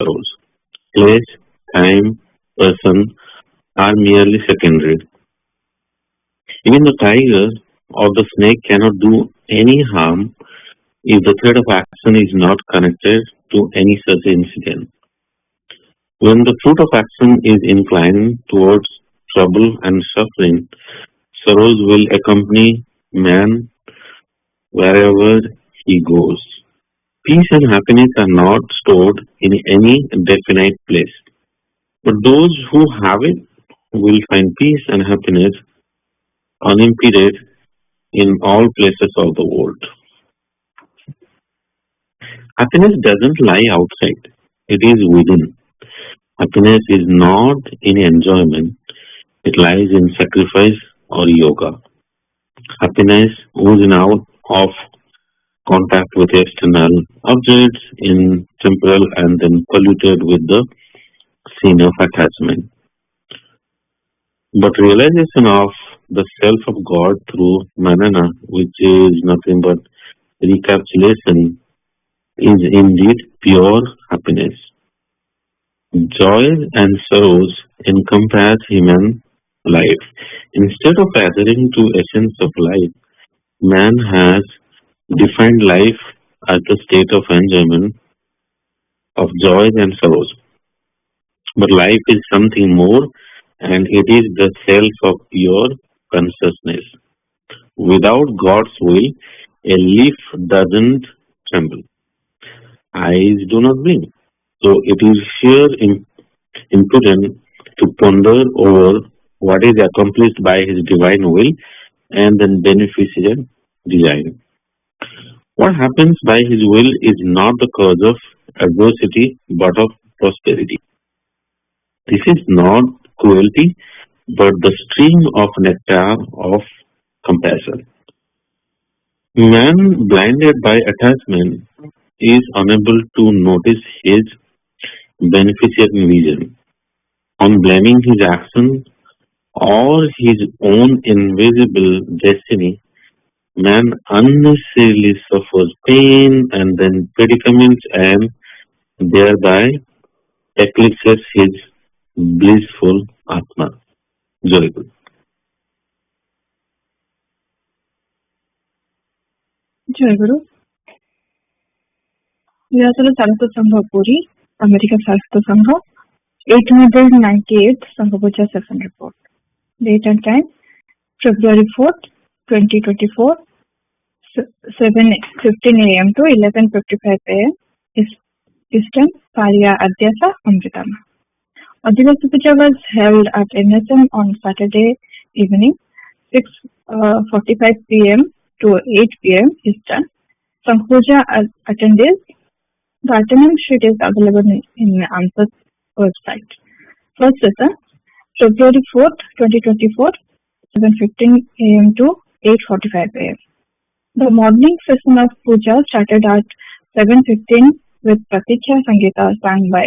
Saros. Place, time, person are merely secondary. Even the tiger or the snake cannot do any harm if the thread of action is not connected to any such incident. When the fruit of action is inclined towards trouble and suffering, sorrows will accompany man wherever he goes. Peace and happiness are not stored in any definite place, but those who have it will find peace and happiness unimpeded in all places of the world. Happiness doesn't lie outside, it is within. Happiness is not in enjoyment, it lies in sacrifice or yoga. Happiness oozing out of contact with external objects in temporal and then polluted with the sin of attachment. But realization of the self of God through manana, which is nothing but recapitulation, is indeed pure happiness. Joys and sorrows encompass human life. Instead of adhering to essence of life, man has defined life as the state of enjoyment of joys and sorrows. But life is something more, and it is the self of pure consciousness. Without God's will, a leaf doesn't tremble. Eyes do not blink. So it is sheer imprudent to ponder over what is accomplished by His divine will and then beneficent design. What happens by His will is not the cause of adversity but of prosperity. This is not cruelty but the stream of nectar of compassion. Man blinded by attachment is unable to notice his beneficent vision. On blaming his actions or his own invisible destiny, man unnecessarily suffers pain and then predicaments and thereby eclipses his blissful Atma. Very good. Jai Guru. Saraswata Sangha Puri, America Saraswata Sangha, 898 Sangha Puja Session Report. Date and time, February 4th, 2024, 7:15 a.m. to 11:55 a.m. Eastern, Parya Adhyasa, Amritama. Adivasi Puja was held at NSM on Saturday evening, 6:45 p.m. to 8 p.m. Eastern. Sangha Puja attendees. The attendance sheet is available in ANSA's website. First session, February 4th, 2024, 7:15 a.m. to 8:45 a.m. The morning session of puja started at 7:15 with Pratikya Sangita sung by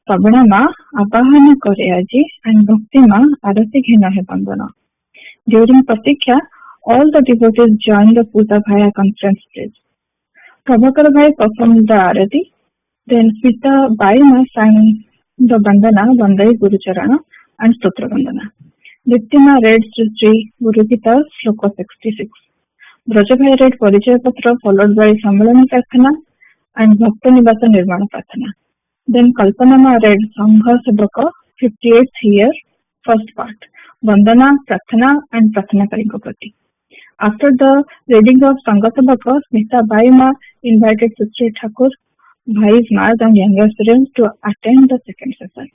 Sabana Apahana Koreaji and Bhaktima Arati Ghinahe Bandana. During Pratikya, all the devotees joined the puja via conference bridge. Prabhakar Bhai performed the Arati, then Sita Baima sang the Bandana, Bandai Guru Charana and Stotra Bandana. Dittima read Sri Guru Gita Shloka 66. Brajabhai read Parichaya Patra followed by Sammalana Prarthana and Bhakta Nivasa Nirmana Prarthana. Then Kalpanama read Sangha Sabaka 58th year, first part, Vandana, Prarthana and Prarthana Karikapati. After the reading of Sangha Sabaka, Smita Baima invited Sri Thakur, Bhais Mars and younger students to attend the second session.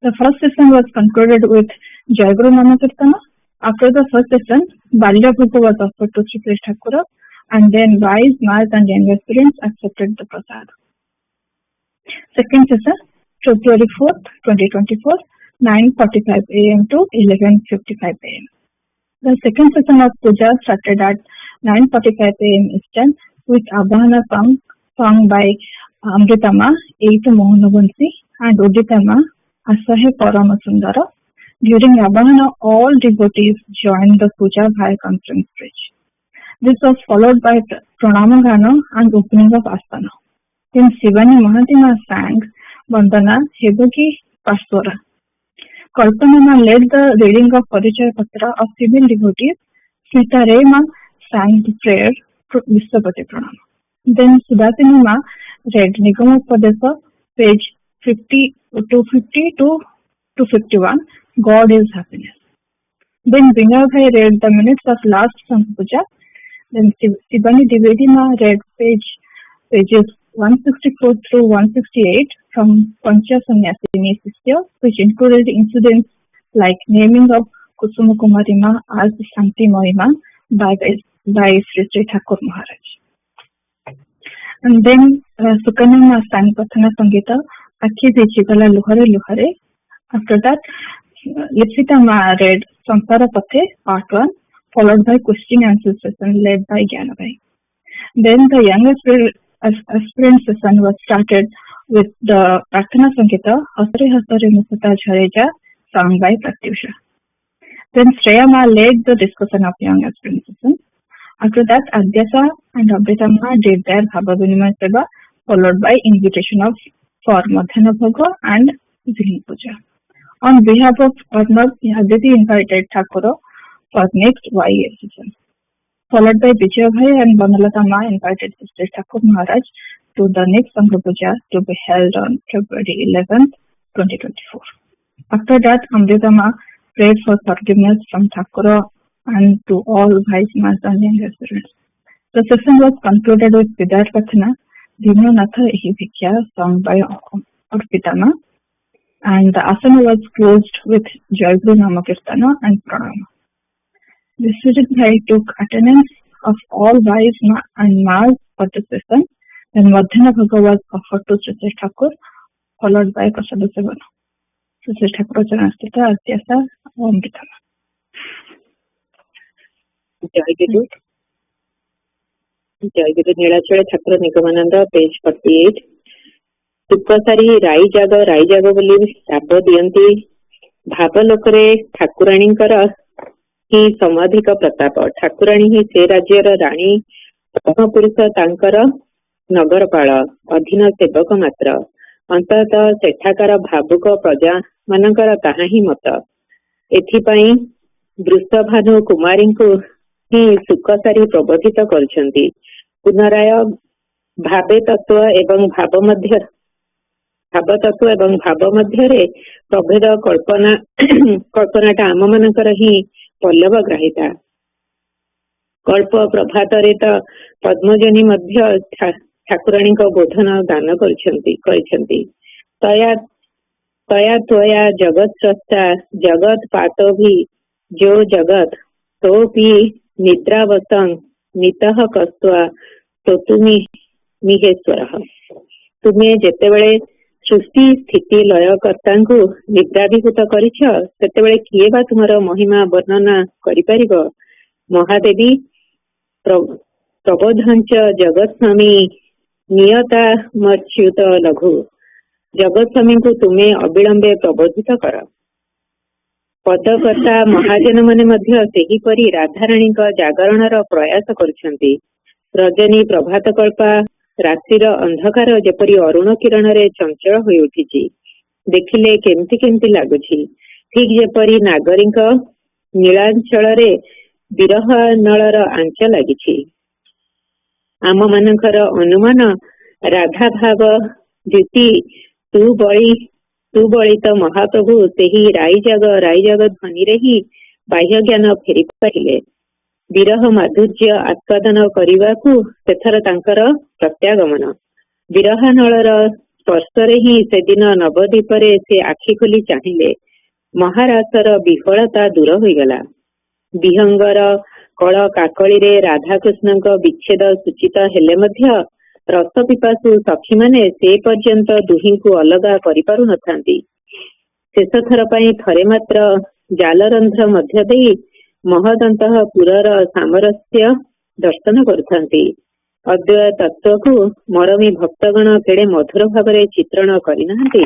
The first session was concluded with Jayaguru Namakirtana. After the first session, Balya Bhuta was offered to Sri Thakura and then Bhais Mars and younger students accepted the prasad. Second session, February 4th, 2024, 9:45 a.m. to 11:55 a.m. The second session of puja started at 9:45 a.m. Eastern with Abhana song sung by Amritama, 8 Mohanavansi and Uditama, Asahe Paramasundara. During Abhana, all devotees joined the puja via conference bridge. This was followed by Pranamagana and opening of Asthana. Then Shivani Mahatima sang Vandana Hebuki Paswara. Kalpanama led the reading of Parichaya Patra of female devotees. Sita Rema sang the prayer Vishwapati Pranam. Then Sudasini Ma read Nigamopadesa, page 250 to 51, God is happiness. Then Bingabai read the minutes of last Sangha Puja. Then Sibani Divedi Ma read pages 164 through 168 from Pancha Sannyasini Sisya, which included incidents like naming of Kusuma Kumari Ma as Santi Mohima by Sri Sri Thakur Maharaj. And then Sukanya Ma sang Pathana Sangita, Akhi Dechigala Luhare Luhare. After that, Lipsita Ma read Samsara Pathe, part 1, followed by question and answer session led by Gyanabai. Then the young aspirant session was started with the Prarthana Sankita, Hasare Hasare Musata Jhareja, sung by Pratyusha. Then Shreya Ma led the discussion of young aspirant session. After that, Adhyasa and Amrita Ma did their Bhava Vinimaya Seva, followed by invitation for Madhyana Bhoga and Zilin Puja. On behalf of Arnab, Aditi invited Thakura for next YA session. Followed by Vijay Bhai and Banalata Ma invited Sister Thakur Maharaj to the next Sangha Puja to be held on February 11th, 2024. After that, Amrita Ma prayed for forgiveness from Thakura and to all Bhais, Mas and young aspirants. The session was concluded with Vidar Kathana, Dino Natha Ehi Bhikhya, sung by Arpita Ma, and the asana was closed with Jayguru Namakirtana and Pranama. Vishwajit Bhai took attendance of all Bhais and Mas for the session, and Madhyana Bhoga was offered to Sri Thakur, followed by Prasada Sevana. Sri Thakur Janastita Atyasa Amritama. Jayguru Nilachara Thakur Nigamananda, page 48. Tukasari Rai Jaga ବୋଲି ଶାବ ଦିଅନ୍ତି ଭାବ ଲୋକରେ ଠାକୁରାଣୀଙ୍କର ହିଁ ସମାଧିକ ପ୍ରତାପ। ଠାକୁରାଣୀ ହିଁ ସେ ରାଜ୍ୟର ରାଣୀ, ପରମପୁରୁଷ ତାଙ୍କର ନଗରପାଳ, ଅଧୀନ ସେବକ ମାତ୍ର। ଅନ୍ତତଃ ସେଠାକାର ଭାବୁକ ପ୍ରଜା ମାନଙ୍କର ତାହା ହିଁ ମତ। ଏଥିପାଇଁ ବୃଷଭାନୁ କୁମାରୀଙ୍କୁ ହିଁ ସୁକସାରୀ ପ୍ରବୋଧିତ କରିଛନ୍ତି। ପୁନରାୟ ଭାବ ତତ୍ତ୍ୱ ଏବଂ ଭାବ ମଧ୍ୟରେ ପ୍ରଭେଦ କଳ୍ପନାଟା ଆମ ମାନଙ୍କର ହିଁ ପଲ୍ଲବ ଗ୍ରାହିତା। କଳ୍ପ ପ୍ରଭାତରେ ତ ପଦ୍ମଜନୀ ମଧ୍ୟ ଠାକୁରାଣୀଙ୍କ ବୋଧନ ଦାନ କରିଛନ୍ତି। ତୟା ତ୍ୱୟା ଜଗତ ସ୍ରଷ୍ଟା ଜଗତ ପାତ ଭି ଯୋ ଜଗତ ତୋ ପି ନିଦ୍ରାବତଂ ନିତଃ କସ୍ତ୍ୱା ତୋତୁମି ମିହେଶ୍ୱରଃ। ତୁମେ ଯେତେବେଳେ ସୃଷ୍ଟି ସ୍ଥିତି ଲୟକର୍ତ୍ତାଙ୍କୁ ନିଦ୍ରାଭିଭୂତ କରିଛ, ସେତେବେଳେ କିଏ ବା ତୁମର ମହିମା ବର୍ଣ୍ଣନା କରିପାରିବ? ମହାଦେବୀ ପ୍ରବୋଧଞ୍ଚ ଜଗତ୍ସ୍ୱାମୀ ନିୟତା ମଚ୍ୟୁତ ଲଘୁ। ଜଗତ୍ସ୍ୱାମୀଙ୍କୁ ତୁମେ ଅବିଳମ୍ବେ ପ୍ରବୋଧିତ କର। ପଦକର୍ତ୍ତା ମହାଜନ ମାନେ ମଧ୍ୟ ସେହିପରି ରାଧାରାଣୀଙ୍କ ଜାଗରଣର ପ୍ରୟାସ କରୁଛନ୍ତି। ରଜନୀ ପ୍ରଭାତକଳ୍ପା ରାତ୍ରିର ଅନ୍ଧକାର ଯେପରି ଅରୁଣ କିରଣରେ ଚଞ୍ଚଳ ହୋଇ ଉଠିଛି, ଦେଖିଲେ କେମିତି କେମିତି ଲାଗୁଛି। ଠିକ ଯେପରି ନାଗରୀଙ୍କ ନୀଳାଞ୍ଚଳରେ ବିରହ ନଳର ଆଞ୍ଚ ଲାଗିଛି। ଆମ ମାନଙ୍କର ଅନୁମାନ ରାଧା ଭାବ ଦ୍ୟୁତି ତୁ ବଳିତ ମହାପ୍ରଭୁ ସେହି ରାଇଜାଗ ଧ୍ୱନିରେ ହିଁ ବାହ୍ୟ ଜ୍ଞାନ ଫେରି ପାରିଲେ। ବିରହ ମାଧୁର୍ଯ୍ୟ ଆସ୍ୱାଦନ କରିବାକୁ ସେଥର ତାଙ୍କର ପ୍ରତ୍ୟାଗମନ। ବିରହାନଳର ସ୍ପର୍ଶରେ ହିଁ ସେଦିନ ନବଦ୍ୱୀପରେ ସେ ଆଖି ଖୋଲି ଚାହିଁଲେ। ମହାରାସର ବିହ୍ୱଳତା ଦୂର ହୋଇଗଲା। ବିହଙ୍ଗର କଳ କାକଳିରେ ରାଧାକୃଷ୍ଣଙ୍କ ବିଚ୍ଛେଦ ସୂଚିତ ହେଲେ ମଧ୍ୟ ରସ ପିପାସୁ ସଖୀମାନେ ସେ ପର୍ଯ୍ୟନ୍ତ ଦୁହିଁଙ୍କୁ ଅଲଗା କରିପାରୁନଥାନ୍ତି। ଶେଷଥର ପାଇଁ ଥରେ ମାତ୍ର ଜାଲରନ୍ଧ୍ର ମଧ୍ୟ ଦେଇ ମହଦନ୍ତଃ ପୁରର ସାମରସ୍ୟ ଦର୍ଶନ କରୁଥାନ୍ତି। ଅଦ୍ୱୟ ତତ୍ତ୍ୱକୁ ମରମୀ ଭକ୍ତଗଣ କେଡ଼େ ମଧୁର ଭାବରେ ଚିତ୍ରଣ କରିନାହାନ୍ତି।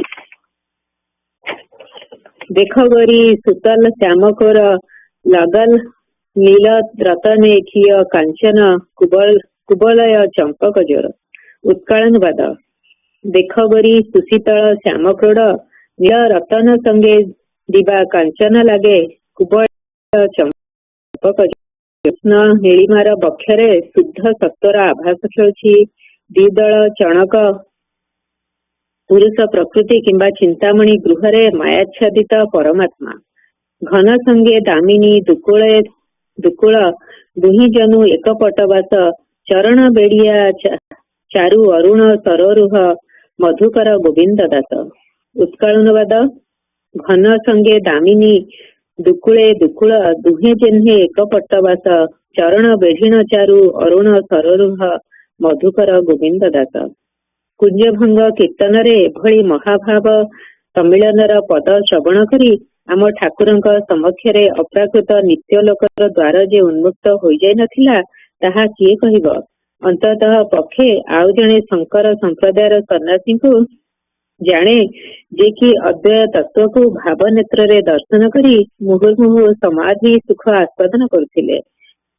ଦେଖ ଗୋରୀ ସୁତଲ ଶ୍ୟାମକୋର ଲଗଲ ନୀଳ ରତନେ ଖିୟ କାଞ୍ଚନ କୁବଳୟ ଚମ୍ପକ ଜୋର। ଉତ୍କଳାନୁବାଦ। ଦେଖଗରି ସୁଶୀତଳ ଶ୍ୟାମକ୍ରୋଡ଼ ନୀଳ ରତନ ସଙ୍ଗେ ଦିବା କାଞ୍ଚନ ଲାଗେ କୁବଳ ଚମ୍ପକ କୃଷ୍ଣ ନୀଳିମାର ବକ୍ଷରେ ଶୁଦ୍ଧ ସତ୍ୱର ଆଭାସ ଖେଳୁଛି। ଦ୍ୱିଦଳ ଚଣକ ପୁରୁଷ ପ୍ରକୃତି କିମ୍ବା ଚିନ୍ତାମଣି ଗୃହରେ ମାୟାଚ୍ଛାଦିତ ପରମାତ୍ମା। ଘନ ସଙ୍ଗେ ଦାମିନୀ ଦୁକୁଳ ଦୁହିଁ ଜନୁ ଏକ ପଟବାସ ଚରଣ ବେଡ଼ିଆ ଚାରୁ ଅରୁଣ ସରୋରୁହ ମଧୁକର ଗୋବିନ୍ଦ ଦାସ। ଉତ୍କଳନବାଦ। ଘନ ସଙ୍ଗେ ଦାମିନୀ ଦୁକୁଳ ଦୁହେଁ ଯେହ୍ନେ ଏକ ପଟବାସ ଚରଣ ବେଢ଼ିଣ ଚାରୁ ଅରୁଣ ସରୋରୁହ ମଧୁକର ଗୋବିନ୍ଦ ଦାସ। କୁଞ୍ଜଭଙ୍ଗ କୀର୍ତ୍ତନରେ ଏଭଳି ମହାଭାବ ସମ୍ମିଳନର ପଦ ଶ୍ରବଣ କରି ଆମ ଠାକୁରଙ୍କ ସମକ୍ଷରେ ଅପ୍ରାକୃତ ନିତ୍ୟଲୋକର ଦ୍ୱାର ଯେ ଉନ୍ମୁକ୍ତ ହୋଇଯାଇ ନଥିଲା ତାହା କିଏ କହିବ? ଅନ୍ତତଃ ପକ୍ଷେ ଆଉ ଜଣେ ଶଙ୍କର ସମ୍ପ୍ରଦାୟର ସନ୍ନ୍ୟାସୀଙ୍କୁ ଜାଣେ ଯେ କି ଅଦ୍ୱୟ ତତ୍ତ୍ୱକୁ ଭାବ ନେତ୍ରରେ ଦର୍ଶନ କରି ମୁହୁର୍ମୁହୁ ସମାଧି ସୁଖ ଆସ୍ୱାଦନ କରୁଥିଲେ।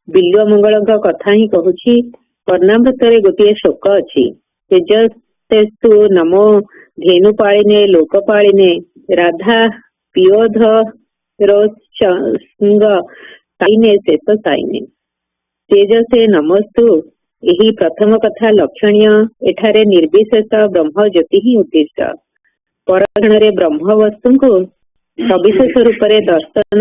ବିଲ୍ୱ ମଙ୍ଗଳଙ୍କ କଥା ହିଁ କହୁଛି। ବର୍ଣ୍ଣାମୃତରେ ଗୋଟିଏ ଶ୍ଲୋକ ଅଛି। ତେଜସ୍ତେସ୍ତୁ ନମୋ ଧେନୁପାଳିନେ ଲୋକପାଳିନେ ରାଧା ପିଓଧ ରୋଚଙ୍ଗ ସାଇନେ ଶେଷ ସାଇନେ। ତେଜସେ ନମସ୍ତୁ। ଏହି ପ୍ରଥମ କଥା ଲକ୍ଷଣୀୟ। ଏଠାରେ ନିର୍ବିଶେଷ ବ୍ରହ୍ମ ଜ୍ୟୋତି ହିଁ ଉଦ୍ଦିଷ୍ଟ। ପରକ୍ଷଣରେ ବ୍ରହ୍ମ ବସ୍ତୁଙ୍କୁ ସବିଶେଷ ରୂପରେ ଦର୍ଶନ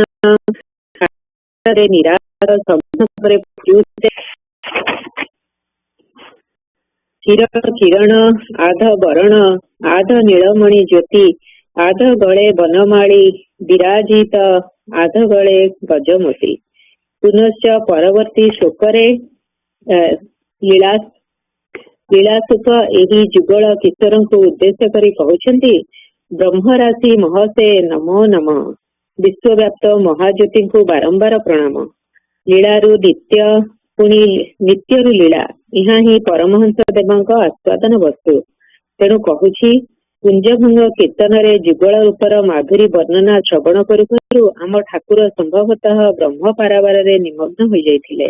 ନିରାକାର କିରଣ ଆଧ ବରଣ ଆଧ ନୀଳମଣି ଜ୍ୟୋତି ଆଧ ଗଳେ ବନମାଳୀ ବିରାଜିତ ଆଧ ଗଳେ ଗଜମୋତି। ପୁନଶ୍ଚ ପରବର୍ତ୍ତୀ ଶ୍ଲୋକରେ ଲୀଳାସୁକ ଏହି ଯୁଗଳ କିଶୋରଙ୍କୁ ଉଦ୍ଦେଶ୍ୟ କରି କହୁଛନ୍ତି, ବ୍ରହ୍ମରାଶି ମହସେ ନମୋ ନମ। ବିଶ୍ୱବ୍ୟାପ୍ତ ମହାଜ୍ୟୋତିଙ୍କୁ ବାରମ୍ବାର ପ୍ରଣାମ। ଲୀଳାରୁ ନିତ୍ୟ, ପୁଣି ନିତ୍ୟରୁ ଲୀଳା, ଏହା ହିଁ ପରମହଂସ ଦେବଙ୍କ ଆସ୍ୱାଦନ ବସ୍ତୁ। ତେଣୁ କହୁଛି, କୁଞ୍ଜଭଙ୍ଗ କୀର୍ତ୍ତନରେ ଯୁଗଳ ରୂପର ମାଧୁରୀ ବର୍ଣ୍ଣନା ଶ୍ରବଣ କରୁ କରୁ ଆମ ଠାକୁର ସମ୍ଭବତଃ ବ୍ରହ୍ମ ପାରାବାରରେ ନିମଗ୍ନ ହୋଇଯାଇଥିଲେ।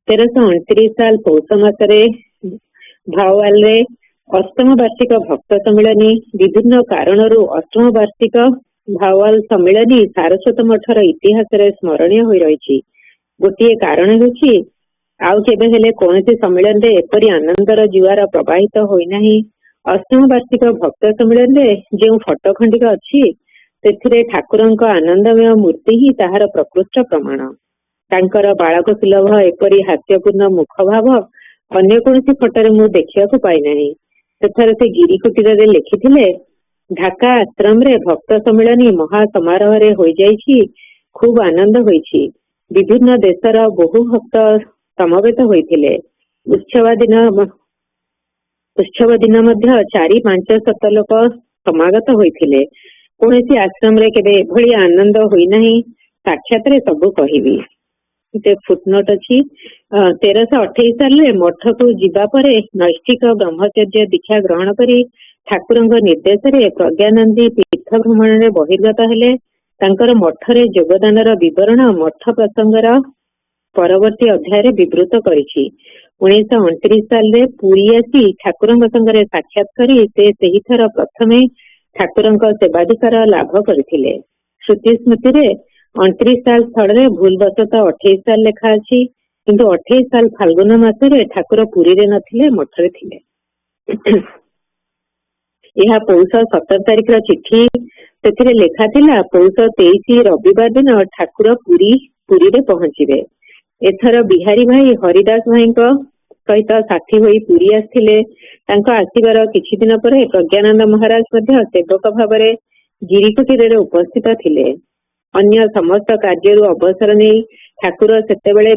1329 ସାଲ ପୌଷ ମାସରେ ଭାଓୱାଲରେ ଅଷ୍ଟମ ବାର୍ଷିକ ଭକ୍ତ ସମ୍ମିଳନୀ। ବିଭିନ୍ନ କାରଣରୁ ଅଷ୍ଟମ ବାର୍ଷିକ ଭାଓୱାଲ ସମ୍ମିଳନୀ ସାରସ୍ୱତ ମଠର ଇତିହାସରେ ସ୍ମରଣୀୟ ହୋଇ ରହିଛି। ଗୋଟିଏ କାରଣ ହେଉଛି, ଆଉ କେବେ ହେଲେ କୌଣସି ସମ୍ମିଳନୀରେ ଏପରି ଆନନ୍ଦର ଜୁଆର ପ୍ରବାହିତ ହୋଇନାହିଁ। ଅଷ୍ଟମ ବାର୍ଷିକ ଭକ୍ତ ସମ୍ମିଳନୀରେ ଯେଉଁ ଫଟୋ ଖଣ୍ଡିକ ଅଛି, ସେଥିରେ ଠାକୁରଙ୍କ ଆନନ୍ଦମୟ ମୂର୍ତ୍ତି ହିଁ ତାହାର ପ୍ରକୃଷ୍ଟ ପ୍ରମାଣ। ତାଙ୍କର ବାଳକ ସୁଲଭ ଏପରି ହାସ୍ୟପୂର୍ଣ୍ଣ ମୁଖଭାବ ଅନ୍ୟ କୌଣସି ଫଟୋରେ ମୁଁ ଦେଖିବାକୁ ପାଇନାହିଁ। ସେଥର ସେ ଗିରି କୁଟୀରରେ ଲେଖିଥିଲେ, ଢାକା ଆଶ୍ରମରେ ଭକ୍ତ ସମ୍ମିଳନୀ ମହା ସମାରୋହରେ ହୋଇଯାଇଛି। ଖୁବ୍ ଆନନ୍ଦ ହୋଇଛି। ବିଭିନ୍ନ ଦେଶର ବହୁ ଭକ୍ତ ସମବେତ ହୋଇଥିଲେ। ଉତ୍ସବ ଦିନ ମଧ୍ୟ 4-5 ଲୋକ ସମାଗତ ହୋଇଥିଲେ। କୌଣସି ଆଶ୍ରମରେ କେବେ ଏଭଳି ଆନନ୍ଦ ହୋଇନାହିଁ। ସାକ୍ଷାତରେ ସବୁ କହିବି। ଗୋଟେ ଫୁଟନୋଟ ଅଛି। 1328 ସାଲରେ ମଠକୁ ଯିବା ପରେ ନୈଷ୍ଠିକ ବ୍ରହ୍ମଚର୍ଯ୍ୟ ଦୀକ୍ଷା ଗ୍ରହଣ କରି ଠାକୁରଙ୍କ ନିର୍ଦ୍ଦେଶରେ ପ୍ରଜ୍ଞାନନ୍ଦୀ ତୀର୍ଥ ଭ୍ରମଣରେ ବହିର୍ଗତ ହେଲେ। ତାଙ୍କର ମଠରେ ଯୋଗଦାନର ବିବରଣ ମଠ ପ୍ରସଙ୍ଗର ପରବର୍ତ୍ତୀ ଅଧ୍ୟାୟରେ ବିବୃତ କରିଛି। 1929 ସାଲରେ ପୁରୀ ଆସି ଠାକୁରଙ୍କ ସଙ୍ଗରେ ସାକ୍ଷାତ କରି ସେ ସେହିଥର ପ୍ରଥମେ ଠାକୁରଙ୍କ ସେବାଧିକାର ଲାଭ କରିଥିଲେ। ଶ୍ରୁତି ସ୍ମୃତିରେ 29 ସାଲ ସ୍ଥଳରେ ଭୁଲବଶତଃ 28 ସାଲ ଲେଖା ଅଛି, କିନ୍ତୁ 28 ସାଲ ଫାଲଗୁନ ମାସରେ ଠାକୁର ପୁରୀରେ ନଥିଲେ, ମଠରେ ଥିଲେ। ଏହା ପୌଷ 17 ତାରିଖର ଚିଠି। ସେଥିରେ ଲେଖା ଥିଲା, ପୌଷ 23 ରବିବାର ଦିନ ଠାକୁର ପୁରୀରେ ପହଞ୍ଚିବେ। ଏଥର ବିହାରୀ ଭାଇ ହରିଦାସ ଭାଇଙ୍କ ସହିତ ସାଥୀ ହୋଇ ପୁରୀ ଆସିଥିଲେ। ତାଙ୍କ ଆସିବାର କିଛି ଦିନ ପରେ ପ୍ରଜ୍ଞାନନ୍ଦ ମହାରାଜ ମଧ୍ୟ ସେବକ ଭାବରେ ଗିରିକୁଟୀରରେ ଉପସ୍ଥିତ ଥିଲେ। ଅନ୍ୟ ସମସ୍ତ କାର୍ଯ୍ୟରୁ ଅବସର ନେଇ ଠାକୁର ସେତେବେଳେ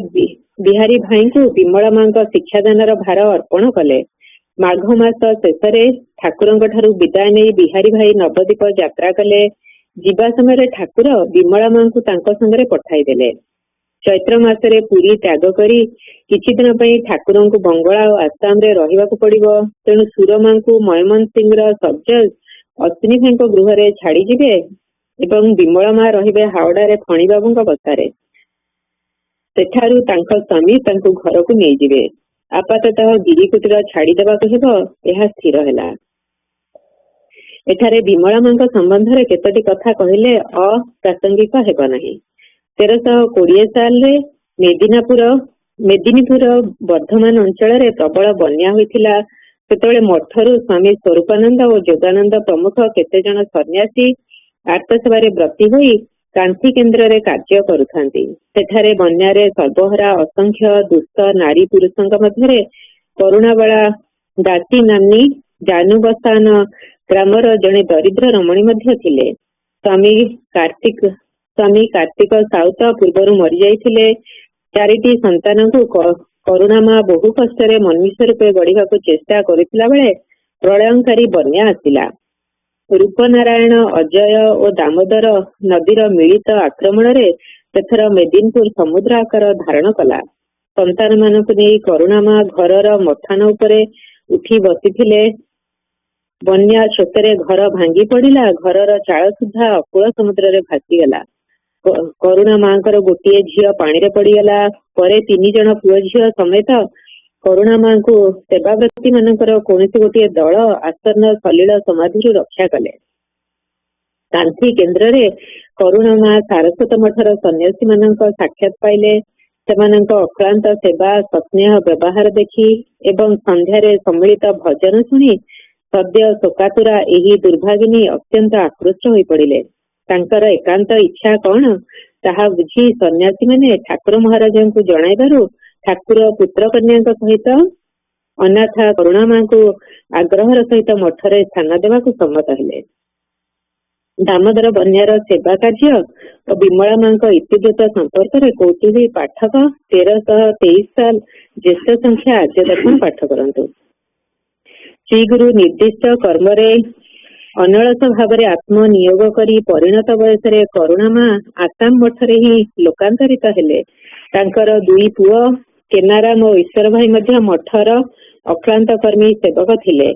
ବିହାରୀ ଭାଇଙ୍କୁ ବିମଳା ମାଙ୍କ ଶିକ୍ଷାଦାନର ଭାର ଅର୍ପଣ କଲେ। ମାଘ ମାସ ଶେଷରେ ଠାକୁରଙ୍କ ଠାରୁ ବିଦାୟ ନେଇ ବିହାରୀ ଭାଇ ନବଦ୍ୱୀପ ଯାତ୍ରା କଲେ। ଯିବା ସମୟରେ ଠାକୁର ବିମଳା ମାଙ୍କୁ ତାଙ୍କ ସାଙ୍ଗରେ ପଠାଇଦେଲେ। ଚୈତ୍ର ମାସରେ ପୁରୀ ତ୍ୟାଗ କରି କିଛି ଦିନ ପାଇଁ ଠାକୁରଙ୍କୁ ବଙ୍ଗଳା ଓ ଆସାମରେ ରହିବାକୁ ପଡିବ। ତେଣୁ ସୁରମାଙ୍କୁ ମୟମନ ସିଂର ସର୍ଜନ ଅଶ୍ୱିନୀ ଭାଇଙ୍କ ଗୃହରେ ଛାଡିଯିବେ ଏବଂ ବିମଳା ମା ରହିବେ ହାଓଡାରେ ଫଣୀ ବାବୁଙ୍କ ବସାରେ। ସେଠାରୁ ତାଙ୍କ ସ୍ୱାମୀ ତାଙ୍କୁ ଘରକୁ ନେଇଯିବେ। ଆପାତତଃ ଗିରିକୁଟୀର ଛାଡ଼ିଦେବାକୁ ହେବ, ଏହା ସ୍ଥିର ହେଲା। ଏଠାରେ ବିମଳା ମାଙ୍କ ସମ୍ବନ୍ଧରେ କେତୋଟି କଥା କହିଲେ ଅପ୍ରାସଙ୍ଗିକ ହେବ ନାହିଁ। 1320 ସାଲରେ ମେଦିନୀପୁର ବର୍ଦ୍ଧମାନ ଅଞ୍ଚଳରେ ପ୍ରବଳ ବନ୍ୟା ହୋଇଥିଲା। ସେତେବେଳେ ମଠରୁ ସ୍ୱାମୀ ସ୍ୱରୂପାନନ୍ଦ ଓ ଯୋଗାନନ୍ଦ ପ୍ରମୁଖ କେତେଜଣ ସନ୍ନ୍ୟାସୀ ଆର୍ତ୍ତସେବାରେ ବ୍ରତୀ ହୋଇ କାନ୍ତି କେନ୍ଦ୍ରରେ କାର୍ଯ୍ୟ କରୁଥାନ୍ତି। ସେଠାରେ ବନ୍ୟାରେ ସର୍ବହରା ଅସଂଖ୍ୟ ଦୁଷ୍ଟ ନାରୀ ପୁରୁଷଙ୍କ ମଧ୍ୟରେ କରୁଣାବଳା ଦାସୀ ନାମ୍ନୀ ଜାନୁବସାନ ଗ୍ରାମର ଜଣେ ଦରିଦ୍ର ରମଣୀ ମଧ୍ୟ ଥିଲେ। ସ୍ୱାମୀ କାର୍ତ୍ତିକ ସାଉତ ପୂର୍ବରୁ ମରିଯାଇଥିଲେ। 4ଟି ସନ୍ତାନଙ୍କୁ କରୁଣାମା ବହୁ କଷ୍ଟରେ ମନୁଷ୍ୟ ରୂପେ ଗଢ଼ିବାକୁ ଚେଷ୍ଟା କରିଥିଲା ବେଳେ ପ୍ରଳୟଙ୍କାରୀ ବନ୍ୟା ଆସିଲା। ରୂପନାରାୟଣ, ଅଜୟ ଓ ଦାମୋଦର ନଦୀର ମିଳିତ ଆକ୍ରମଣରେ ସେଥର ମେଦିନପୁର ସମୁଦ୍ର ଆକାର ଧାରଣ କଲା। ସନ୍ତାନମାନଙ୍କୁ ନେଇ କରୁଣାମା ଘରର ମଥାନ ଉପରେ ଉଠି ବସିଥିଲେ। ବନ୍ୟା ସ୍ରୋତରେ ଘର ଭାଙ୍ଗି ପଡ଼ିଲା। ଘରର ଚାଳ ସୁଦ୍ଧା ଅକୂଳ ସମୁଦ୍ରରେ ଭାସିଗଲା। କରୁଣା ମାଙ୍କର ଗୋଟିଏ ଝିଅ ପାଣିରେ ପଡ଼ିଗଲା। ପରେ 3 ଜଣ ପୁଅ ଝିଅ ସମେତ କରୁଣା ମାଙ୍କୁ ସେବାବ୍ରତୀ ମାନଙ୍କର କୌଣସି ଗୋଟିଏ ଦଳ ଆସନ୍ନ ସଲିଳ ସମାଧିରୁ ରକ୍ଷା କଲେ। କାନ୍ତି କେନ୍ଦ୍ରରେ କରୁଣା ମା ସାରସ୍ୱତ ମଠର ସନ୍ନ୍ୟାସୀ ମାନଙ୍କ ସାକ୍ଷାତ ପାଇଲେ। ସେମାନଙ୍କ ଅକ୍ଳାନ୍ତ ସେବା, ସସ୍ନେହ ବ୍ୟବହାର ଦେଖି ଏବଂ ସନ୍ଧ୍ୟାରେ ସମ୍ମିଳିତ ଭଜନ ଶୁଣି ସଦ୍ୟ ଶୋକାତୁରା ଏହି ଦୁର୍ଭାଗିନୀ ଅତ୍ୟନ୍ତ ଆକୃଷ୍ଟ ହୋଇ ପଡ଼ିଲେ। ତାଙ୍କର ଏକାନ୍ତ ଇଚ୍ଛା କଣ ତାହା ବୁଝି ସନ୍ନ୍ୟାସୀମାନେ ଠାକୁର ମହାରାଜଙ୍କୁ ଜଣାଇବାରୁ ଠାକୁର ପୁତ୍ର କନ୍ୟାଙ୍କ ସହିତ ଅନାଥା କରୁଣା ମାଙ୍କୁ ଆଗ୍ରହର ସହିତ ମଠରେ ସ୍ଥାନ ଦେବାକୁ ସମ୍ମତ ହେଲେ। ଦାମୋଦର ବନ୍ୟାର ସେବା କାର୍ଯ୍ୟ ଓ ବିମଳା ମାଙ୍କ ଇତିବୃତ୍ତ ସମ୍ପର୍କରେ କୌତୂହୀ ପାଠକ 1323 ସାଲ ଜ୍ୟେଷ୍ଠ ସଂଖ୍ୟା ଆଦ୍ୟଦର୍ଶନ ପାଠ କରନ୍ତୁ। ଶ୍ରୀଗୁରୁ ନିର୍ଦ୍ଦିଷ୍ଟ କର୍ମରେ ଅନଳସ ଭାବରେ ଆତ୍ମନିୟୋଗ କରି ପରିଣତ ବୟସରେ କରୁଣା ମା ଆସାମ ମଠରେ ହିଁ ଲୋକାନ୍ତରିତ ହେଲେ। ତାଙ୍କର 2 ପୁଅ କେନାରାମ ଓ ଈଶ୍ୱର ଭାଇ ମଧ୍ୟ ମଠର ଅକ୍ଳାନ୍ତ କର୍ମୀ ସେବକ ଥିଲେ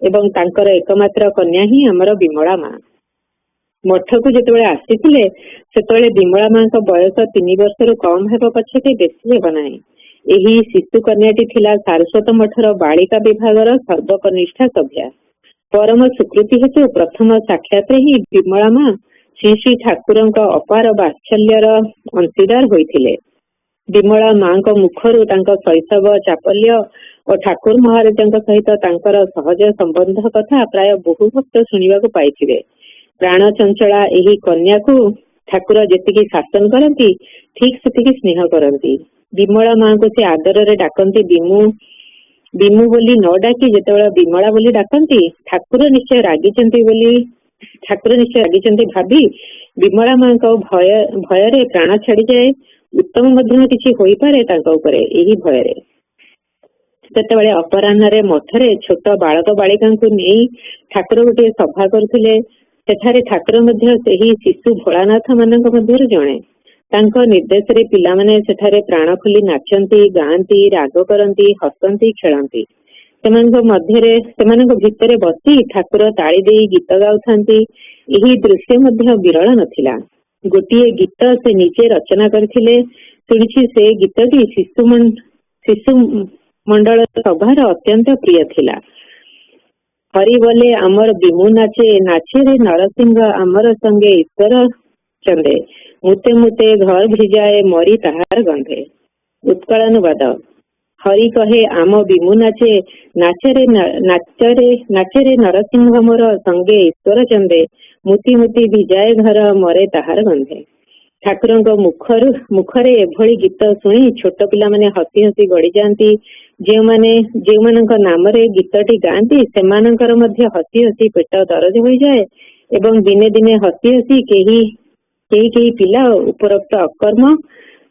ଏବଂ ତାଙ୍କର ଏକମାତ୍ର କନ୍ୟା ହିଁ ଆମର ବିମଳା ମା। ମଠକୁ ଯେତେବେଳେ ଆସିଥିଲେ ସେତେବେଳେ ବିମଳା ମାଙ୍କ ବୟସ 3 ବର୍ଷରୁ କମ ହେବ ପଛକେ ବେଶୀ ହେବ ନାହିଁ। ଏହି ଶିଶୁ କନ୍ୟାଟି ଥିଲା ସାରସ୍ୱତ ମଠର ବାଳିକା ବିଭାଗର ସର୍ବକନିଷ୍ଠା ସଭ୍ୟା। ପରମ ସ୍ୱୀକୃତି ହେତୁ ପ୍ରଥମ ସାକ୍ଷାତରେ ହିଁ ବିମଳା ମା ଶ୍ରୀ ଶ୍ରୀ ଠାକୁରଙ୍କ ଅପାର ବାତ୍ସଲ୍ୟର ଅଂଶୀଦାର ହୋଇଥିଲେ। ବିମଳା ମାଙ୍କ ମୁଖରୁ ତାଙ୍କ ଶୈଶବ ଚାପଲ୍ୟ ଓ ଠାକୁର ମହାରାଜଙ୍କ ସହିତ ତାଙ୍କର ସହଜ ସମ୍ବନ୍ଧ କଥା ପ୍ରାୟ ବହୁ ଭକ୍ତ ଶୁଣିବାକୁ ପାଇଥିବେ। ପ୍ରାଣ ଚଞ୍ଚଳା ଏହି କନ୍ୟାକୁ ଠାକୁର ଯେତିକି ଶାସନ କରନ୍ତି ଠିକ ସେତିକି ସ୍ନେହ କରନ୍ତି। ବିମଳା ମାଙ୍କୁ ସେ ଆଦରରେ ଡାକନ୍ତି ବିମୁ ବୋଲି ନ ଡାକି ଯେତେବେଳେ ବିମଳା ବୋଲି ଡାକନ୍ତି ଠାକୁର ନିଶ୍ଚୟ ରାଗିଛନ୍ତି ଭାବି ବିମଳା ମାଙ୍କ ଭୟରେ ପ୍ରାଣ ଛାଡିଯାଏ। ଉତ୍ତମ ମଧ୍ୟ କିଛି ହୋଇପାରେ ତାଙ୍କ ଉପରେ ଏହି ଭୟରେ। ସେତେବେଳେ ଅପରାହ୍ନରେ ମଠରେ ଛୋଟ ବାଳକ ବାଳିକାଙ୍କୁ ନେଇ ଠାକୁର ଗୋଟିଏ ସଭା କରୁଥିଲେ। ସେଠାରେ ଠାକୁର ମଧ୍ୟ ସେହି ଶିଶୁ ଭୋଳାନାଥ ମାନଙ୍କ ମଧ୍ୟରୁ ଜଣେ। ତାଙ୍କ ନିର୍ଦ୍ଦେଶରେ ପିଲାମାନେ ସେଠାରେ ପ୍ରାଣ ଖୋଲି ନାଚନ୍ତି, ଗାଆନ୍ତି, ରାଗ କରନ୍ତି, ହସନ୍ତି, ଖେଳନ୍ତି। ସେମାନଙ୍କ ଭିତରେ ବସି ଠାକୁର ତାଳି ଦେଇ ଗୀତ ଗାଉଥାନ୍ତି। ଏହି ଦୃଶ୍ୟ ମଧ୍ୟ ବିରଳ ନଥିଲା। ଗୋଟିଏ ଗୀତ ସେ ନିଜେ ରଚନା କରିଥିଲେ। ଶୁଣିଛି ସେ ଗୀତଟି ଶିଶୁ ମଣ୍ଡଳ ସଭାର ଅତ୍ୟନ୍ତ ପ୍ରିୟ ଥିଲା। ହରି ବୋଲେ ଆମର ବିମୁ ନାଚେ, ନାଚେ ରେ ନରସିଂହ ଆମର ସଙ୍ଗେ ଈଶ୍ୱର ଚନ୍ଦେ, ମୁତେ ମୁତେ ଘର ଭିଜାଏ ମରି ତାହାର ଗନ୍ଧେ। ଉତ୍କଳାନୁବାଦ। ହରି କହେ ଆମ ବିମୁ ନାଚେ, ନାଚରେ ନରସିଂହ ମୋର ସଙ୍ଗେ ଈଶ୍ୱର ଚନ୍ଦେ, ମୁତି ମୁତି ଭିଜାଏ ଘର ମରେ ତାହାର ଗନ୍ଧେ। ଠାକୁରଙ୍କ ମୁଖରେ ଏଭଳି ଗୀତ ଶୁଣି ଛୋଟ ପିଲାମାନେ ହସି ହସି ଗଡି ଯାଆନ୍ତି। ଯେଉଁମାନଙ୍କ ନାମରେ ଗୀତଟି ଗାଆନ୍ତି ସେମାନଙ୍କର ମଧ୍ୟ ହସି ହସି ପେଟ ଦରଜ ହୋଇଯାଏ ଏବଂ ଦିନେ ଦିନେ ହସି ହସି କେହି ପିଲା ଉପରୋକ୍ତ ଅକର୍ମ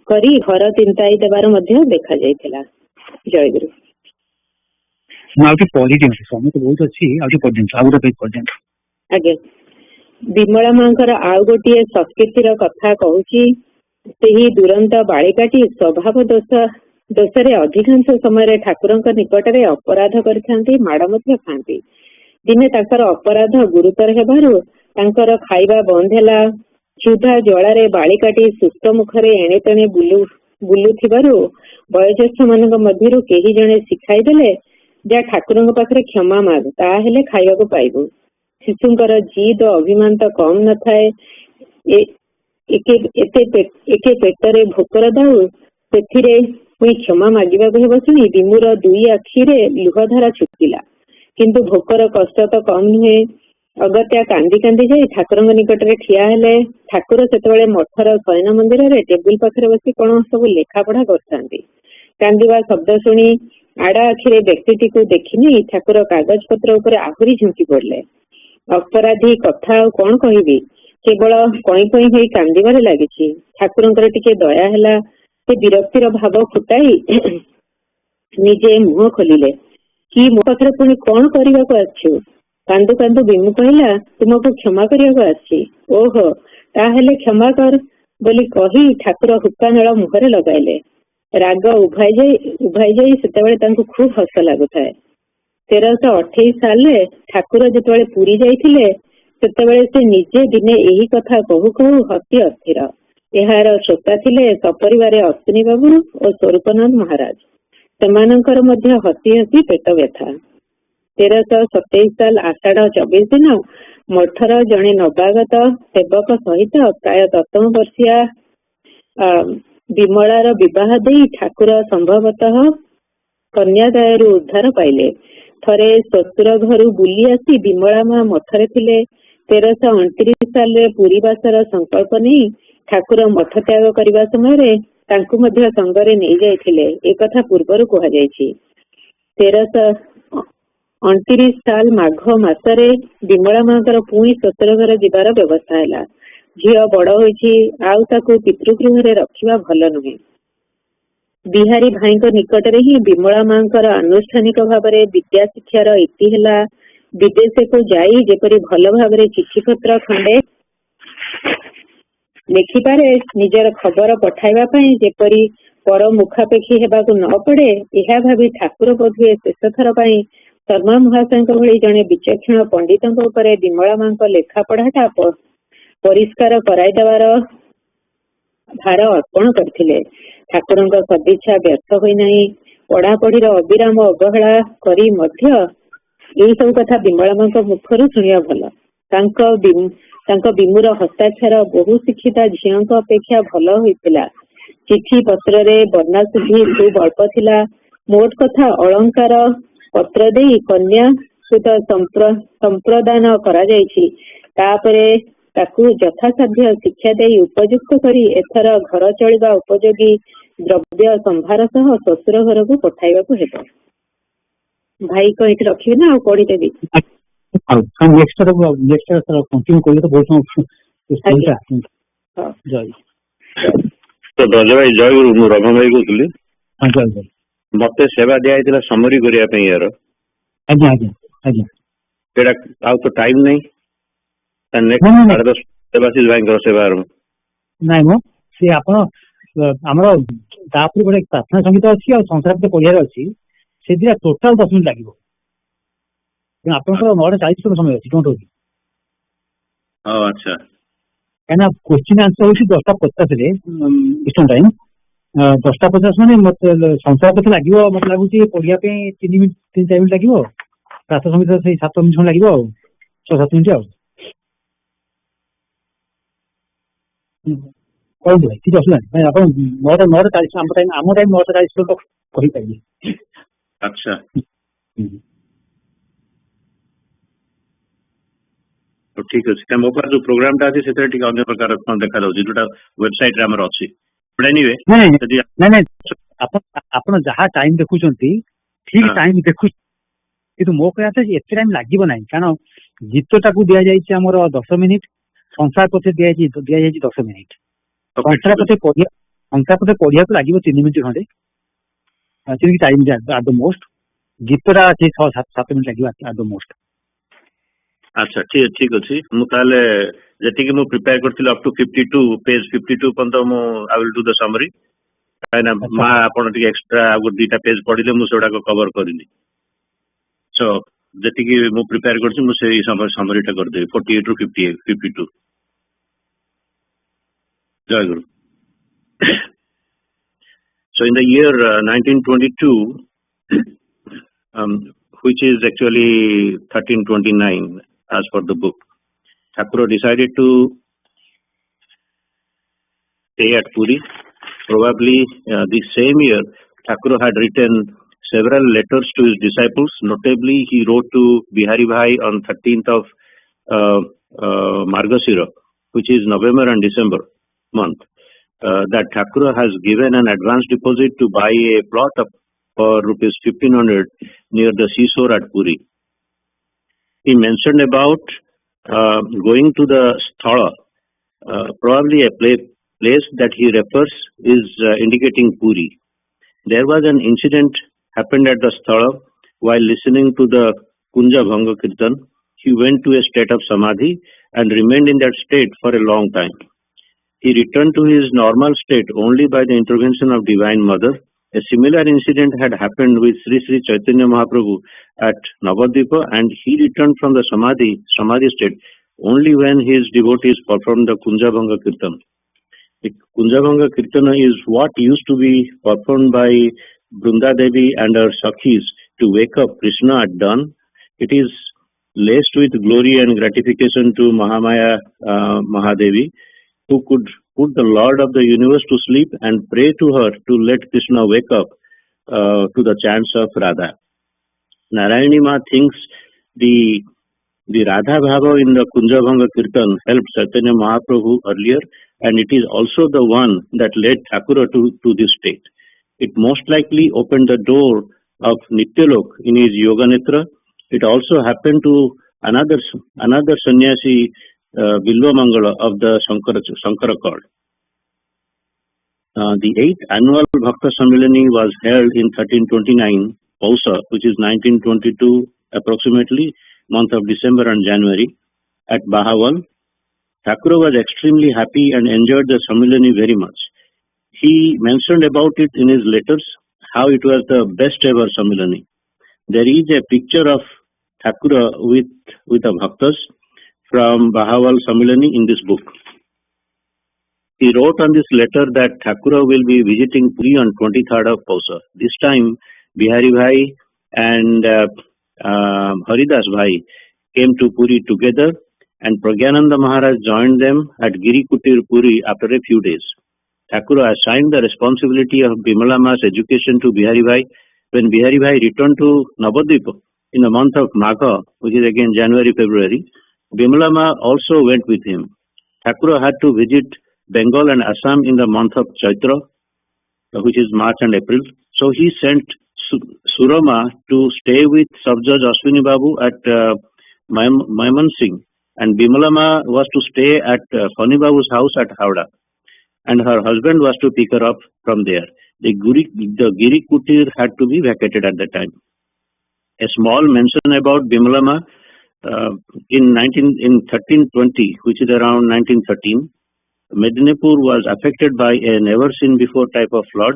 କରି ଘର ତିନ୍ତାଇ ଦେବାର ମଧ୍ୟ ଦେଖାଯାଇଥିଲା। ଜୟଗୁରୁ। ଆଜ୍ଞା। ବିମଳା ମାଙ୍କର ଆଉ ଗୋଟିଏ ସଂସ୍କୃତିର କଥା କହୁଛି। ସେହି ଦୁରନ୍ତ ବାଳିକାଟି ସ୍ୱଭାବ ଦୋଷରେ ଅଧିକାଂଶ ସମୟରେ ଠାକୁରଙ୍କ ନିକଟରେ ଅପରାଧ କରିଥାନ୍ତି, ମାଡ଼ ମଧ୍ୟ ଖାଆନ୍ତି। ଦିନେ ତାଙ୍କର ଅପରାଧ ଗୁରୁତର ହେବାରୁ ତାଙ୍କର ଖାଇବା ବନ୍ଦ ହେଲା। କ୍ଷୁଧା ଜ୍ୱାଳାରେ ବାଳିକାଟି ସୁସ୍ଥ ମୁଖରେ ଏଣେ ତେଣେ ବୁଲୁଥିବାରୁ ବୟୋଜ୍ୟେଷ୍ଠ ମାନଙ୍କ ମଧ୍ୟରୁ କେହି ଜଣେ ଶିଖାଇଦେଲେ, ଯା ଠାକୁରଙ୍କ ପାଖରେ କ୍ଷମା ମାଗ, ତାହେଲେ ଖାଇବାକୁ ପାଇବୁ। ଶିଶୁଙ୍କର ଜିଦ୍ ଓ ଅଭିମାନ ତ କମ୍ ନଥାଏ। ଏକେ ପେଟରେ ଭୋକର ଦାଉ, ସେଥିରେ ପୁଣି କ୍ଷମା ମାଗିବାକୁ ହେବ ଶୁଣି ବିମୁର 2 ଆଖିରେ ଲୁହଧାରା ଛୁଟିଲା। କିନ୍ତୁ ଭୋକର କଷ୍ଟ ତ କମ୍ ନୁହେଁ। ଅଗତ୍ୟା କାନ୍ଦି କାନ୍ଦି ଯାଇ ଠାକୁରଙ୍କ ନିକଟରେ ଠିଆ ହେଲେ। ଠାକୁର ସେତେବେଳେ ମଠର ଶୟନ ମନ୍ଦିରରେ ଟେବୁଲ ପାଖରେ ବସି କଣ ସବୁ ଲେଖାପଢା କରିଥାନ୍ତି। କାନ୍ଦିବା ଶବ୍ଦ ଶୁଣି ଆଡା ଆଖିରେ ବ୍ୟକ୍ତିଟିକୁ ଦେଖିନେଇ ଠାକୁର କାଗଜ ପତ୍ର ଉପରେ ଆହୁରି ଝୁଙ୍କି ପଡିଲେ। ଅପରାଧୀ କଥା ଆଉ କଣ କହିବି, କେବଳ କଇଁ କଇଁ ହୋଇ କାନ୍ଦିବାରେ ଲାଗିଛି। ଠାକୁରଙ୍କର ଟିକେ ଦୟା ହେଲା। ସେ ବିରକ୍ତିର ଭାବ ଫୁଟାଇ ନିଜେ ମୁହଁ ଖୋଲିଲେ। କି ମୋ ପାଖରେ ପୁଣି କଣ କରିବାକୁ ଆସିଛୁ? କାନ୍ଦୁ କାନ୍ଦୁ ବିମୁ କହିଲା, ତୁମକୁ କ୍ଷମା କରିବାକୁ ଆସିଛି। ଓହୋ, ତାହେଲେ କ୍ଷମା କର ବୋଲି କହି ଠାକୁର ହୁକାନଳ ମୁହଁରେ ଲଗାଇଲେ। ରାଗ ଉଭାଇ ଯାଇ ସେତେବେଳେ ତାଙ୍କୁ ଖୁବ୍ ହସ ଲାଗୁଥାଏ। 1328 ସାଲରେ ଠାକୁର ଯେତେବେଳେ ପୁରୀ ଯାଇଥିଲେ, ସେତେବେଳେ ସେ ନିଜେ ଦିନେ ଏହି କଥା କହୁ କହୁ ହସି ଅସ୍ଥିର। ଏହାର ଶ୍ରୋତା ଥିଲେ ସପରିବାରେ ଅଶ୍ୱିନୀ ବାବୁ ଓ ସ୍ୱରୂପନାଥ ମହାରାଜ। ସେମାନଙ୍କର ମଧ୍ୟ ହସି ହସି ପେଟ ବ୍ୟଥା। 1327 ସାଲ ଆଷାଢ 24 ଦିନ ମଠର ଜଣେ ନବାଗତ ସେବକ ସହିତ ପ୍ରାୟ 10ମ ବର୍ଷିଆ ବିମଳାର ବିବାହ ଦେଇ ଠାକୁର ସମ୍ଭବତଃ କନ୍ୟାଦାୟରୁ ଉଦ୍ଧାର ପାଇଲେ। ଥରେ ଶ୍ୱଶୁର ଘରୁ ବୁଲି ଆସି ବିମଳା ମା ମଠରେ ଥିଲେ। 1329 ସାଲରେ ପୁରୀବାସର ସଂକଳ୍ପ ନେଇ ଠାକୁର ମଠ ତ୍ୟାଗ କରିବା ସମୟରେ ତାଙ୍କୁ ମଧ୍ୟ ସଙ୍ଗରେ ନେଇଯାଇଥିଲେ, ଏକଥା ପୂର୍ବରୁ କୁହାଯାଇଛି। 1329 ସାଲ ମାଘ ମାସରେ ବିମଳା ମାଙ୍କର ପୁଣି ଶ୍ୱଶୁର ଘର ଯିବାର ବ୍ୟବସ୍ଥା ହେଲା। ଝିଅ ବଡ ହୋଇଛି, ଆଉ ତାକୁ ପିତୃଗୃହରେ ରଖିବା ଭଲ ନୁହେଁ। ବିହାରୀ ଭାଇଙ୍କ ନିକଟରେ ହିଁ ବିମଳା ମାଙ୍କର ଆନୁଷ୍ଠାନିକ ଭାବରେ ବିଦ୍ୟା ଶିକ୍ଷାର ଇତି ହେଲା। ବିଦେଶକୁ ଯାଇ ଯେପରି ଭଲ ଭାବରେ ଚିଠିପତ୍ର ଖଣ୍ଡେ ଲେଖିପାରେ, ନିଜର ଖବର ପଠାଇବା ପାଇଁ ଯେପରି ପର ମୁଖାପେକ୍ଷୀ ହେବାକୁ ନ ପଡେ, ଏହା ଭାବି ଠାକୁର ବୋଧହୁଏ ଶେଷ ଥର ପାଇଁ ଶର୍ମା ମହାଶୟଙ୍କ ଭଳି ଜଣେ ବିଚକ୍ଷଣ ପଣ୍ଡିତଙ୍କ ଉପରେ ବିମଳା ମାଙ୍କ ଲେଖାପଢାଟା ପରିଷ୍କାର କରାଇଦେବାର ଭାର ଅର୍ପଣ କରିଥିଲେ। ଠାକୁରଙ୍କ ସଦିଚ୍ଛା ବ୍ୟର୍ଥ ହୋଇନାହିଁ। ପଢାପଢିର ଅବିରାମ ଅବହେଳା କରି ମଧ୍ୟ ଏଇ ସବୁ କଥା ବିମଳା ମାଙ୍କ ମୁଖରୁ ଶୁଣିବା ଭଲ। ତାଙ୍କ ବିମୁର ହସ୍ତାକ୍ଷର ବହୁ ଶିକ୍ଷିତା ଝିଅଙ୍କ ଅପେକ୍ଷା ଭଲ ହୋଇଥିଲା। ଚିଠି ପତ୍ରରେ ବର୍ଣ୍ଣାଶୁଦ୍ଧି ଖୁବ୍ ଅଳ୍ପ ଥିଲା। ମୋଟ କଥା ଅଳଙ୍କାର ପତ୍ର ଦେଇ କନ୍ୟାକୁ ତ ସମ୍ପ୍ରଦାନ କରାଯାଇଛି। ତାପରେ ତାକୁ ଯଥାସାଧ୍ୟ ଶିକ୍ଷା ଦେଇ ଉପଯୁକ୍ତ କରି ଏଥର ଘର ଚଳିବା ଉପଯୋଗୀ ଦ୍ରବ୍ୟ ସମ୍ଭାର ସହ ଶ୍ୱଶୁର ଘରକୁ ପଠାଇବାକୁ ହେବ। ଭାଇ କଣ ଏଠି ରଖିବି ନା ଆଉ ପଢିଦେବି? ବ୍ରଜ ଭାଇ ଜୟଗୁରୁ, ମୁଁ ରମା ଭାଇ କହୁଥିଲି। ମତେ ସେବା ଦିଆଯାଇଥିଲା ସମରି କରିବା ପାଇଁ ୟାର। ଆଜ୍ଞା ଆଜ୍ଞା ଆଜ୍ଞା। ସେଇଟା ଆଉ ତ ଟାଇମ ନାହିଁ। ଦେବାଶିଷ ଭାଇଙ୍କର ସେବା ଆରମ୍ଭ ନାଇଁ ମ, ସେ ଆପଣ ଆମର ତାପରେ ଗୋଟେ ପ୍ରାର୍ଥନା ସଙ୍ଗୀତ ଅଛି ଆଉ ସଂସାର ପଢିବାର ଅଛି। ସେ ଦିଟା ଟୋଟାଲ 10 ମିନିଟ୍ ଲାଗିବ। ଆପଣଙ୍କର 9:40 ସମୟ ଅଛି। କଣ ରହୁଛି? ଆଚ୍ଛା, କାହିଁକିନା କ୍ୱେଶ୍ଚିନ୍ ଆନ୍ସର ହଉଛି 10:50 ଇଷ୍ଟର୍ଣ୍ଣ ଟାଇମ୍। 10:50 ମାନେ ମତେ ସଂସାର ପଥ ଲାଗିବ, ମତେ ଲାଗୁଛି ପଢିବା ପାଇଁ 3-4 ମିନିଟ୍ ଲାଗିବ। ପ୍ରାର୍ଥନା ସଙ୍ଗୀତ ସେଇ 7 ମିନିଟ୍ ଖଣ୍ଡେ ଲାଗିବ, ଆଉ 6-7 ମିନିଟ୍ ଆଉ। କହନ୍ତୁ ଭାଇ, କିଛି ଅସୁବିଧା ନାହିଁ। ଆପଣ 9:40 ଆମ ଟାଇମ୍ 9:40 କହିପାରିବେ। ଆଚ୍ଛା, ଠିକ ଅଛି। ମୋ ପାଖରେ ଯୋଉ ପ୍ରୋଗ୍ରାମ ଟା ଅଛି ସେଥିରେ ଟିକେ ଅନ୍ୟ ପ୍ରକାର ଦେଖାଯାଉଛି, ଯୋଉଟା ୱେବସାଇଟ୍ ରେ ଆମର ଅଛି। ନାଇଁ, ଆପଣ ଯାହା ଟାଇମ ଦେଖୁଛନ୍ତି ଠିକ ଟାଇମ ଦେଖୁଛନ୍ତି, କିନ୍ତୁ ମୋ କହିବା କଥା ଏତେ ଟାଇମ ଲାଗିବ ନାହିଁ। କାରଣ ଗୀତଟାକୁ ଦିଆଯାଇଛି ଆମର 10 ମିନିଟ୍, ସଂସାର ପଥେ ଦିଆଯାଇଛି 10 ମିନିଟ୍। ସଂସାର ପଥେ ପଢିବାକୁ ଲାଗିବ 3 ମିନିଟ୍ ଖଣ୍ଡେ, ଟାଇମ ଆଟ୍ ଦ ମୋଷ୍ଟ। ଗୀତଟା 6-7 ମିନିଟ୍ ଲାଗିବ ଆଟ୍ ଦ ମୋଷ୍ଟ। ଆଚ୍ଛା, ଠିକ ଅଛି। ମୁଁ ତାହେଲେ ଯେତିକି ମୁଁ ପ୍ରିପେୟାର କରିଥିଲି ଅପ୍ ଟୁ 52 ପେଜ୍ 52 ପର୍ଯ୍ୟନ୍ତ ମୁଁ ଆଇ ୱିଲ୍ ଡୁ ଦ ସମରି। କାହିଁକିନା ମା ଆପଣ ଟିକେ ଏକ୍ସଟ୍ରା ଆଉ 2ଟା ପେଜ୍ ପଢିଲେ ମୁଁ ସେଗୁଡାକ କଭର କରିନି। ସୋ ଯେତିକି ମୁଁ ପ୍ରିପେୟାର କରିଛି ମୁଁ ସେଇ ସମରିଟା କରିଦେବି 48 ରୁ 52। ଜୟ ଗୁରୁ। So in the year 1922, which is actually 1329 as per the book, Thakur decided to stay at Puri. Probably the same year, Thakur had written several letters to his disciples. Notably, he wrote to Bihari Bhai on 13th of Margasira, which is November and December month, that Thakur has given an advance deposit to buy a plot for rupees 1500 near the seashore at Puri. He mentioned about going to the Sthala, probably a place that he refers is indicating Puri. There was an incident happened at the Sthala while listening to the Kunja Bhanga Kirtan. He went to a state of Samadhi and remained in that state for a long time. He returned to his normal state only by the intervention of Divine Mother. A similar incident had happened with Sri Sri Chaitanya Mahaprabhu at Navadvipa, and he returned from the Samadhi state only when his devotees performed the Kunja Bhanga Kirtan. The Kunja Bhanga Kirtana is what used to be performed by Brunda Devi and her Sakhis to wake up Krishna at dawn. It is laced with glory and gratification to Mahamaya Mahadevi, who could put the Lord of the universe to sleep and pray to her to let Krishna wake up to the chants of Radha. Narayani Ma thinks the Radha Bhava in the Kunja Bhanga Kirtan helped Chaitanya Mahaprabhu earlier, and it is also the one that led Thakur to this state. It most likely opened the door of Nityalok in his Yoga Netra. It also happened to another sannyasi, Bilva Mangala of the Sankara cult. The 8th annual Bhakta Sammelani was held in 1329, Pausa, which is 1922, approximately month of December and January, at Bahawal. Thakur was extremely happy and enjoyed the Sammelani very much. He mentioned about it in his letters, how it was the best ever Sammelani. There is a picture of Thakur with the Bhaktas from Bahawal Sammelani in this book. He wrote on this letter that Thakur will be visiting Puri on 23rd of Pausa. This time, Bihari Bhai and Haridas Bhai came to Puri together, and Pragyananda Maharaj joined them at Girikutir Puri after a few days. Thakur assigned the responsibility of Bimalama's education to Bihari Bhai. When Bihari Bhai returned to Navadvipa in the month of Magha, which is again January-February, Bimalama also went with him. Thakur had to visit Bengal and Assam in the month of Chaitra, which is March and April. So he sent Surama to stay with Sub-Judge Ashwini Babu at Maiman Singh, and Bimalama was to stay at Fani Babu's house at Howrah, and her husband was to pick her up from there. The Giri Kutir had to be vacated at that time. A small mention about Bimalama in 1320, which is around 1913, Medinipur was affected by a never-seen-before type of flood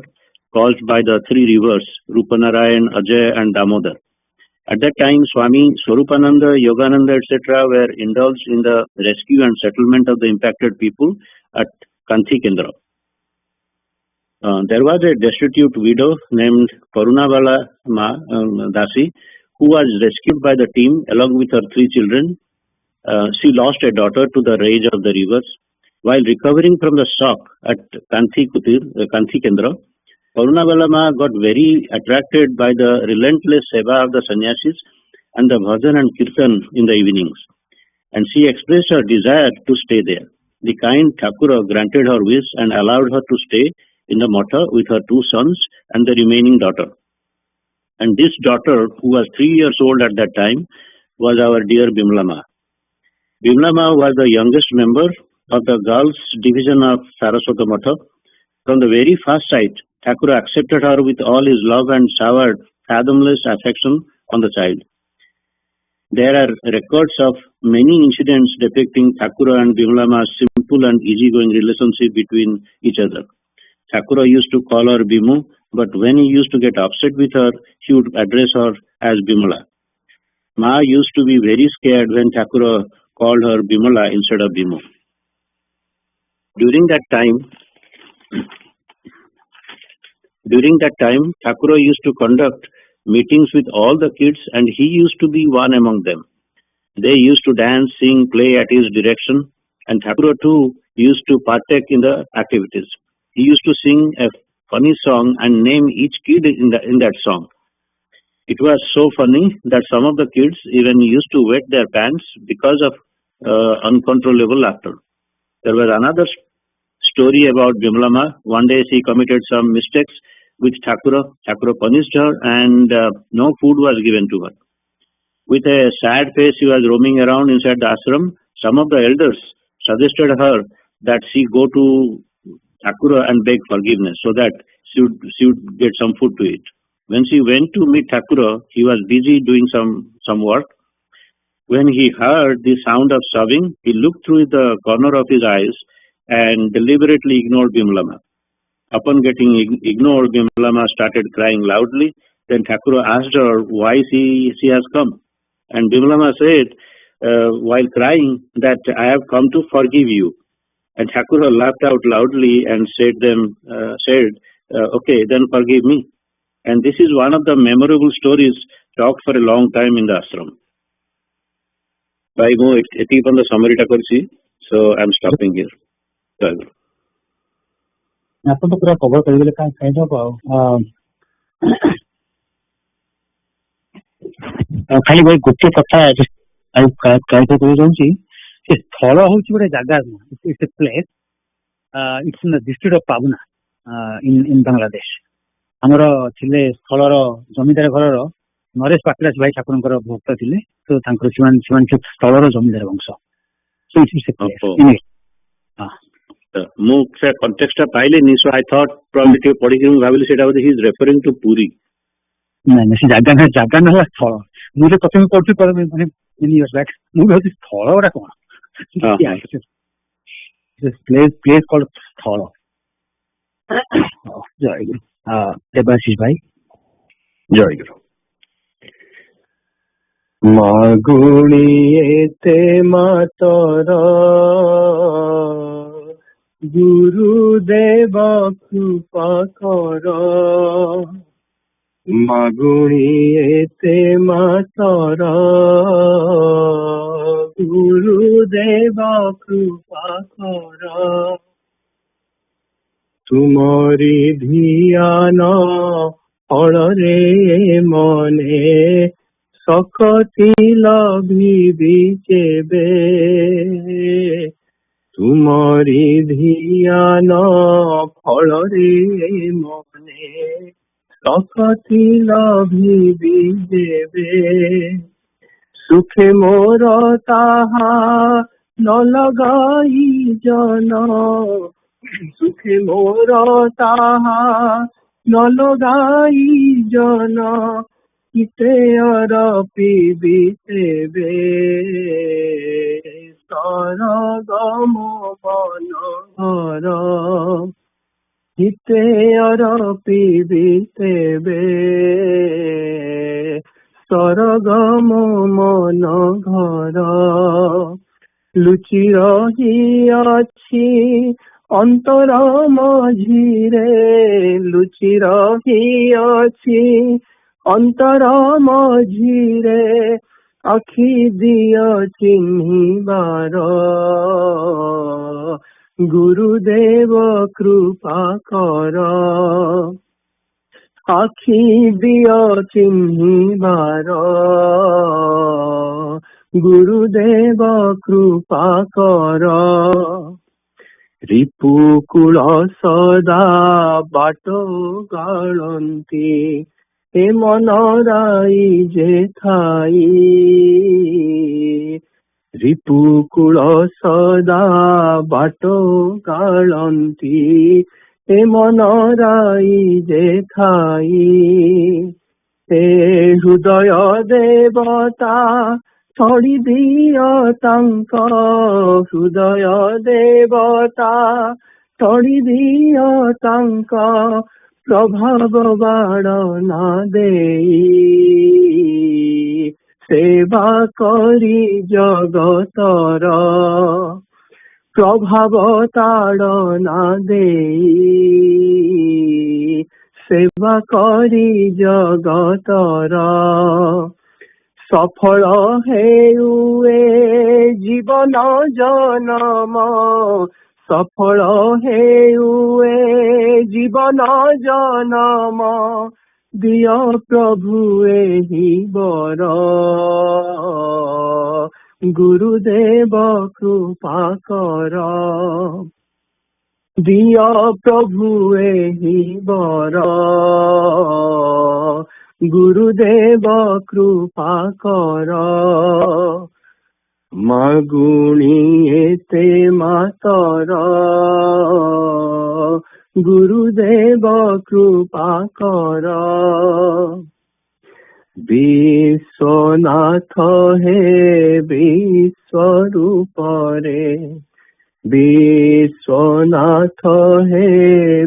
caused by the three rivers, Rupanarayan, Ajay and Damodar. At that time, Swami Swarupananda, Yogananda, etc. were indulged in the rescue and settlement of the impacted people at Kanthi Kendra. There was a destitute widow named Karunabala Dasi, who was rescued by the team along with her 3 children. She lost a daughter to the rage of the rivers. While recovering from the shock at Kanthi Kendra, Karunabala got very attracted by the relentless seva of the sannyasis and the bhajan and kirtan in the evenings, and she expressed her desire to stay there. The kind Thakur granted her wish and allowed her to stay in the matha with her 2 sons and the remaining daughter. And this daughter, who was 3 years old at that time, was our dear Bimlama. Bimlama was the youngest member of the girls' division of Saraswata Matha. From the very first sight, Thakur accepted her with all his love and showered fathomless affection on the child. There are records of many incidents depicting Thakur and Bimlama's simple and easygoing relationship between each other. Thakur used to call her Bimu, but when he used to get upset with her, he would address her as Bimala. Ma used to be very scared when Thakur called her Bimala instead of Bimu. During that time, During that time, Thakura used to conduct meetings with all the kids, and he used to be one among them. They used to dance, sing, play at his direction, and Thakura too used to partake in the activities. He used to sing a funny song and name each kid in that song. It was so funny that some of the kids even used to wet their pants because of uncontrollable laughter. There was another story about Bimlama. One day she committed some mistakes with Thakura. Thakura punished her and no food was given to her. With a sad face, she was roaming around inside the ashram. Some of the elders suggested her that she go to Thakura and beg forgiveness so that she would get some food to eat. When she went to meet Thakura, he was busy doing some work. When he heard the sound of sobbing, he looked through the corner of his eyes and deliberately ignored Bimlama. Upon getting ignored, Bimlama started crying loudly. Then Thakura asked her why she has come. And Bimlama said, while crying, that I have come to forgive you. And Thakura laughed out loudly and said, okay, then forgive me. And this is one of the memorable stories talked for a long time in the ashram. The summary, so I'm stopping here. ଆପଣ ତ ପୁରା cover କରିଦେଲେ kind of ଖାଲି ଭାଇ ଗୋଟିଏ କଥା କରିବାକୁ ଚାହୁଁଛି ସେ ସ୍ଥଳ ହଉଛି ଗୋଟେ ଜାଗା it's a place it's in the district of Pabna in Bangladesh. ଆମର ଥିଲେ ସ୍ଥଳର ଜମିଦାର ଘରର ନରେଶ ପାଟରାଜ ଭାଇ ଠାକୁରଙ୍କର ଭକ୍ତ ଥିଲେ, ତ ତାଙ୍କର ସେମାନେ ସ୍ଥଳର ଜମିଦାର ବଂଶ। ମୁଁ ସେ କଣ୍ଟେକ୍ସଟା ପାଇଲିନି, ସୋ ଆଇ ଥଟ୍ ପ୍ରବଲି ଟିକେ ପଢିକି ମୁଁ ଭାବିଲି ସେଇଟା ବୋଧେ ହି ଇଜ ରେଫରିଂ ଟୁ ପୁରୀ। ନାଇଁ ସେ ଜାଗା ନା ସ୍ଥଳ। ମୁଁ ତ ପ୍ରଥମେ ପଢୁଛି ମାନେ many years back, ମୁଁ ଭାବୁଛି ସ୍ଥଳ ଗୁଡା କଣ, ପ୍ଲେସ୍ କଲ୍ଡ ସ୍ଥଳ। ଜୟଗୁରୁ। ଦେବାଶିଷ ଭାଇ ଜୟଗୁରୁ। ମାଗୁଣି ଏତେ ମାତର ଗୁରୁଦେବ କୃପା କର। ମାଗୁଣି ଏତେ ମାତର ଗୁରୁଦେବ କୃପା କର। ତୁମରି ଧ୍ୟାନ ଫଳରେ ମନେ ଶକ୍ତି ଲଭିବି ଯେବେ। ତୁମରି ଧ୍ୟାନ ଫଳରେ ମନେ ଶକ୍ତି ଲଭିବି ଯେବେ। ସୁଖେ ମୋର ତାହା ନ ଲଗାଇ ଜନ। ସୁଖେ ମୋର ତାହା ନ ଲଗାଇ ଜନ। କିତେ ଅରପିବି ତେବେ। ସରଗମ ମନୋହର କିତେ ଅରପିବି ତେବେ। ସରଗମ ମନ ଘର ଲୁଚି ରହିଅଛି ଅନ୍ତର ମଝିରେ। ଲୁଚି ରହିଅଛି ଅନ୍ତର ମଝିରେ। ଆଖି ଦିଅ ଚିହ୍ନିବାର। ଗୁରୁଦେବ କୃପା କର। ଆଖି ଦିଅ ଚିହ୍ନିବାର। ଗୁରୁଦେବ କୃପା କର। ରିପୁ କୂଳ ସଦା ବାଟ ଗାଳନ୍ତି। ଏ ମନରାଇ ଯେ ଥାଇ। ରିପୁ କୂଳ ସଦା ବାଟ ଗାଳନ୍ତି। ଏ ମନରାଇ ଯେ ଥାଇ। ଏ ହୃଦୟ ଦେବତା ଛଡ଼ି ଦିଅ ତାଙ୍କ। ହୃଦୟ ଦେବତା ଛଡ଼ି ଦିଅ ତାଙ୍କ। ପ୍ରଭାବ ବାଡ଼ନା ଦେଇ ସେବା କରି ଜଗତର। ପ୍ରଭାବ ତାଡ଼ନା ଦେଇ सेवा करी जगतर सफल हेउए जीवन जनम सफल हेउए जीवन जनम दिय प्रभु एहि बर गुरुदेव कृपा कर दिय प्रभु एहि बर गुरुदेव कृपा कर मागुणी एते मातर गुरुदेव कृपा कर विश्वनाथ हे विश्वरूप रे विश्वनाथ हे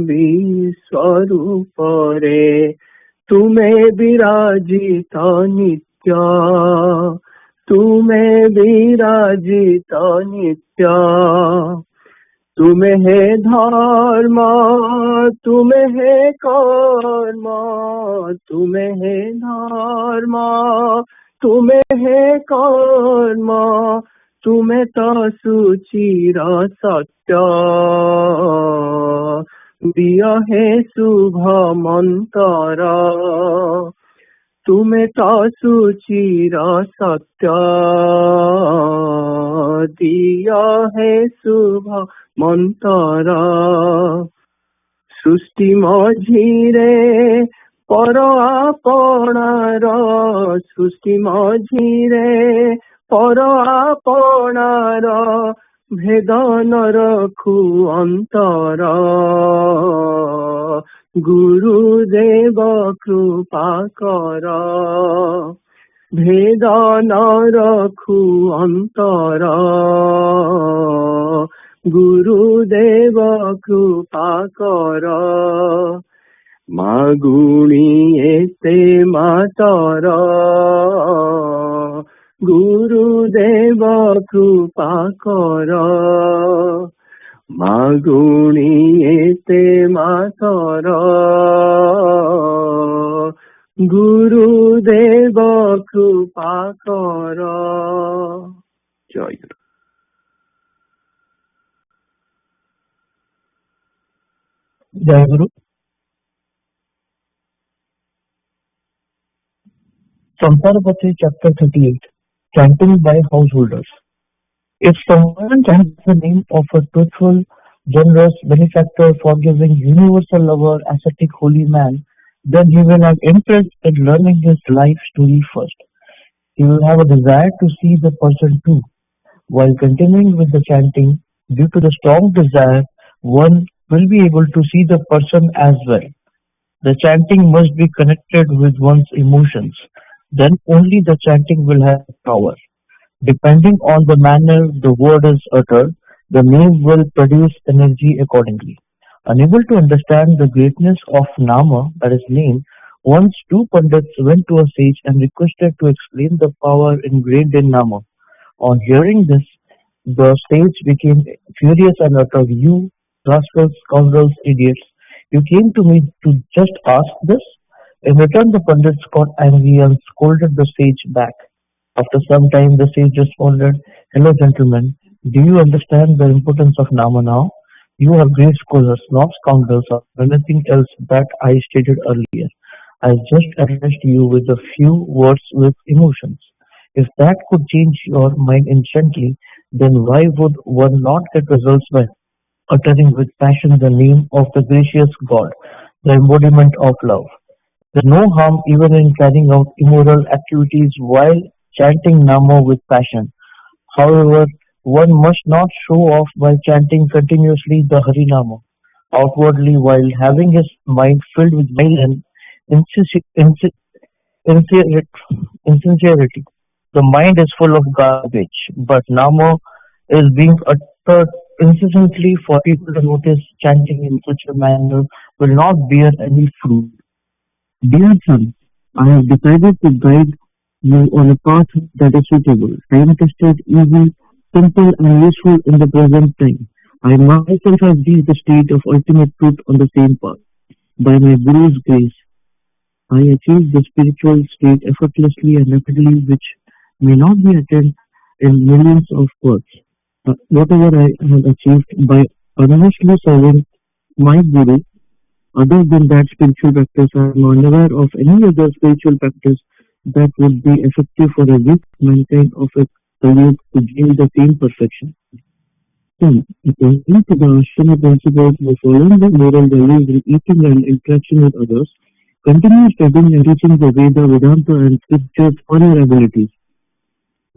विश्वरूप रे तुमे विराजित नित्य तुमे विराजित नित्य तुमे हे धर्म तुमे हे कर्म तुमे हे धर्म तुमे हे कर्म तुमे तो सुचिर सत्य दिय हे शुभ मंतर तुमे तो सुचिर सत्य दिय हे शुभ मंतर सृष्टि मझिरे पर आपणार सृष्टि मझिरे पर आपणार भेद न रखु अंतर गुरुदेव कृपा कर भेद न रखु अंतर गुरुदेव कृपा कर मागुणी एते मातर गुरुदेव कृपा कर मागुणी एते मातर गुरुदेव कृपा कर जय गुरु। जय गुरु। Samparapati chapter 38 Chanting by householders. If someone chants the name of a truthful, generous, benefactor, forgiving, universal lover, ascetic, holy man, then he will have interest in learning his life story first. He will have a desire to see the person too. While continuing with the chanting, due to the strong desire, one will be able to see the person as well. The chanting must be connected with one's emotions. Then only the chanting will have power. Depending on the manner the word is uttered, the name will produce energy accordingly. Unable to understand the greatness of Nama, that is name, once two Pandits went to a sage and requested to explain the power ingrained in Nama. On hearing this, the sage became furious and uttered, "You rascals, scoundrels, idiots, you came to me to just ask this?" In return, the Pandits got angry and scolded the sage back. After some time, the sage responded, "Hello, gentlemen. Do you understand the importance of Nama now? You are great scholars, not scoundrels or anything else that I stated earlier. I just addressed you with a few words with emotions. If that could change your mind instantly, then why would one not get results by uttering with passion the name of the gracious God, the embodiment of love? There's no harm even in carrying out immoral activities while chanting Nama with passion. However, one must not show off by chanting continuously the Harinama outwardly while having his mind filled with guile and insincerity. The mind is full of garbage, but Nama is being uttered incessantly for people to notice. Chanting in such a manner will not bear any fruit. Dear son, I have decided to guide you on a path that is suitable, time-tested, easy, simple and useful in the present time. I myself have reached the state of ultimate truth on the same path. By my Guru's grace, I achieved the spiritual state effortlessly and rapidly, which may not be attained in millions of words. Whatever I have achieved by earnestly serving my Guru, other than that spiritual practice, I am unaware of any other spiritual practice that would be effective for a weak mankind of a Kaliyug to gain the same perfection. Then, according to the Ashrama principles of following the moral values in eating and interaction with others, continue studying and teaching the Veda, Vedanta and scriptures for your abilities.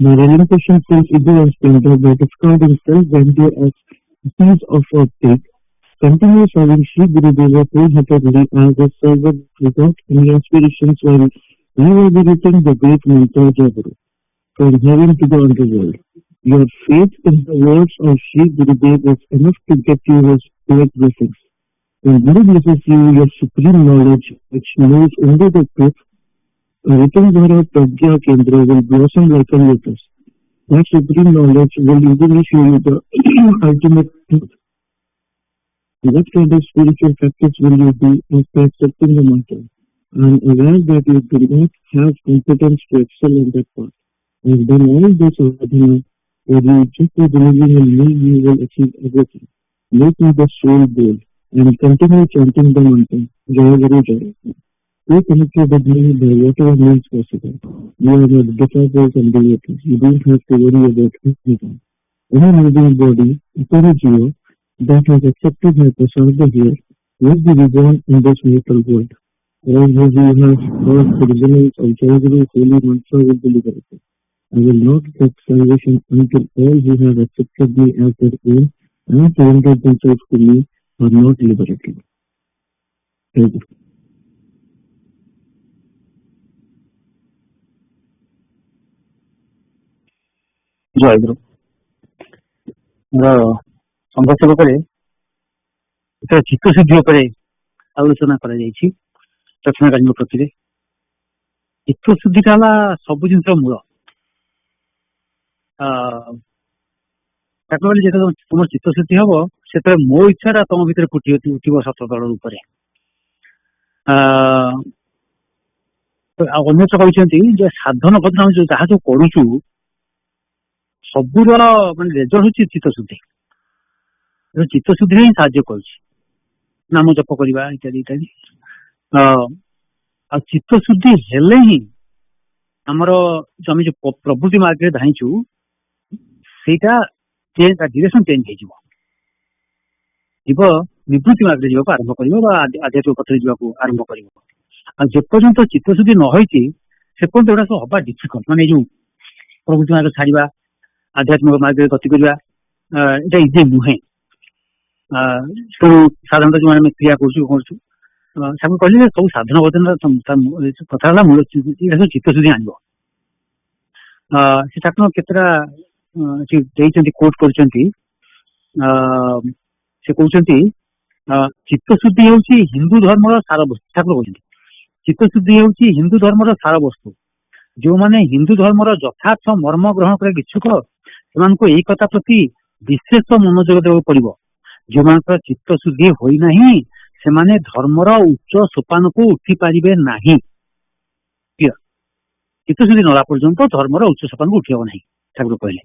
By relinquishing self-ego and splendor, by discarding self-grandeur as a piece of a pig, continue serving Sri Gurudeva wholeheartedly as a servant without any aspirations while reverberating the great mantra Jai Guru from heaven to the underworld. Your faith in the words of Sri Gurudeva is enough to get you his direct blessings. When Guru blesses you, your supreme knowledge, which knows only the truth, Ritanvara Pragya Kendra will blossom like a lotus. That supreme knowledge will easily show you the ultimate truth. What kind of spiritual practice will you do after accepting the mantra? I am aware that you do not have competence to excel in that path. I have done all this sadhana, or you just by believing in me, you will achieve everything. Make me the soul bold and continue chanting the mantra, Jai Guru Jai. Stay connected with me by whatever means possible. You are my disciples and devotees. You don't have to worry about anything. Any living body, Apara Jiva, that has accepted my prasada here, will be reborn in this mortal world. All who have heard the resonance of Jai Guru holy mantra will be liberated. I will not get salvation until all who have accepted me as their own and surrendered themselves to me are not liberated. Jai Guru. ଜୟ ଗୁରୁ। ସଂଘର୍ଷ ଉପରେ ଚିତ୍ତଶୁଦ୍ଧି ଉପରେ ଆଲୋଚନା କରାଯାଇଛି ଦକ୍ଷିଣକାଳୀନ ପ୍ରତିରେ। ଚିତ୍ତଶୁଦ୍ଧିଟା ହେଲା ସବୁ ଜିନିଷର ମୂଳ। ତାକୁ କହିଲେ ଯେତେବେଳେ ତୁମର ଚିତ୍ତଶୁଦ୍ଧି ହବ ସେତେବେଳେ ମୋ ଇଚ୍ଛାଟା ତମ ଭିତରେ ଫୁଟି ଉଠିବ ସତଦଳ ରୂପରେ। ଅନ୍ୟତ୍ର କହିଛନ୍ତି ଯେ ସାଧନ ଭଜନ ଆମେ ଯାହା ଯୋଉ କରୁଛୁ ସବୁର ମାନେ ରେଜଲ୍ଟ ହଉଛି ଚିତ୍ତଶୁଦ୍ଧି। ଚିତ୍ତଶୁଦ୍ଧିରେ ହିଁ ସାହାଯ୍ୟ କରୁଛି ନାମ ଜପ କରିବା ଇତ୍ୟାଦି ଇତ୍ୟାଦି। ଆଉ ଚିତ୍ତଶୁଦ୍ଧି ହେଲେ ହିଁ ଆମର ଆମେ ଯୋଉ ପ୍ରବୃତ୍ତି ମାର୍ଗରେ ଧାଇଁଛୁ ସେଇଟା ଡିରେକ୍ସନ ଚେଞ୍ଜ ହେଇଯିବ, ଯିବ ନିବୃତ୍ତି ମାର୍ଗରେ ଯିବାକୁ ଆରମ୍ଭ କରିବ ବା ଆଧ୍ୟାତ୍ମିକ ପଥରେ ଯିବାକୁ ଆରମ୍ଭ କରିବ। ଆଉ ଯେପର୍ଯ୍ୟନ୍ତ ଚିତ୍ତଶୁଦ୍ଧି ନ ହେଇଛି ସେ ପର୍ଯ୍ୟନ୍ତ ଏଗୁଡା ସବୁ ହବା ଡିଫିକଲ୍ଟ। ମାନେ ଏଇ ଯୋଉ ପ୍ରବୃତ୍ତି ମାର୍ଗ ଛାଡିବା, ଆଧ୍ୟାତ୍ମିକ ମାର୍ଗରେ ଗତି କରିବା ଏଇଟା ଇଜି ନୁହେଁ। ତେଣୁ ସାଧାରଣତଃ ଯୋଉ ଆମେ କ୍ରିୟା କରୁଛୁ ତାକୁ କହିଲେ ସବୁ ସାଧନ ଭଜନର କଥା ହେଲା ମୂଳ ସବୁ ଚିତ୍ତଶୁଦ୍ଧି ଆଣିବ। ସେ ଠାକୁର କେତେଟା ଦେଇଛନ୍ତି କୋଟ କରୁଛନ୍ତି। ସେ କହୁଛନ୍ତି ଚିତ୍ତଶୁଦ୍ଧି ହେଉଛି ହିନ୍ଦୁ ଧର୍ମର ସାର ବସ୍ତୁ। ଠାକୁର କହୁଛନ୍ତି ଚିତ୍ତଶୁଦ୍ଧି ହେଉଛି ହିନ୍ଦୁ ଧର୍ମର ସାର ବସ୍ତୁ। ଯୋଉମାନେ ହିନ୍ଦୁ ଧର୍ମର ଯଥାର୍ଥ ମର୍ମ ଗ୍ରହଣ କରିବାକୁ ଇଚ୍ଛୁକ ସେମାନଙ୍କୁ ଏଇ କଥା ପ୍ରତି ବିଶେଷ ମନୋଯୋଗ ଦେବାକୁ ପଡିବ। ଯୋଉମାନଙ୍କର ଚିତ୍ତଶୁଦ୍ଧି ହୋଇନାହିଁ ସେମାନେ ଧର୍ମର ଉଚ୍ଚ ସୋପାନକୁ ଉଠି ପାରିବେ ନାହିଁ। ଚିତ୍ତଶୁଦ୍ଧି ନହେଲା ପର୍ଯ୍ୟନ୍ତ ଧର୍ମର ଉଚ୍ଚ ସୋପାନକୁ ଉଠି ହେବ ନାହିଁ ଠାକୁର କହିଲେ।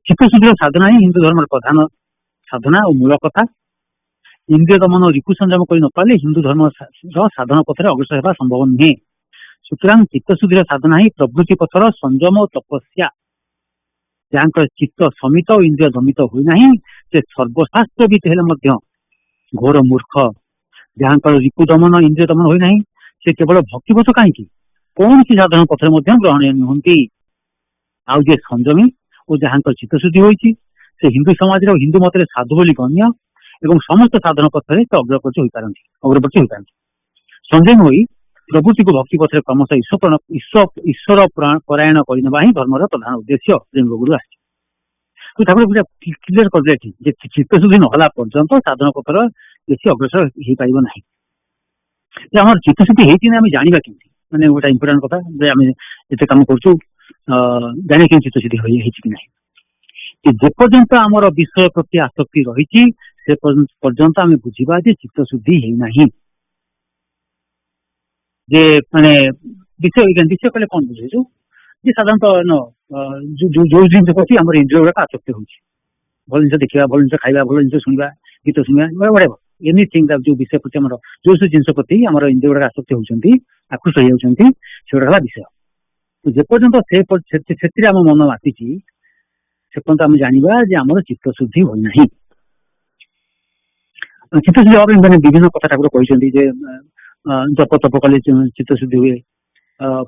ଚିତ୍ତଶୁଦ୍ଧିର ସାଧନା ହିଁ ହିନ୍ଦୁ ଧର୍ମର ପ୍ରଧାନ ସାଧନା ଓ ମୂଳ କଥା। ଇନ୍ଦ୍ରିୟ ଦମନ ରିପୁ ସଂଯମ କରି ନ ପାରିଲେ ହିନ୍ଦୁ ଧର୍ମର ସାଧନ ପଥରେ ଅଗ୍ରସର ହେବା ସମ୍ଭବ ନୁହେଁ। ସୁତରାଂ ଚିତ୍ତଶୁଦ୍ଧିର ସାଧନା ହିଁ ପ୍ରବୃତ୍ତି ପଥର ସଂଯମ ଓ ତପସ୍ୟା। ଯାହାଙ୍କର ଚିତ୍ତ ସମିତ ଓ ଇନ୍ଦ୍ରିୟ ଦମିତ ହୋଇନାହିଁ ସେ ସର୍ବଶାସ୍ତ୍ରବିତ ହେଲେ ମଧ୍ୟ ଘୋର ମୂର୍ଖ। ଯାହାଙ୍କର ରିପୁ ଦମନ ଇନ୍ଦ୍ରିୟ ଦମନ ହୋଇନାହିଁ ସେ କେବଳ ଭକ୍ତିପଥ କାହିଁକି କୌଣସି ସାଧାରଣ ପଥରେ ମଧ୍ୟ ଗ୍ରହଣୀୟ ନୁହନ୍ତି। ଆଉ ଯିଏ ସଂଯମୀ ଓ ଯାହାଙ୍କର ଚିତ୍ତଶୁଦ୍ଧି ହୋଇଛି ସେ ହିନ୍ଦୁ ସମାଜରେ ଓ ହିନ୍ଦୁ ମତରେ ସାଧୁ ବୋଲି ଗଣ୍ୟ ଏବଂ ସମସ୍ତ ସାଧନ ପଥରେ ସେ ଅଗ୍ରଗତି ହୋଇପାରନ୍ତି। ସଂଯମୀ ହୋଇ ପ୍ରଭୃତିକୁ ଭକ୍ତି ପଥରେ କ୍ରମଶଃ ଈଶ୍ୱର ପରାୟଣ କରିନେବା ହିଁ ଧର୍ମର ପ୍ରଧାନ ଉଦ୍ଦେଶ୍ୟ। ଗୁରୁ ଆସିଛି ତାପରେ କ୍ଲିୟର କରିଦେଲେ ଠିକ ଯେ ଚିତ୍ତଶୁଦ୍ଧି ନହେଲା ପର୍ଯ୍ୟନ୍ତ ସାଧନ ପଥର ବେଶୀ ଅଗ୍ରସର ହେଇପାରିବ ନାହିଁ। ଆମର ଚିତ୍ତଶୁଦ୍ଧି ହେଇଛି ନା ଆମେ ଜାଣିବା କେମିତି? ମାନେ ଗୋଟେ ଇମ୍ପୋର୍ଟାଣ୍ଟ କଥା ଯେ ଆମେ ଯେତେ କାମ କରୁଛୁ ଜାଣିବା କେମିତି ଚିତ୍ତଶୁଦ୍ଧି ହେଇଛି କି ନାହିଁ। ଯେପର୍ଯ୍ୟନ୍ତ ଆମର ବିଷୟ ପ୍ରତି ଆସକ୍ତି ରହିଛି ସେ ପର୍ଯ୍ୟନ୍ତ ଆମେ ବୁଝିବା ଯେ ଚିତ୍ତଶୁଦ୍ଧି ହେଇନାହିଁ। ଯେ ମାନେ ବିଷୟ କହିଲେ କଣ ବୁଝୁଛୁ ଯେ ସାଧାରଣତଃ ଯୋଉ ଜିନିଷ ପ୍ରତି ଆମର ଇନ୍ଦ୍ରିୟ ଗୁଡାକ ଆସକ୍ତି ହଉଛି, ଭଲ ଜିନିଷ ଦେଖିବା, ଭଲ ଜିନିଷ ଖାଇବା, ଭଲ ଜିନିଷ ଶୁଣିବା, ଗୀତ ଶୁଣିବା, ଏନିଥିଙ୍ଗ ଯୋଉ ବିଷୟ ପ୍ରତି ଆମର ଯୋଉ ସବୁ ଜିନିଷ ପ୍ରତି ଆମର ଇନ୍ଦ୍ରିୟ ଗୁଡାକ ଆସକ୍ତି ହଉଛନ୍ତି, ଆକୃଷ୍ଟ ହେଇଯାଉଛନ୍ତି, ସେଗୁଡା ହେଲା ବିଷୟ। ଯେପର୍ଯ୍ୟନ୍ତ ସେଥିରେ ଆମ ମନ ମାତିଛି ସେପର୍ଯ୍ୟନ୍ତ ଆମେ ଜାଣିବା ଯେ ଆମର ଚିତ୍ତ ଶୁଦ୍ଧି ହୋଇନାହିଁ। ଚିତ୍ତ ଶୁଦ୍ଧି ହେବା ପାଇଁ ମାନେ ବିଭିନ୍ନ କଥା ଠାକୁର କହିଛନ୍ତି ଯେ ଜପ ତପ କଲେ ଚିତ୍ତ ଶୁଦ୍ଧି ହୁଏ,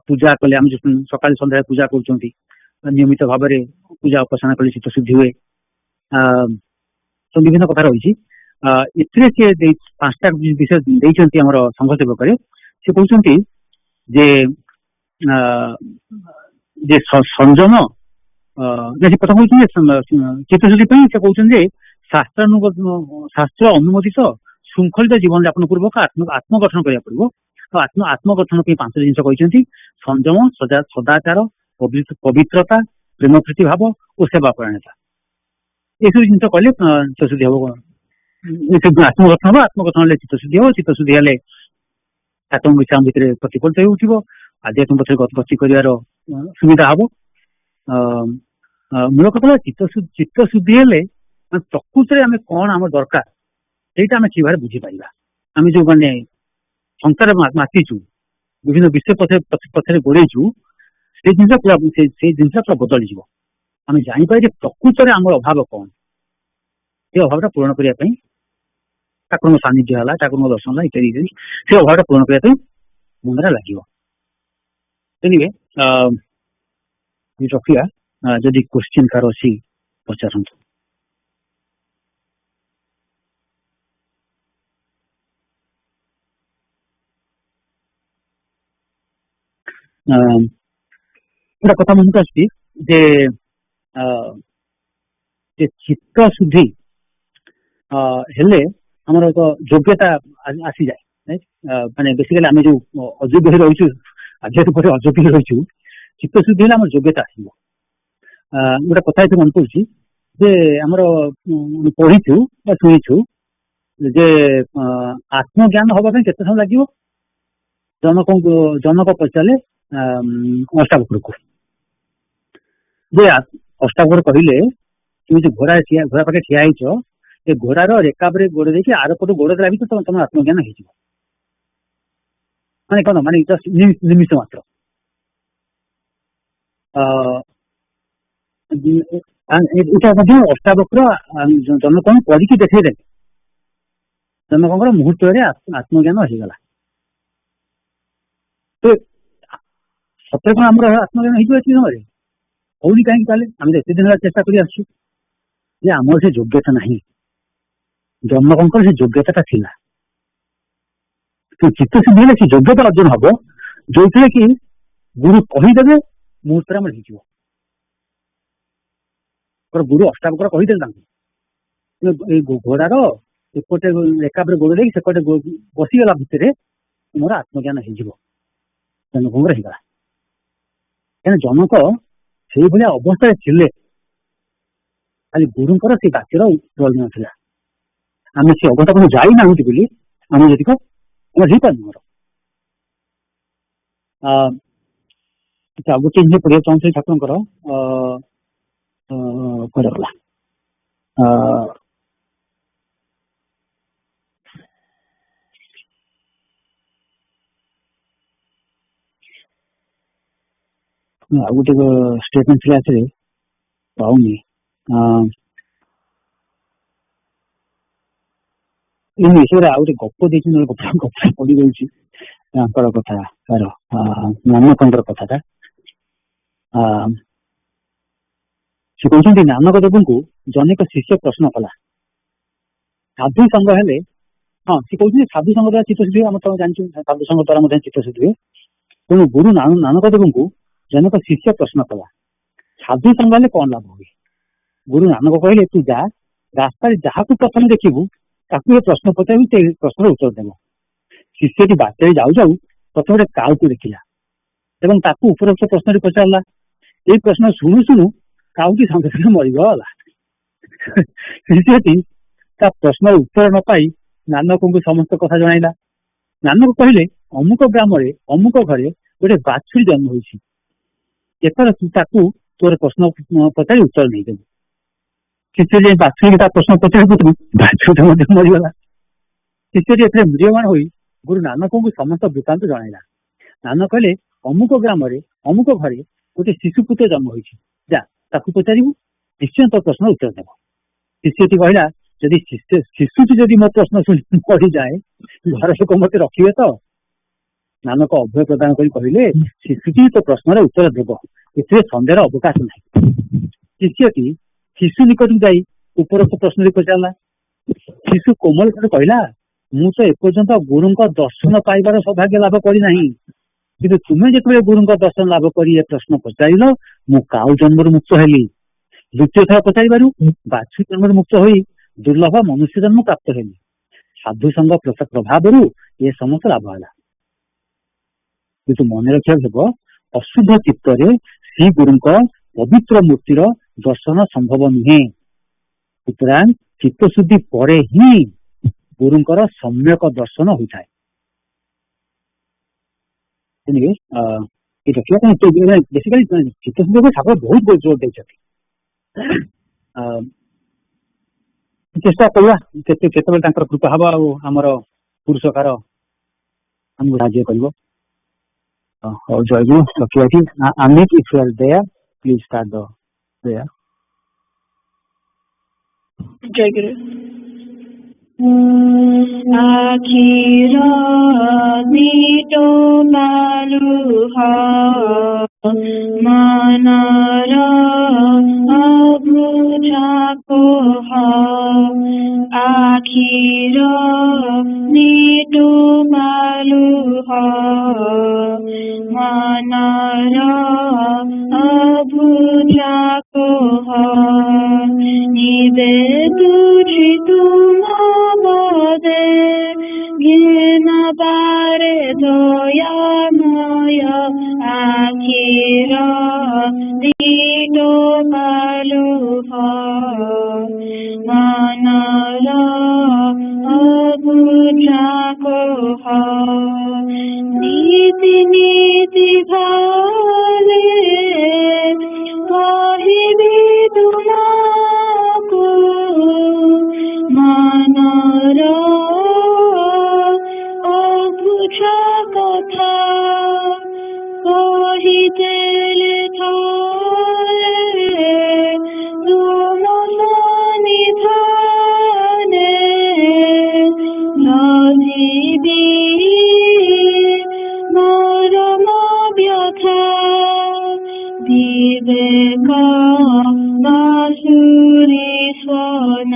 ପୂଜା କଲେ ଆମେ ସକାଳେ ସନ୍ଧ୍ୟାରେ ପୂଜା କରୁଛନ୍ତି ନିୟମିତ ଭାବରେ ପୂଜା ଉପାସନା କଲେ ଚିତ୍ତ ଶୁଦ୍ଧି ହୁଏ। ସବୁ ବିଭିନ୍ନ କଥା ରହିଛି। ଏଥିରେ ସେ 5ଟା ବିଷୟ ଦେଇଛନ୍ତି ଆମର ସଂଘ ସେବକରେ। ସେ କହୁଛନ୍ତି ଯେ ସଂଯମ, ସେ କଥା କହୁଛନ୍ତି ଚିତ୍ତଶୁଦ୍ଧି ପାଇଁ ସେ କହୁଛନ୍ତି ଯେ ଶାସ୍ତ୍ର ଅନୁମୋଦିତ ଶୃଙ୍ଖଳିତ ଜୀବନ ଯାପନ ପୂର୍ବକ ଆତ୍ମଗଠନ କରିବାକୁ ପଡିବ। ଆଉ ଆତ୍ମଗଠନ ପାଇଁ 5ଟି ଜିନିଷ କହିଛନ୍ତି: ସଂଯମ, ସଦାଚାର, ପବିତ୍ରତା, ପ୍ରେମ ପ୍ରୀତି ଭାବ ଓ ସେବା ପରାୟଣତା। ଏସବୁ ଜିନିଷ କହିଲେ ଚିତ୍ତଶୁଦ୍ଧି ହବ। ଆତ୍ମଗଠନ ହବ, ଆତ୍ମଗଠନ ହେଲେ ଚିତ୍ତଶୁଦ୍ଧି ହବ, ଚିତ୍ତଶୁଦ୍ଧି ହେଲେ ଠାକୁରଙ୍କ ଇଚ୍ଛା ଭିତରେ ପ୍ରତିଫଳିତ ହେଇ ଉଠିବ, ଆଧ୍ୟାତ୍ମିକ ପଥରେ ଗତି କରିବାର ସୁବିଧା ହବ। ମୂଳ କଥା ହେଲା ଚିତ୍ତଶୁଦ୍ଧି ହେଲେ ପ୍ରକୃତରେ ଆମେ କଣ ଆମ ଦରକାର ସେଇଟା ଆମେ ଠିକ ଭାବରେ ବୁଝିପାରିବା। ଆମେ ଯୋଉମାନେ ସଂସାରରେ ମାତିଛୁ, ବିଭିନ୍ନ ବିଷୟ ପଛରେ ଗୋଡେଇଛୁ, ସେଇ ଜିନିଷ ପୁରା ବଦଳିଯିବ। ଆମେ ଜାଣିପାରିବା ଯେ ପ୍ରକୃତରେ ଆମର ଅଭାବ କଣ, ସେ ଅଭାବଟା ପୂରଣ କରିବା ପାଇଁ ଠାକୁରଙ୍କ ସାନ୍ନିଧ୍ୟ ହେଲା, ଠାକୁରଙ୍କ ଦର୍ଶନ ହେଲା ଇତ୍ୟାଦି, ସେ ଅଭାବଟା ପୂରଣ କରିବା ପାଇଁ ମୁଣ୍ଡରେ ଲାଗିବ। ଏନିୱେ ରଖିବା, ଯଦି କ୍ୱେଶ୍ଚିନ୍ କାହାର ଅଛି ପଚାରନ୍ତୁ। ଗୋଟେ କଥା ମନେକୁ ଆସୁଛି ଯେ ଚିତ୍ତ ଶୁଦ୍ଧି ହେଲେ ଆମର ଏକ ଯୋଗ୍ୟତା ଆସିଯାଏ। ମାନେ ବେସିକାଲି ଆମେ ଯୋଉ ଅଯୋଗ୍ୟ ହେଇ ରହିଛୁ, ଆଧ୍ୟାତ୍ମିକ ପଥରେ ଅଯୋଗ୍ୟ ହେଇ ରହିଛୁ, ଚିତ୍ତ ଶୁଦ୍ଧି ହେଲେ ଆମର ଯୋଗ୍ୟତା ଆସିବ। ଗୋଟେ କଥା ଏଠି ମନେ ପଡୁଛି ଯେ ଆମର ପଢିଛୁ ବା ଶୁଣିଛୁ ଯେ ଆତ୍ମଜ୍ଞାନ ହବା ପାଇଁ କେତେ ସମୟ ଲାଗିବ? ଜନକ ପଚାରିଲେ ଅଷ୍ଟାବକ୍ରକୁ ଯେ ଅଷ୍ଟାବକ୍ର କହିଲେ তুমি যে ଘୋଡ଼ା ପାଖେ ଠିଆ ହେଇଛ, ଏ ଘୋଡ଼ାର ରେକାବରେ ଗୋଡ ଦେଇକି ଆର ପଟୁ ଗୋଡ ଦେଲା ଭିତରେ ତମର ଆତ୍ମଜ୍ଞାନ ହେଇଯିବ। ମାନେ କଣ, ମାନେ ନିମିଷ ମାତ୍ର। ଏଇଟା ମଧ୍ୟ ଅଷ୍ଟାବକ୍ର ଜନକଙ୍କୁ କରିକି ଦେଖେଇଦେଲେ, ଜନକଙ୍କର ମୁହୂର୍ତ୍ତରେ ଆତ୍ମଜ୍ଞାନ ହେଇଗଲା। ତ ସତରେ କଣ ଆମର ଆତ୍ମଜ୍ଞାନ ହେଇଯିବ ଏତିକି ସମୟରେ? ହଉନି କାହିଁକି? ତାହେଲେ ଆମେ ଏତେ ଦିନ ହେଲା ଚେଷ୍ଟା କରି ଆସୁଛୁ ଯେ ଆମର ସେ ଯୋଗ୍ୟତା ନାହିଁ। ଜନକଙ୍କର ସେ ଯୋଗ୍ୟତାଟା ଥିଲା। ଚିତ୍ତଶୁଦ୍ଧି ହେଲେ ସେ ଯୋଗ୍ୟତା ଅର୍ଜନ ହବ ଯୋଉଥିରେ କି ଗୁରୁ କହିଦେବେ ମୁହୂର୍ତ୍ତରେ ଆମର ହେଇଯିବ। ଗୁରୁ ଅଷ୍ଟାବକ୍ର କହିଦେଲେ ତାଙ୍କୁ, ଏଇ ଘୋଡ଼ାର ଏପଟେ ରେକାବରେ ଗୋଡ ଦେଇକି ସେପଟେ ବସିଗଲା ଭିତରେ ମୋର ଆତ୍ମଜ୍ଞାନ ହେଇଯିବ। ଜନକଙ୍କର ହେଇଗଲା। କାହିଁକି ଜନକ ସେଇଭଳିଆ ଅବସ୍ଥାରେ ଥିଲେ, ଖାଲି ଗୁରୁଙ୍କର ସେ ବାକ୍ୟର ପ୍ରୟୋଜନ ଥିଲା। ଆମେ ସେ ଅବସ୍ଥାକୁ ଯାଇନାହାନ୍ତି ବୋଲି ଆମେ ଯେତିକ ଆମର ହେଇପାରୁନି। ମୋର ଆଉ ଗୋଟେ ଜିନିଷ ପଢିବାକୁ ଚାହୁଁଥିଲି ଠାକୁରଙ୍କର, କୁଆଡେ ଗଲା? ଆଉ ଗୋଟେ ଷ୍ଟେଟମେଣ୍ଟ ଥିଲା ଏଥିରେ, ପାଉନି। ଏଇ ବିଷୟରେ ଆଉ ଗୋଟେ ଗପ ଦେଇଛି, ଗପ ପଡି ଯାଉଛି ତାଙ୍କର କଥା, ତାର ନାନକଙ୍କର କଥାଟା। ସେ କହୁଛନ୍ତି ନାନକ ଦେବଙ୍କୁ ଜନୈକ ଶିଷ୍ୟ ପ୍ରଶ୍ନ କଲା, ସାଧୁ ସଂଘ ହେଲେ, ହଁ ସେ କହୁଛନ୍ତି ସାଧୁ ସଂଘ ଦ୍ୱାରା ଚିତ୍ତଶୁଦ୍ଧି ହୁଏ। ଆମେ ତ ଜାଣିଛୁ ସାଧୁ ସଂଘ ଦ୍ୱାରା ମଧ୍ୟ ଚିତ୍ତଶୁଦ୍ଧି ହୁଏ। ତେଣୁ ଗୁରୁ ନାନକ ଦେବଙ୍କୁ ଜନକ ଶିଷ୍ୟ ପ୍ରଶ୍ନ କଲା, ସାଧୁ ସଂଘ ହେଲେ କଣ ଲାଭ ହୁଏ? ଗୁରୁ ନାନକ କହିଲେ, ତୁ ଯା, ରାସ୍ତାରେ ଯାହାକୁ ପ୍ରଥମେ ଦେଖିବୁ ତାକୁ ଏ ପ୍ରଶ୍ନ ପଚାରିବୁ, ସେ ପ୍ରଶ୍ନର ଉତ୍ତର ଦେବ। ଶିଷ୍ୟଟି ବାଟରେ ଯାଉ ଯାଉ ପ୍ରଥମେ ଗୋଟେ କାଉକୁ ଦେଖିଲା ଏବଂ ତାକୁ ଉପରୋକ୍ତ ପ୍ରଶ୍ନଟି ପଚାରିଲା। ଏଇ ପ୍ରଶ୍ନ ଶୁଣୁ ଶୁଣୁ କାଉଟି ସଙ୍ଗେ ସଙ୍ଗେ ମରିଗଲା। ଶିଷ୍ୟଟି ତା ପ୍ରଶ୍ନର ଉତ୍ତର ନ ପାଇ ନାନକଙ୍କୁ ସମସ୍ତ କଥା ଜଣାଇଲା। ନାନକ କହିଲେ, ଅମୁକ ଗ୍ରାମରେ ଅମୁକ ଘରେ ଗୋଟେ ବାଛୁରୀ ଜନ୍ମ ହୋଇଛି, ଏଥର ତୁ ତାକୁ ତୋର ପ୍ରଶ୍ନ ପଚାରି ଉତ୍ତର ନେଇଦେବୁ। ଶିଷ୍ୟଟି ବାଛୁରୀ ତା ପ୍ରଶ୍ନ ପଚାରି ବାଛୁରୀଟା ମଧ୍ୟ ମରିଗଲା। ଶିଷ୍ୟଟି ଏଥିରେ ମ୍ରିୟମାଣ ହୋଇ ଗୁରୁ ନାନକଙ୍କୁ ସମସ୍ତ ବୃତ୍ତାନ୍ତ ଜଣାଇଲା। ନାନକ କହିଲେ, ଅମୁକ ଗ୍ରାମରେ ଅମୁକ ଘରେ ଗୋଟେ ଶିଶୁ ପୁତ୍ର ଜନ୍ମ ହୋଇଛି, ଯା ତାକୁ ପଚାରିବୁ, ନିଶ୍ଚୟ ତୋ ପ୍ରଶ୍ନ ଉତ୍ତର ଦେବ। ଶିଷ୍ୟଟି କହିଲା, ଯଦି ଶିଶୁଟି ଯଦି ମୋ ପ୍ରଶ୍ନ ଶୁଣି ପଢିଯାଏ ଘର ଲୋକ ମତେ ରଖିବେ ତ? ନାନକ ଅଭୟ ପ୍ରଦାନ କରି କହିଲେ, ଶିଶୁଟି ତୋ ପ୍ରଶ୍ନର ଉତ୍ତର ଦେବ, ଏଥିରେ ସନ୍ଦେହର ଅବକାଶ ନାହିଁ। ଶିଷ୍ୟଟି ଶିଶୁ ନିକଟକୁ ଯାଇ ଉପରୋକ୍ତ ପ୍ରଶ୍ନଟି ପଚାରିଲା। ଶିଶୁ କୋମଳ ଠାରୁ କହିଲା, ମୁଁ ତ ଏପର୍ଯ୍ୟନ୍ତ ଗୁରୁଙ୍କ ଦର୍ଶନ ପାଇବାର ସୌଭାଗ୍ୟ ଲାଭ କରିନାହିଁ, କିନ୍ତୁ ତୁମେ ଯେତେବେଳେ ଗୁରୁଙ୍କ ଦର୍ଶନ ଲାଭ କରି ଏ ପ୍ରଶ୍ନ ପଚାରିଲ, ମୁଁ କାଉ ଜନ୍ମରୁ ମୁକ୍ତ ହେଲି। ଦ୍ୱିତୀୟ ଥର ପଚାରିବାରୁ ବାଛୁରୀ ଜନ୍ମରୁ ମୁକ୍ତ ହୋଇ ଦୁର୍ଲଭ ମନୁଷ୍ୟ ଜନ୍ମ ପ୍ରାପ୍ତ ହେଲି। ସାଧୁ ସଂଘ ପ୍ରଭାବରୁ ଏ ସମସ୍ତ ଲାଭ ହେଲା। କିନ୍ତୁ ମନେ ରଖିବାକୁ ହେବ, ଅଶୁଦ୍ଧ ଚିତ୍ତରେ ଶ୍ରୀ ଗୁରୁଙ୍କ ପବିତ୍ର ମୂର୍ତ୍ତିର ଦର୍ଶନ ସମ୍ଭବ ନୁହେଁ। ସୁତରାଂ ଚିତ୍ତଶୁଦ୍ଧି ପରେ ହିଁ ଗୁରୁଙ୍କର ସମ୍ୟକ ଦର୍ଶନ ହୋଇଥାଏ। ବେସିକାଲି ଚିତ୍ତଶୁଦ୍ଧି ଉପରେ ଠାକୁର ବହୁତ ଜୋର ଦେଇଛନ୍ତି। ଚେଷ୍ଟା କରିବା କେତେବେଳେ ତାଙ୍କର କୃପା ହବ ଆଉ ଆମର ପୁରୁଷକାର ଆମକୁ ସାହାଯ୍ୟ କରିବ। ହଉ, ଜୟ ଗୁରୁ। ରଖିବା ଏଠି। Amit, if you are there, please start the prayer. ଜୟ ଗୁରୁ। আখির নিট বালুহ মানর অবুঝাকোহ আখির নিট বালুহ মানর অবুঝাকোহ নিবে তুঝি তুমবদে জ্ঞান বারে দয়াময় আখির দিট বালুহ মানর অবুঝাকোহ নীতি নীতি ভালে কহিবি তোমাকু মানর অবুঝা কথা কহিতে তুম সন্নিধানে লজিবি মরম ব্যথা বিবেক বাসুরি স্বন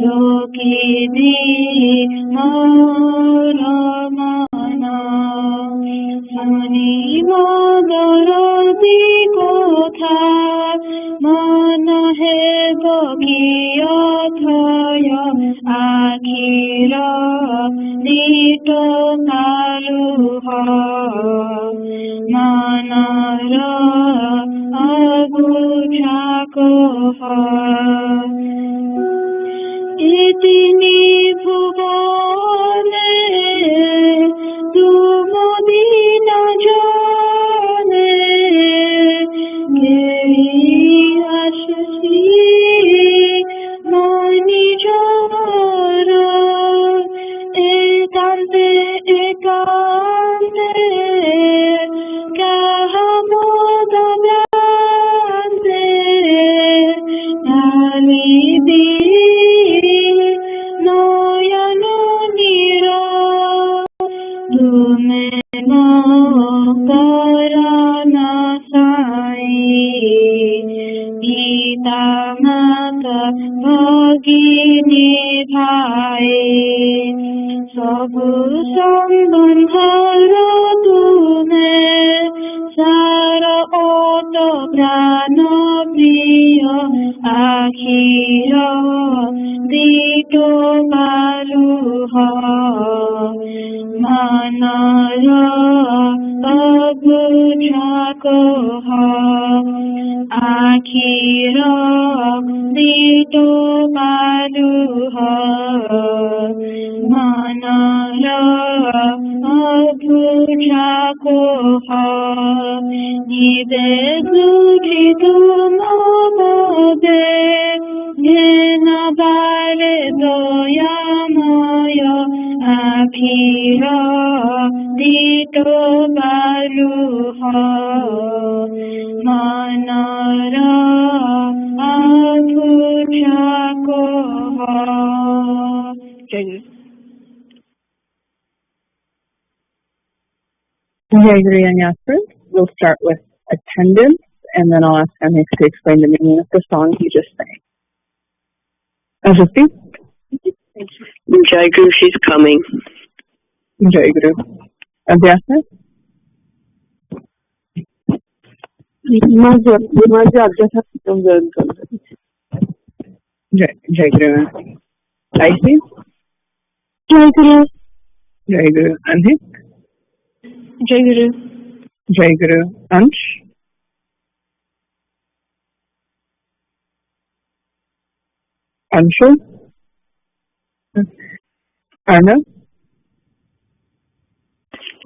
লোকিবি মরমন শুনিব দরদি কথা মন হেব কি অথয় আখির নিট কালুহ মানর অবুঝাকোহ ইতিনি ভুবনে তুম বিন জনে কেহি আসি মনিজর একান্তে একান্তে কাহা মোদ ভ্রান্তে ঢালিবি নয়ন নীর তুমে করণ সাই পিতা মাতা ভগিনী ভাই সবু সম্বন্ধর তুমে সার ওত প্রাণ প্রিয় আখির দিট বালুহ মানর অবুঝাকোহ আখির দিট বালুহ মানর puja koha nibe suchi tumabode jena bare doyamaya akhira dito baluha manara apuja koha. Jai Guru and Yasser. We'll start with attendance, and then I'll ask Anik to explain the meaning of the song he just sang. Ajasti? Jai Guru, she's coming. Jai Guru. Adhyasa? Jai Guru. Aisi? Jai Guru. Jai Guru. Anhik? Jai Guru. Jai Guru. Ansh? Anshu? Arna?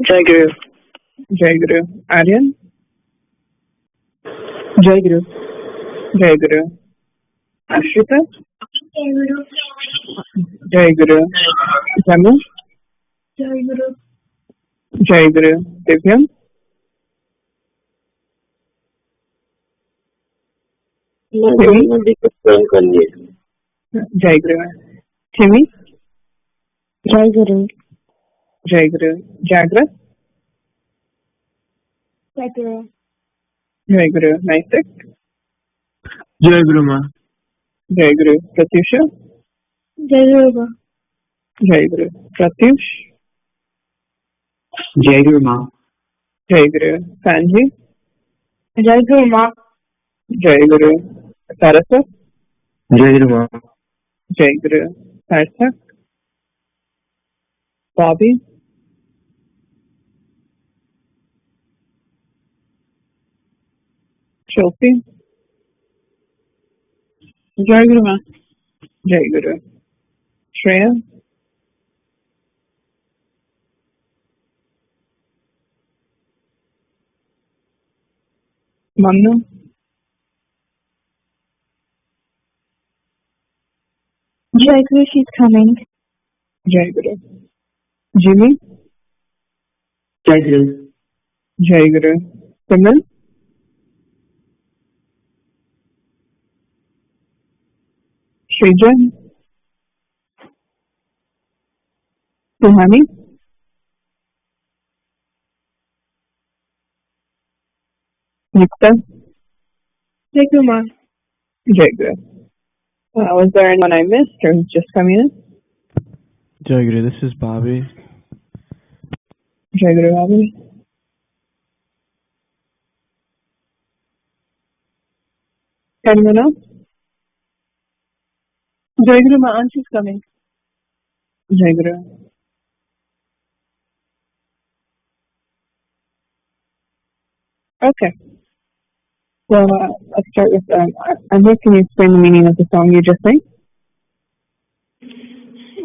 Jai Guru. Jai Guru. Aryan? Jai Guru. Jai Guru. Ashrita? Jai Guru. Jai Guru. Jamu? Jai Guru. Jai Guru. Divyam? Jai Guru. Timmy? Jai Guru. Jai Guru. Jagrat? Jai Guru. Jai Guru. Naisik? Jai Guru Ma. Jai Guru. Pratyusha? Jai Guru. Jai Guru. Pratyush? Jai Guru Ma. Jai Guru. Sanji? Jai Guru Ma. Jai Guru. Saraswat? Jai Guru Ma. Jai Guru. Sarthak? Bobby? Shilpi? Jai Guru Ma. Jai Guru. Shreya? Mamnu? Jai Guru, she's coming. Jai Guru. Jimmy? Jai Guru. Jai Guru. Simran? Srijan? Suhani? Yukta? Jai Guru Ma. Jai Guru. Was there anyone I missed or just coming in? Jai Guru, this is Bobby. Jai Guru Bobby. Anyone else? Jai Guru Ma, Ansh is coming. Jai Guru. Okay. So let's start with Amit, can you explain the meaning of the song you just sang?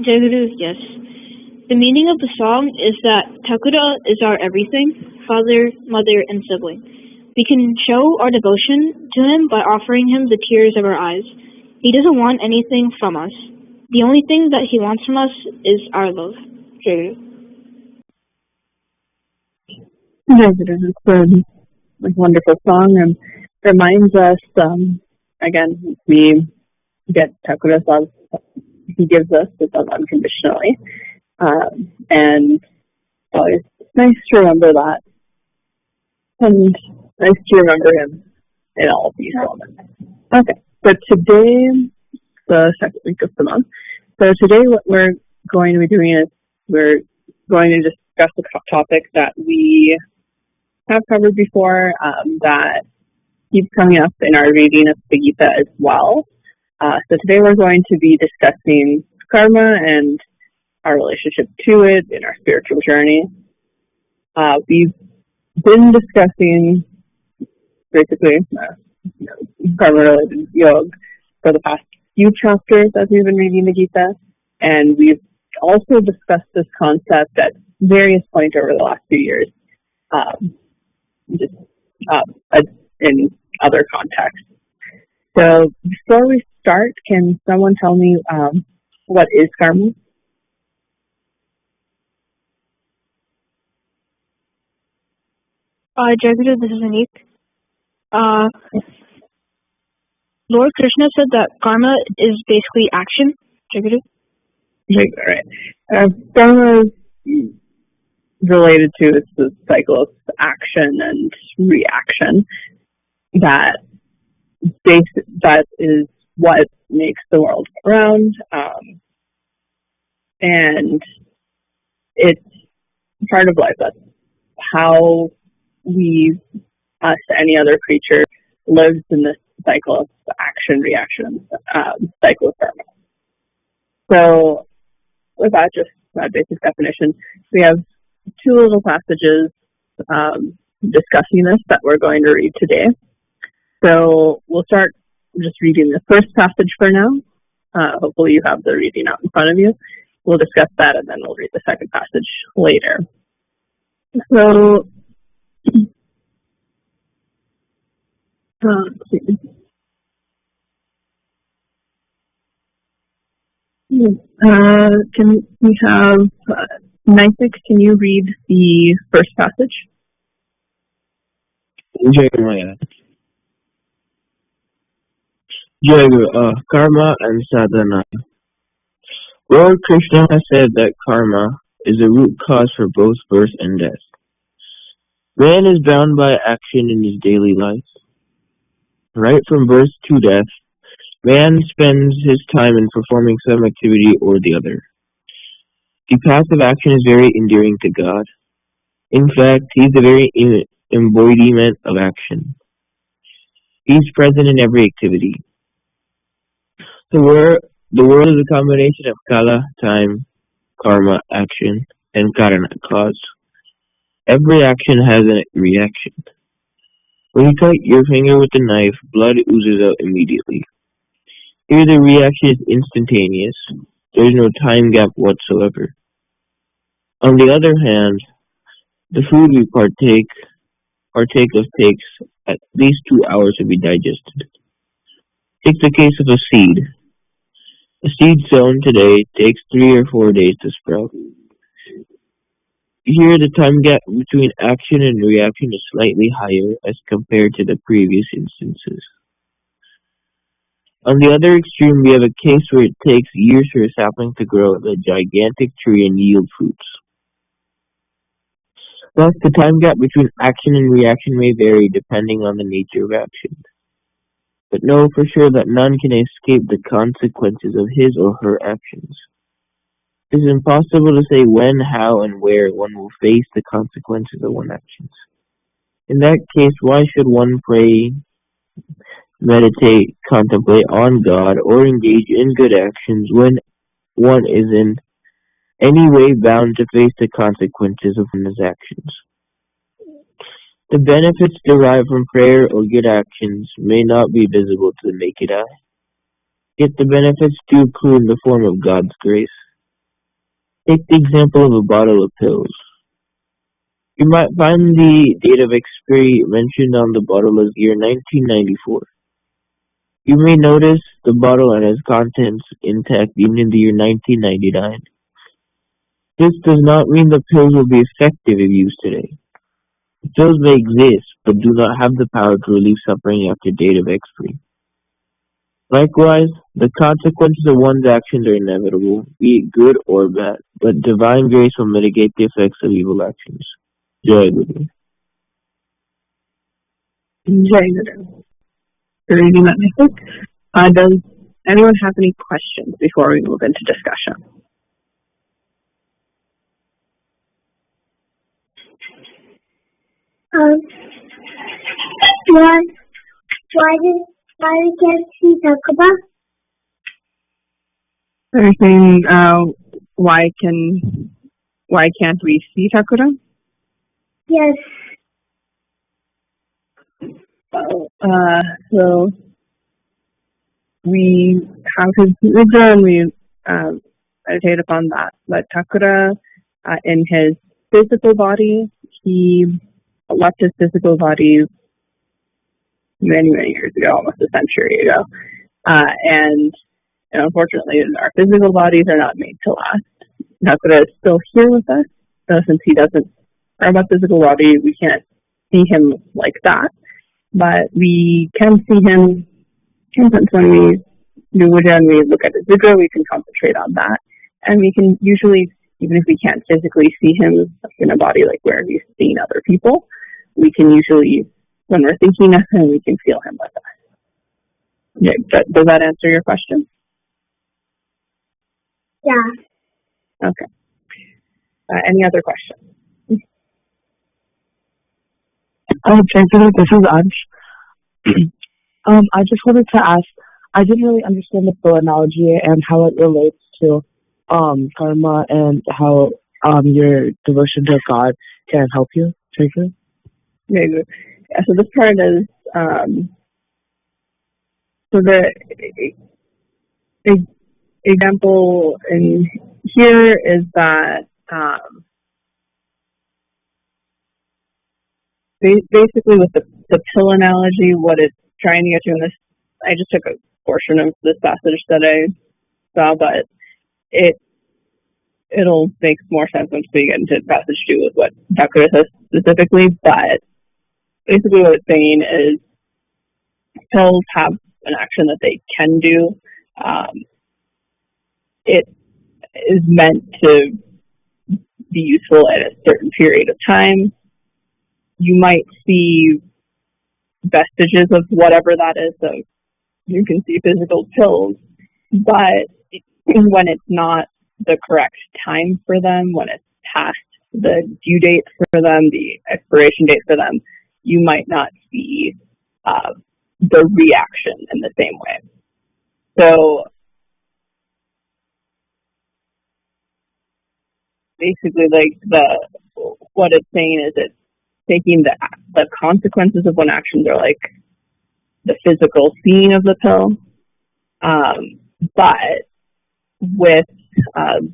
Jai Guru, yes. The meaning of the song is that Takura is our everything, father, mother, and sibling. We can show our devotion to him by offering him the tears of our eyes. He doesn't want anything from us. The only thing that he wants from us is our love. Jai Guru. Jai Guru. It's a wonderful song and reminds us, again, we get Takura's love. He gives us his love unconditionally. And it's always nice to remember that. And nice to remember him in all of these moments. Okay, so today, the second week of the month. So today what we're going to be doing is we're going to discuss a topic that we have covered before, that keeps coming up in our reading of the Gita as well. So today we're going to be discussing karma and our relationship to it in our spiritual journey. We've been discussing basically karma-related yoga for the past few chapters as we've been reading the Gita, and we've also discussed this concept at various points over the last few years, just in other contexts. So before we start, can someone tell me what is karma? Jaguru, this is Anik. Lord Krishna said that karma is basically action. Jaguru? Right. Karma is related to it's the cycle of action and reaction. That is what makes the world go around, and it's part of life. That's how we, us, any other creature, lives in this cycle of action, reaction, cycle of karma. So, with that, just that basic definition, we have two little passages discussing this that we're going to read today. So we'll start just reading the first passage for now. Hopefully you have the reading out in front of you. We'll discuss that and then we'll read the second passage later. So, can we have Nysix, can you read the first passage? Karma and sadhana. Lord Krishna has said that karma is the root cause for both birth and death. Man is bound by action in his daily life. Right from birth to death, man spends his time in performing some activity or the other. The path of action is very endearing to God. In fact, he is the very embodiment of action. He is present in every activity. The world is a combination of kala, time, karma, action, and karana, cause. Every action has a reaction. When you cut your finger with a knife, blood oozes out immediately. Here the reaction is instantaneous. There is no time gap whatsoever. On the other hand, the food we partake of takes at least 2 hours to be digested. Take the case of a seed. A seed sown today takes 3 or 4 days to sprout. Here the time gap between action and reaction is slightly higher as compared to the previous instances. On the other extreme, we have a case where it takes years for a sapling to grow a gigantic tree and yield fruits. Thus, the time gap between action and reaction may vary depending on the nature of action. But know for sure that none can escape the consequences of his or her actions. It is impossible to say when, how, and where one will face the consequences of one's actions. In that case, why should one pray, meditate, contemplate on God, or engage in good actions when one is in any way bound to face the consequences of one's actions? The benefits derived from prayer or good actions may not be visible to the naked eye, yet the benefits do accrue in the form of God's grace. Take the example of a bottle of pills. You might find the date of expiry mentioned on the bottle as year 1994. You may notice the bottle and its contents intact even in the year 1999. This does not mean the pills will be effective if used today. The pills may exist, but do not have the power to relieve suffering after date of expiry. Likewise, the consequences of one's actions are inevitable, be it good or bad, but divine grace will mitigate the effects of evil actions. Jai Guru. Jai Guru. For reading that message. Does anyone have any questions before we move into discussion? Why we can't see Takaba? Everything. Why can't we see Takura? Yes. So we have his Mudra, and we meditate upon that. But Thakura, in his physical body, he left his physical body many, many years ago, almost a century ago. And unfortunately, our physical bodies are not made to last. Thakura is still here with us, so since he doesn't have a physical body, we can't see him like that. But we can see him sometimes when we do Puja and we look at his video, we can concentrate on that. And we can usually, even if we can't physically see him in a body like where he's seen other people, we can usually, when we're thinking of him, we can feel him with us. Yeah, does that answer your question? Yeah. Okay. Any other questions? This is Ansh. I just wanted to ask, I didn't really understand the pill analogy and how it relates to karma and how your devotion to God can help you. Very good. Yeah, so this part is so the example in here is that basically with the pill analogy, what it's trying to get you in this, I just took a portion of this passage that I saw, but it'll make more sense once we get into passage 2 with what Thakura says specifically. But basically what it's saying is pills have an action that they can do. It is meant to be useful at a certain period of time. You might see vestiges of whatever that is, so you can see physical pills, but when it's not the correct time for them, when it's past the due date for them, the expiration date for them, you might not see the reaction in the same way. So basically, what it's saying is it's taking the consequences of when actions are like the physical seeing of the pill, but with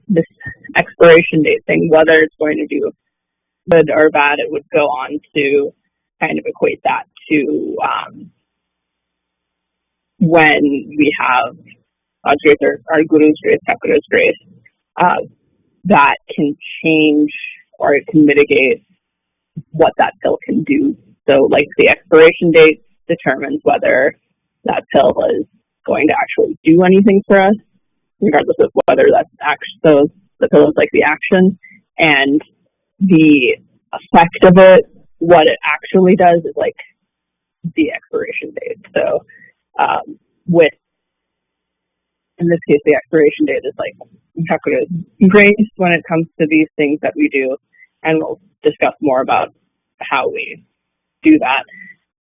this expiration date thing, whether it's going to do good or bad, it would go on to kind of equate that to when we have God's grace or our Guru's grace, Thakura's grace, that can change or it can mitigate what that pill can do. So like the expiration date determines whether that pill is going to actually do anything for us, regardless of whether that's so the pill is like the action, and the effect of it, what it actually does is like the expiration date. So with, in this case, the expiration date is like Thakura's grace when it comes to these things that we do, and we'll discuss more about how we do that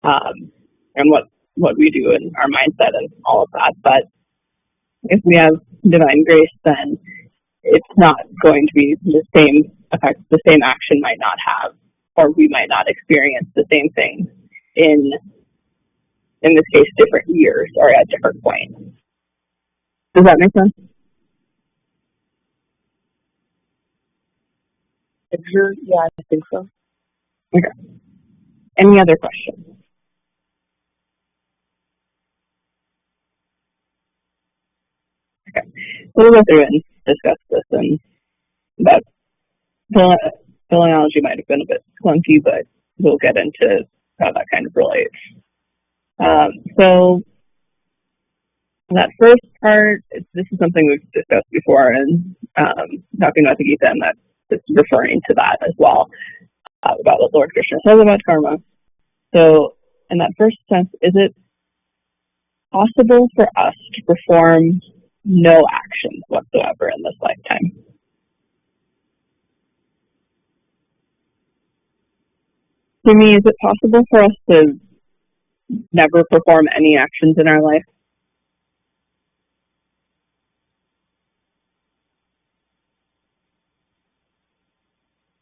and what we do in our mindset and all of that. But if we have divine grace, then it's not going to be the same effect. The same action might not have, or we might not experience the same thing in this case, different years or at different points. Does that make sense? Yeah, I think so. Okay. Any other questions? Okay. We'll go through and discuss this, and that the analogy might have been a bit clunky, but we'll get into how that kind of relates. So that first part, this is something we've discussed before, and talking about the Gita, and that it's referring to that as well, about what Lord Krishna says about karma. So in that first sense, is it possible for us to perform no actions whatsoever in this lifetime? To me, is it possible for us to never perform any actions in our life?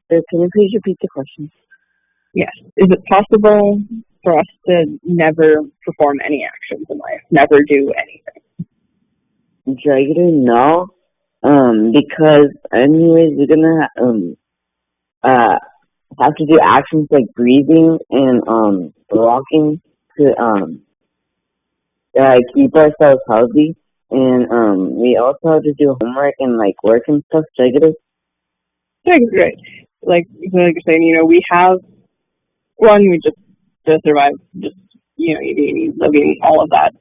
Can you please repeat the question? Yes. Is it possible for us to never perform any actions in life, never do anything? Jagru, no. Because anyways, you're gonna have to do actions like breathing and walking to keep ourselves healthy. And we also have to do homework and like work and stuff. Should I get it? Yeah, great. Like you're saying, we have one. We just to survive, just eating, living, all of that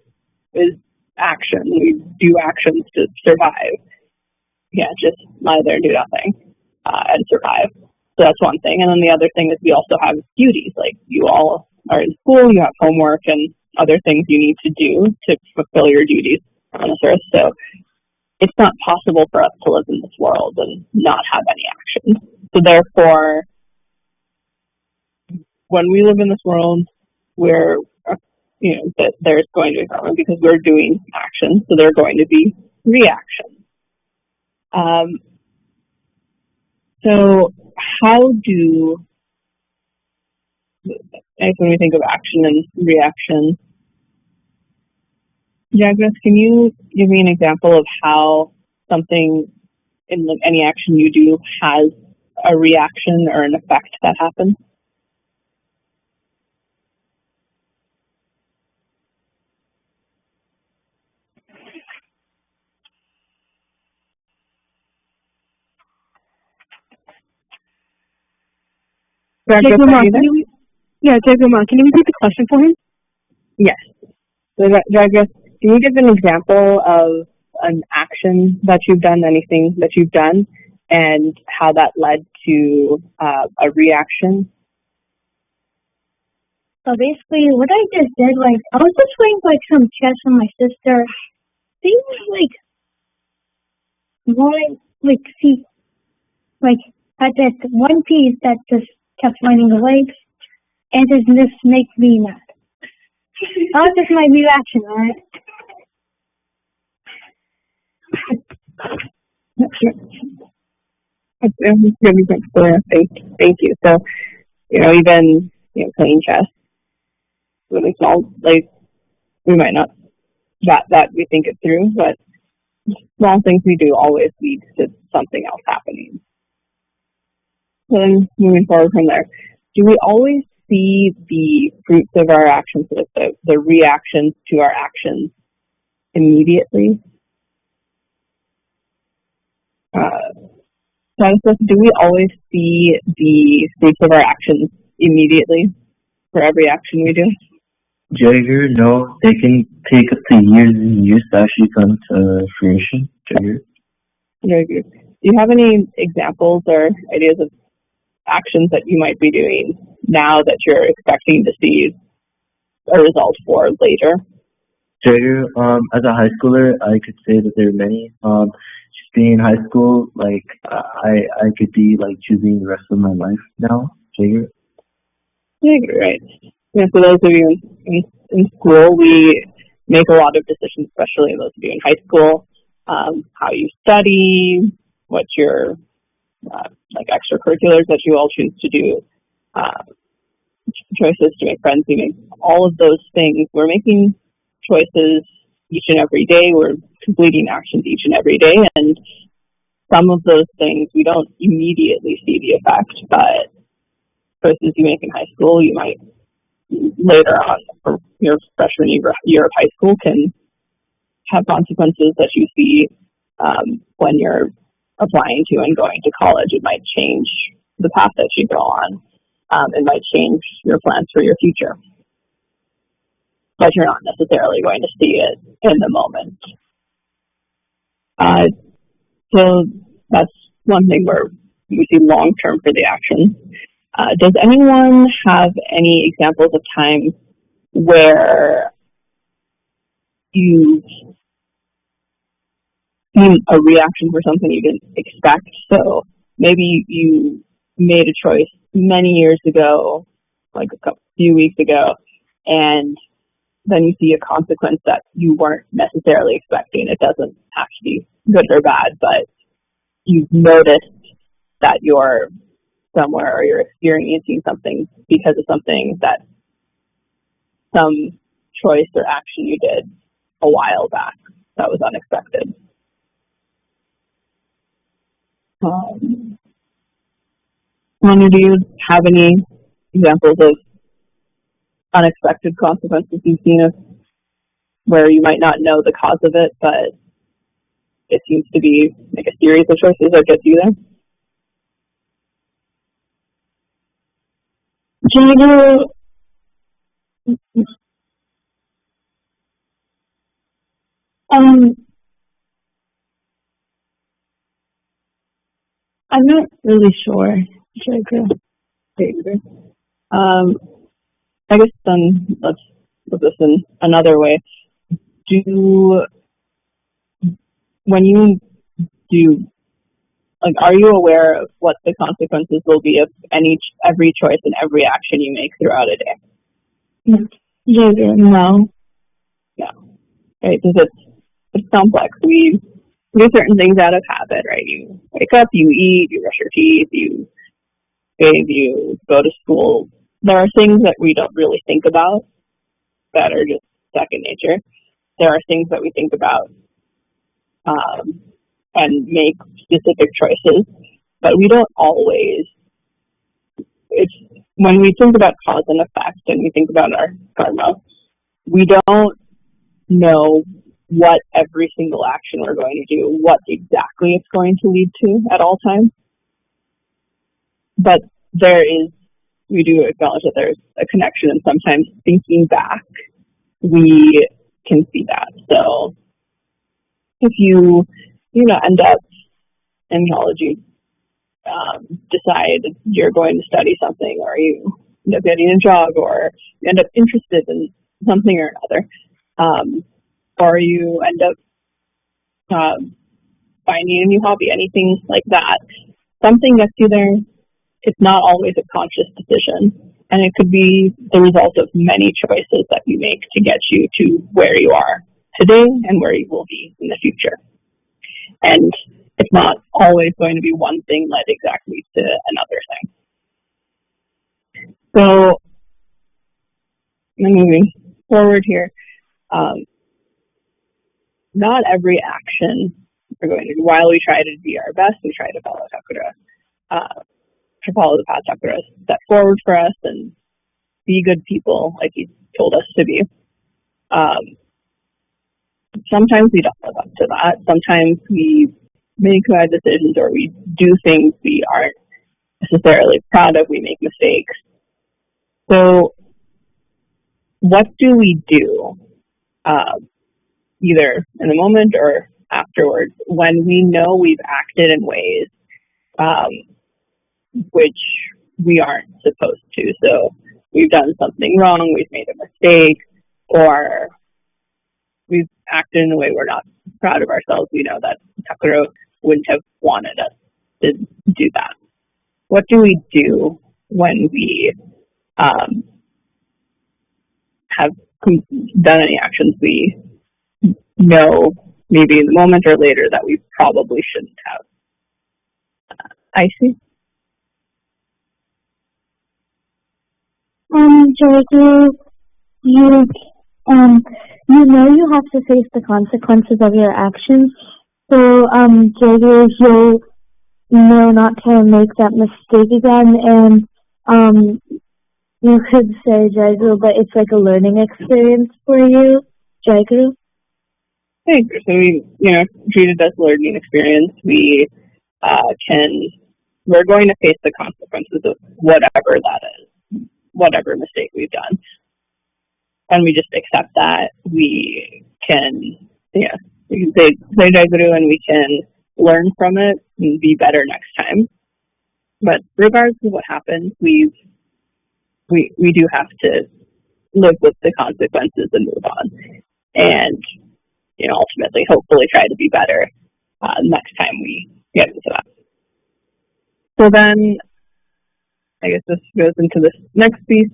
is action. We do actions to survive. Yeah, just lie there and do nothing and survive. So that's one thing. And then the other thing is we also have duties. Like you all are in school, you have homework and other things you need to do to fulfill your duties on this earth. So it's not possible for us to live in this world and not have any action. So therefore, when we live in this world, we're, that there's going to be karma because we're doing action. So there are going to be reactions. So how do, when we think of action and reaction, Jagras, can you give me an example of how something in any action you do has a reaction or an effect that happens? Jagama, can you repeat the question for him? Yes. So, Jagras, can you give an example of an action that you've done, anything that you've done, and how that led to a reaction? So basically, what I just did, I was just playing some chess with my sister. She was had that one piece that just kept running away, and it just makes me mad. That was just my reaction, right? Thank you. So, even playing chess, really small, we might not that we think it through, but small things we do always lead to something else happening. So then, moving forward from there, do we always see the fruits of our actions, the reactions to our actions immediately? Do we always see the fruits of our actions immediately for every action we do? Jagger, no, they can take up to years and years to actually come to fruition. Jagger. Jagger, do you have any examples or ideas of actions that you might be doing now that you're expecting to see a result for later? Jagger, as a high schooler, I could say that there are many. Just being in high school, I could be choosing the rest of my life now. Jagger. Jagger, right. Yeah, for those of you in school, we make a lot of decisions, especially those of you in high school, how you study, what your extracurriculars that you all choose to do, choices to make friends, you make all of those things. We're making choices each and every day. We're completing actions each and every day, and some of those things we don't immediately see the effect, but choices you make in high school, you might later on, for your freshman year of high school, can have consequences that you see when you're applying to and going to college. It might change the path that you go on. It might change your plans for your future, but you're not necessarily going to see it in the moment. So that's one thing where we see long term for the action. Does anyone have any examples of times where you've seen a reaction for something you didn't expect? So maybe you made a choice many years ago, a few weeks ago, and then you see a consequence that you weren't necessarily expecting. It doesn't have to be good or bad, but you've noticed that you're somewhere or you're experiencing something because of something that some choice or action you did a while back that was unexpected. Manu, do you have any examples of unexpected consequences you've seen of where you might not know the cause of it, but it seems to be like a series of choices that gets you there? Jagru, I'm not really sure, Jagru. I guess then let's put this in another way. When you do, like, are you aware of what the consequences will be of every choice and every action you make throughout a day? Jagru, no. Yeah, right, because it's complex. We do certain things out of habit, right? You wake up, you eat, you brush your teeth, you bathe, you go to school. There are things that we don't really think about that are just second nature. There are things that we think about and make specific choices, but we don't always. It's when we think about cause and effect and we think about our karma, we don't know what every single action we're going to do, what exactly it's going to lead to at all times. But we do acknowledge that there's a connection, and sometimes thinking back, we can see that. So if you end up in college, you decide you're going to study something, or you end up getting a job, or you end up interested in something or another, or you end up finding a new hobby, anything like that. Something gets you there. It's not always a conscious decision, and it could be the result of many choices that you make to get you to where you are today and where you will be in the future. And it's not always going to be one thing led exactly to another thing. So, moving forward here, not every action we're going to do. While we try to be our best, we try to follow Thakura, to follow the path Thakura set forward for us and be good people like he told us to be. Sometimes we don't live up to that. Sometimes we make bad decisions, or we do things we aren't necessarily proud of. We make mistakes. So what do we do, either in the moment or afterwards, when we know we've acted in ways which we aren't supposed to? So we've done something wrong, we've made a mistake, or we've acted in a way we're not proud of ourselves. We know that Thakura wouldn't have wanted us to do that. What do we do when we have done any actions we know, maybe in the moment or later, that we probably shouldn't have? I see. Jagru, you know you have to face the consequences of your actions. So, Jagru, you'll know not to make that mistake again, and you could say, Jagru, but it's like a learning experience for you, Jagru. Thanks. So we, treat it as a learning experience. We're going to face the consequences of whatever that is, whatever mistake we've done. And we just accept that. We can say Jaguru, and we can learn from it and be better next time. But regardless of what happens, we do have to live with the consequences and move on. And, ultimately, hopefully try to be better next time we get into that. So then, I guess this goes into this next piece,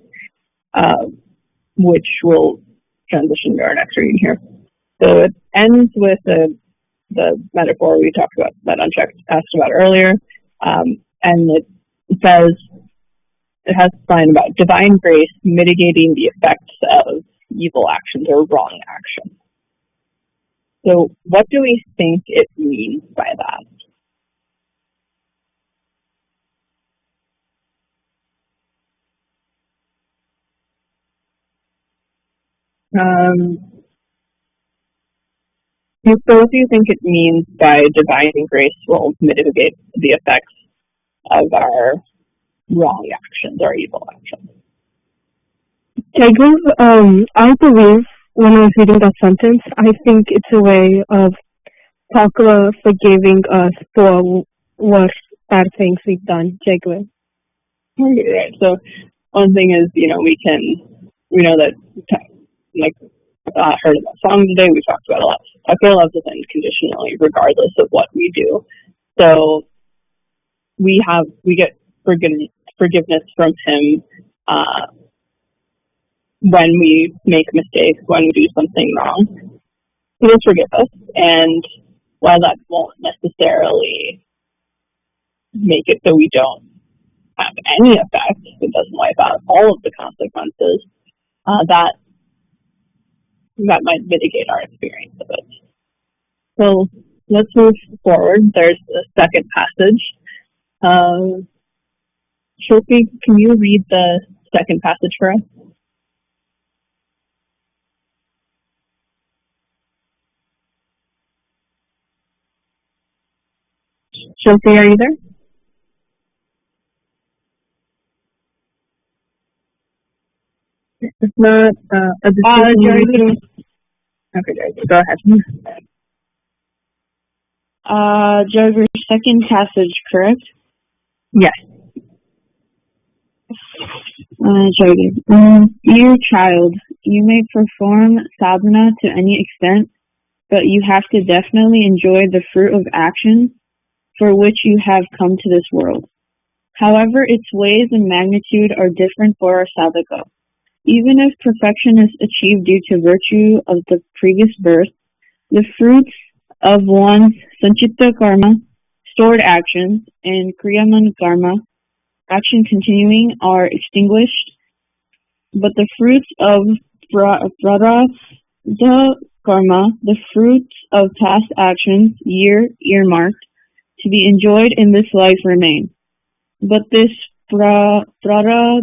which will transition to our next reading here. So it ends with the metaphor we talked about, that Unchecked asked about earlier, and it says, it has a line about divine grace mitigating the effects of evil actions or wrong actions. So what do we think it means by that? So what do you think it means by divine grace will mitigate the effects of our wrong actions, our evil actions? I believe when I was reading that sentence, I think it's a way of Thakura forgiving us for what bad things we've done. Jagwe. Okay, right. So one thing is, we know that, like, heard of that song today, we talked about a lot. Thakura loves us unconditionally, regardless of what we do. So we get forgiveness from him when we make mistakes, when we do something wrong. He does forgive us, and while that won't necessarily make it so we don't have any effect, it doesn't wipe out all of the consequences, that might mitigate our experience of it. So let's move forward. There's a second passage. Shilpi, can you read the second passage for us? Shilpi, are you there? It's not a decision. Okay, go ahead. Jagger, second passage, correct? Yes. Jagger. Dear child, you may perform sadhana to any extent, but you have to definitely enjoy the fruit of action for which you have come to this world. However, its ways and magnitude are different for our sadhaka. Even if perfection is achieved due to virtue of the previous birth, the fruits of one's sanchita karma, stored actions, and kriyaman karma, action continuing, are extinguished, but the fruits of prarabdha karma, the fruits of past actions, earmarked to be enjoyed in this life, remain. But this prarabdha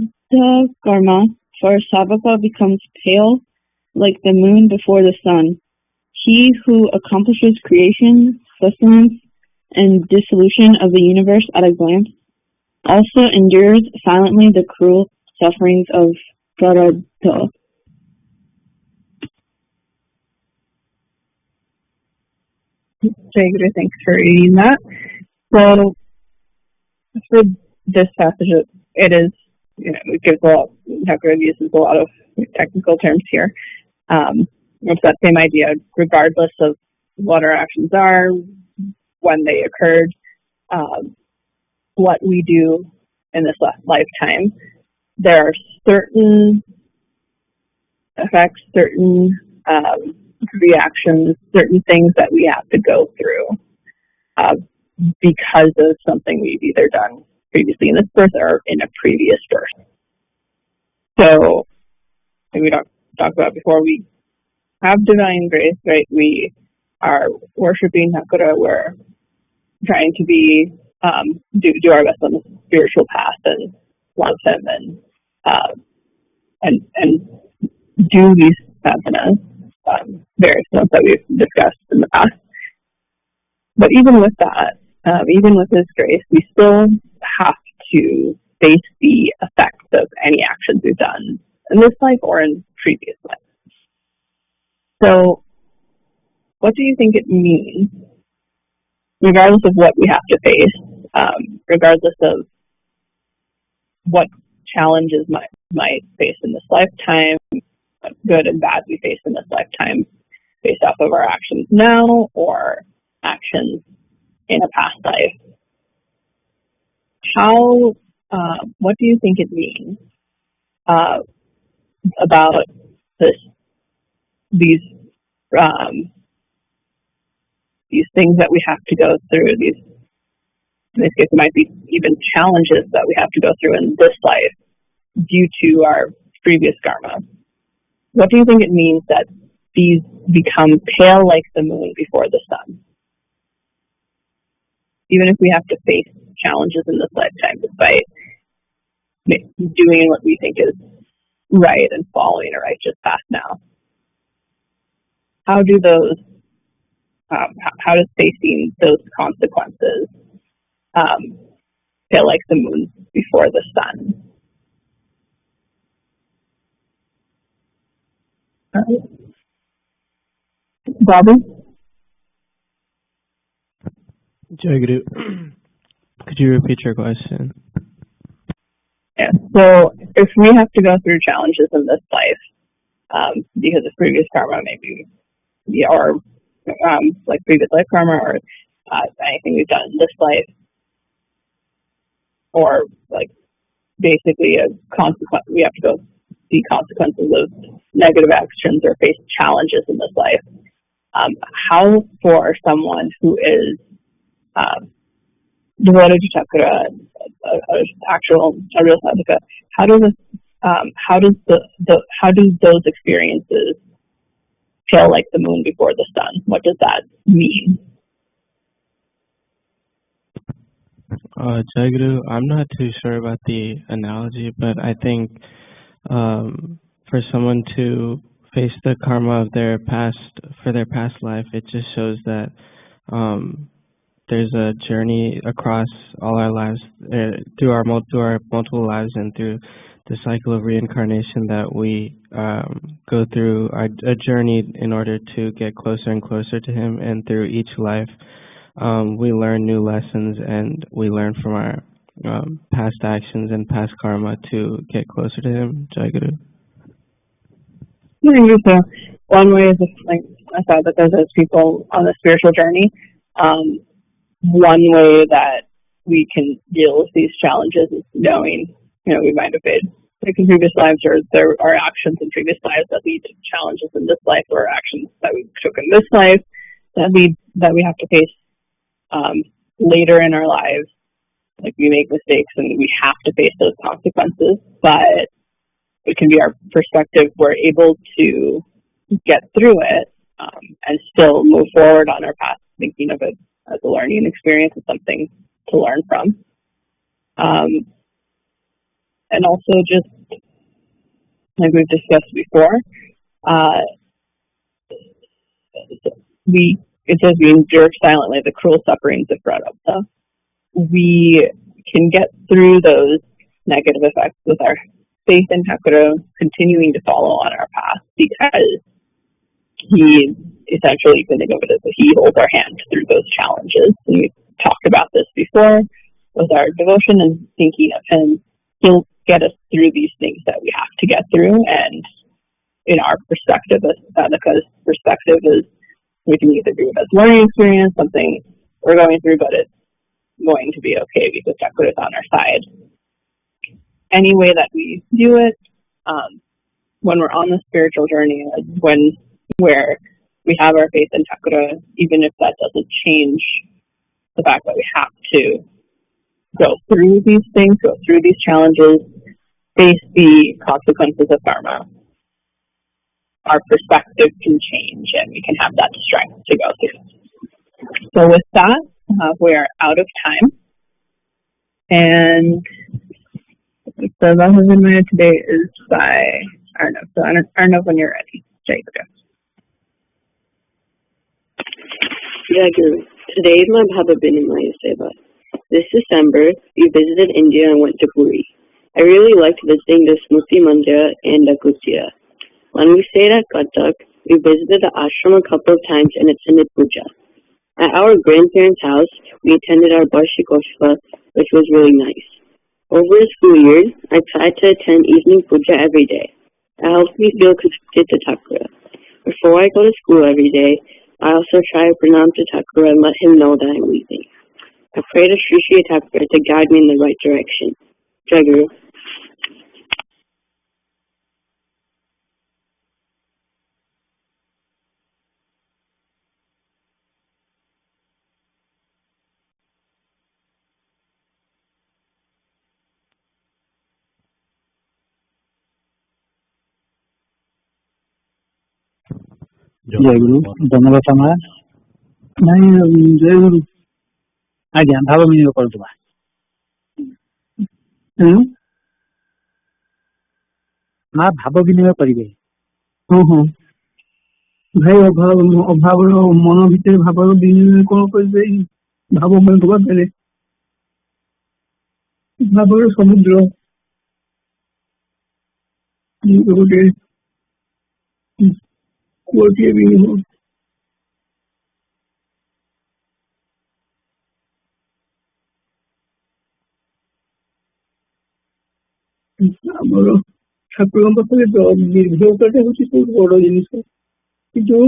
karma for savaka becomes pale like the moon before the sun. He who accomplishes creation, sustenance, and dissolution of the universe at a glance also endures silently the cruel sufferings of prarabdha. Jagger, thanks for reading that. So for this passage, it is, it gives a lot, Thakura uses a lot of technical terms here. It's that same idea, regardless of what our actions are, when they occurred, what we do in this lifetime, there are certain effects, certain reactions, certain things that we have to go through because of something we've either done previously in this birth or in a previous birth. So, like we talked about before, we have divine grace, right? We are worshiping Thakura. We're trying to be do our best on the spiritual path and love him and do these sadhanas, various ones that we've discussed in the past. But even with that, even with his grace, we still have to face the effects of any actions we've done in this life or in previous life. So, what do you think it means, regardless of what we have to face, regardless of what challenges might face in this lifetime, what good and bad we face in this lifetime, based off of our actions now or actions in a past life? What do you think it means about these things that we have to go through? In this case, it might be even challenges that we have to go through in this life due to our previous karma. What do you think it means that these become pale like the moon before the sun? Even if we have to face challenges in this lifetime, despite doing what we think is right and following a righteous path now. how do those how does facing those consequences feel like the moon before the sun? Bobby? Jagru, could you repeat your question? Yeah. So if we have to go through challenges in this life because of previous karma, maybe, or like previous life karma, or anything we've done in this life, or like basically a consequence, we have to go see consequences of negative actions or face challenges in this life. How for someone who is devoted to chakra, a real sadhaka, how do those experiences feel like the moon before the sun? What does that mean? Jagru, I'm not too sure about the analogy, but I think for someone to face the karma of their past life, it just shows that there's a journey across all our lives, through our multiple lives, and through the cycle of reincarnation, that we go through a journey in order to get closer and closer to Him. And through each life, we learn new lessons, and we learn from our past actions and past karma to get closer to Him. Jaguru. I think so. One way is if, like, I thought that there's those people on the spiritual journey. One way that we can deal with these challenges is knowing, we might have made like in previous lives, or there are actions in previous lives that lead to challenges in this life, or actions that we took in this life that we have to face later in our lives. Like, we make mistakes and we have to face those consequences, but it can be our perspective. We're able to get through it and still move forward on our path, thinking of it as a learning experience and something to learn from. And also, just like we've discussed before, it says we endure silently the cruel sufferings of Prarabdha. We can get through those negative effects with our faith in Thakura, continuing to follow on our path, because he essentially, you can think of it as he holds our hand through those challenges. And we've talked about this before with our devotion and thinking of him. He'll get us through these things that we have to get through. And in our perspective, as Sadhaka's perspective, is we can either do it as learning experience, something we're going through, but it's going to be okay because Thakura is on our side. Any way that we do it, when we're on the spiritual journey, where we have our faith in Thakura, even if that doesn't change the fact that we have to go through these things, go through these challenges, face the consequences of karma, our perspective can change and we can have that strength to go through. So with that, we're out of time. And the Vahajamaya today is by Arnav. So Arnav, when you're ready. Jai Guru. Jai Guru. Today is my Bhava Vinamaya Seva. This December, we visited India and went to Puri. I really liked visiting the Smriti Mandir and the Kutia. When we stayed at Kathak, we visited the ashram a couple of times and attended puja. At our grandparents' house, we attended our Varshikoshva, which was really nice. Over the school year, I tried to attend evening puja every day. It helped me feel connected to Thakura. Before I go to school every day, I also try to pranam to Thakura and let him know that I'm leaving. I pray to Sri Sri Thakura to guide me in the right direction. Jai Guru. ଜୟ ଗୁରୁ ଧନ୍ୟବାଦ ମା ନାଇଁ ଜୟ ଗୁରୁ ଆଜ୍ଞା ଭାବ ବିନିମୟ କରୁଥିବା ମା ଭାବ ବିନିମୟ କରିବେ। ଭାଇ ଅଭାବର ମନ ଭିତରେ ଭାବର ବିନିମୟ କଣ କରିବେ? ଭାବ ବନ୍ଧୁବାଦରେ ଭାବର ସମୁଦ୍ର ଗୋଟେ କୂଅଟିଏ ବି ନୁହଁ। ଆମର ଠାକୁରଙ୍କ ପାଖରେ ଦୀର୍ଘତାଟା ହଉଛି ସବୁଠୁ ବଡ ଜିନିଷ, କିନ୍ତୁ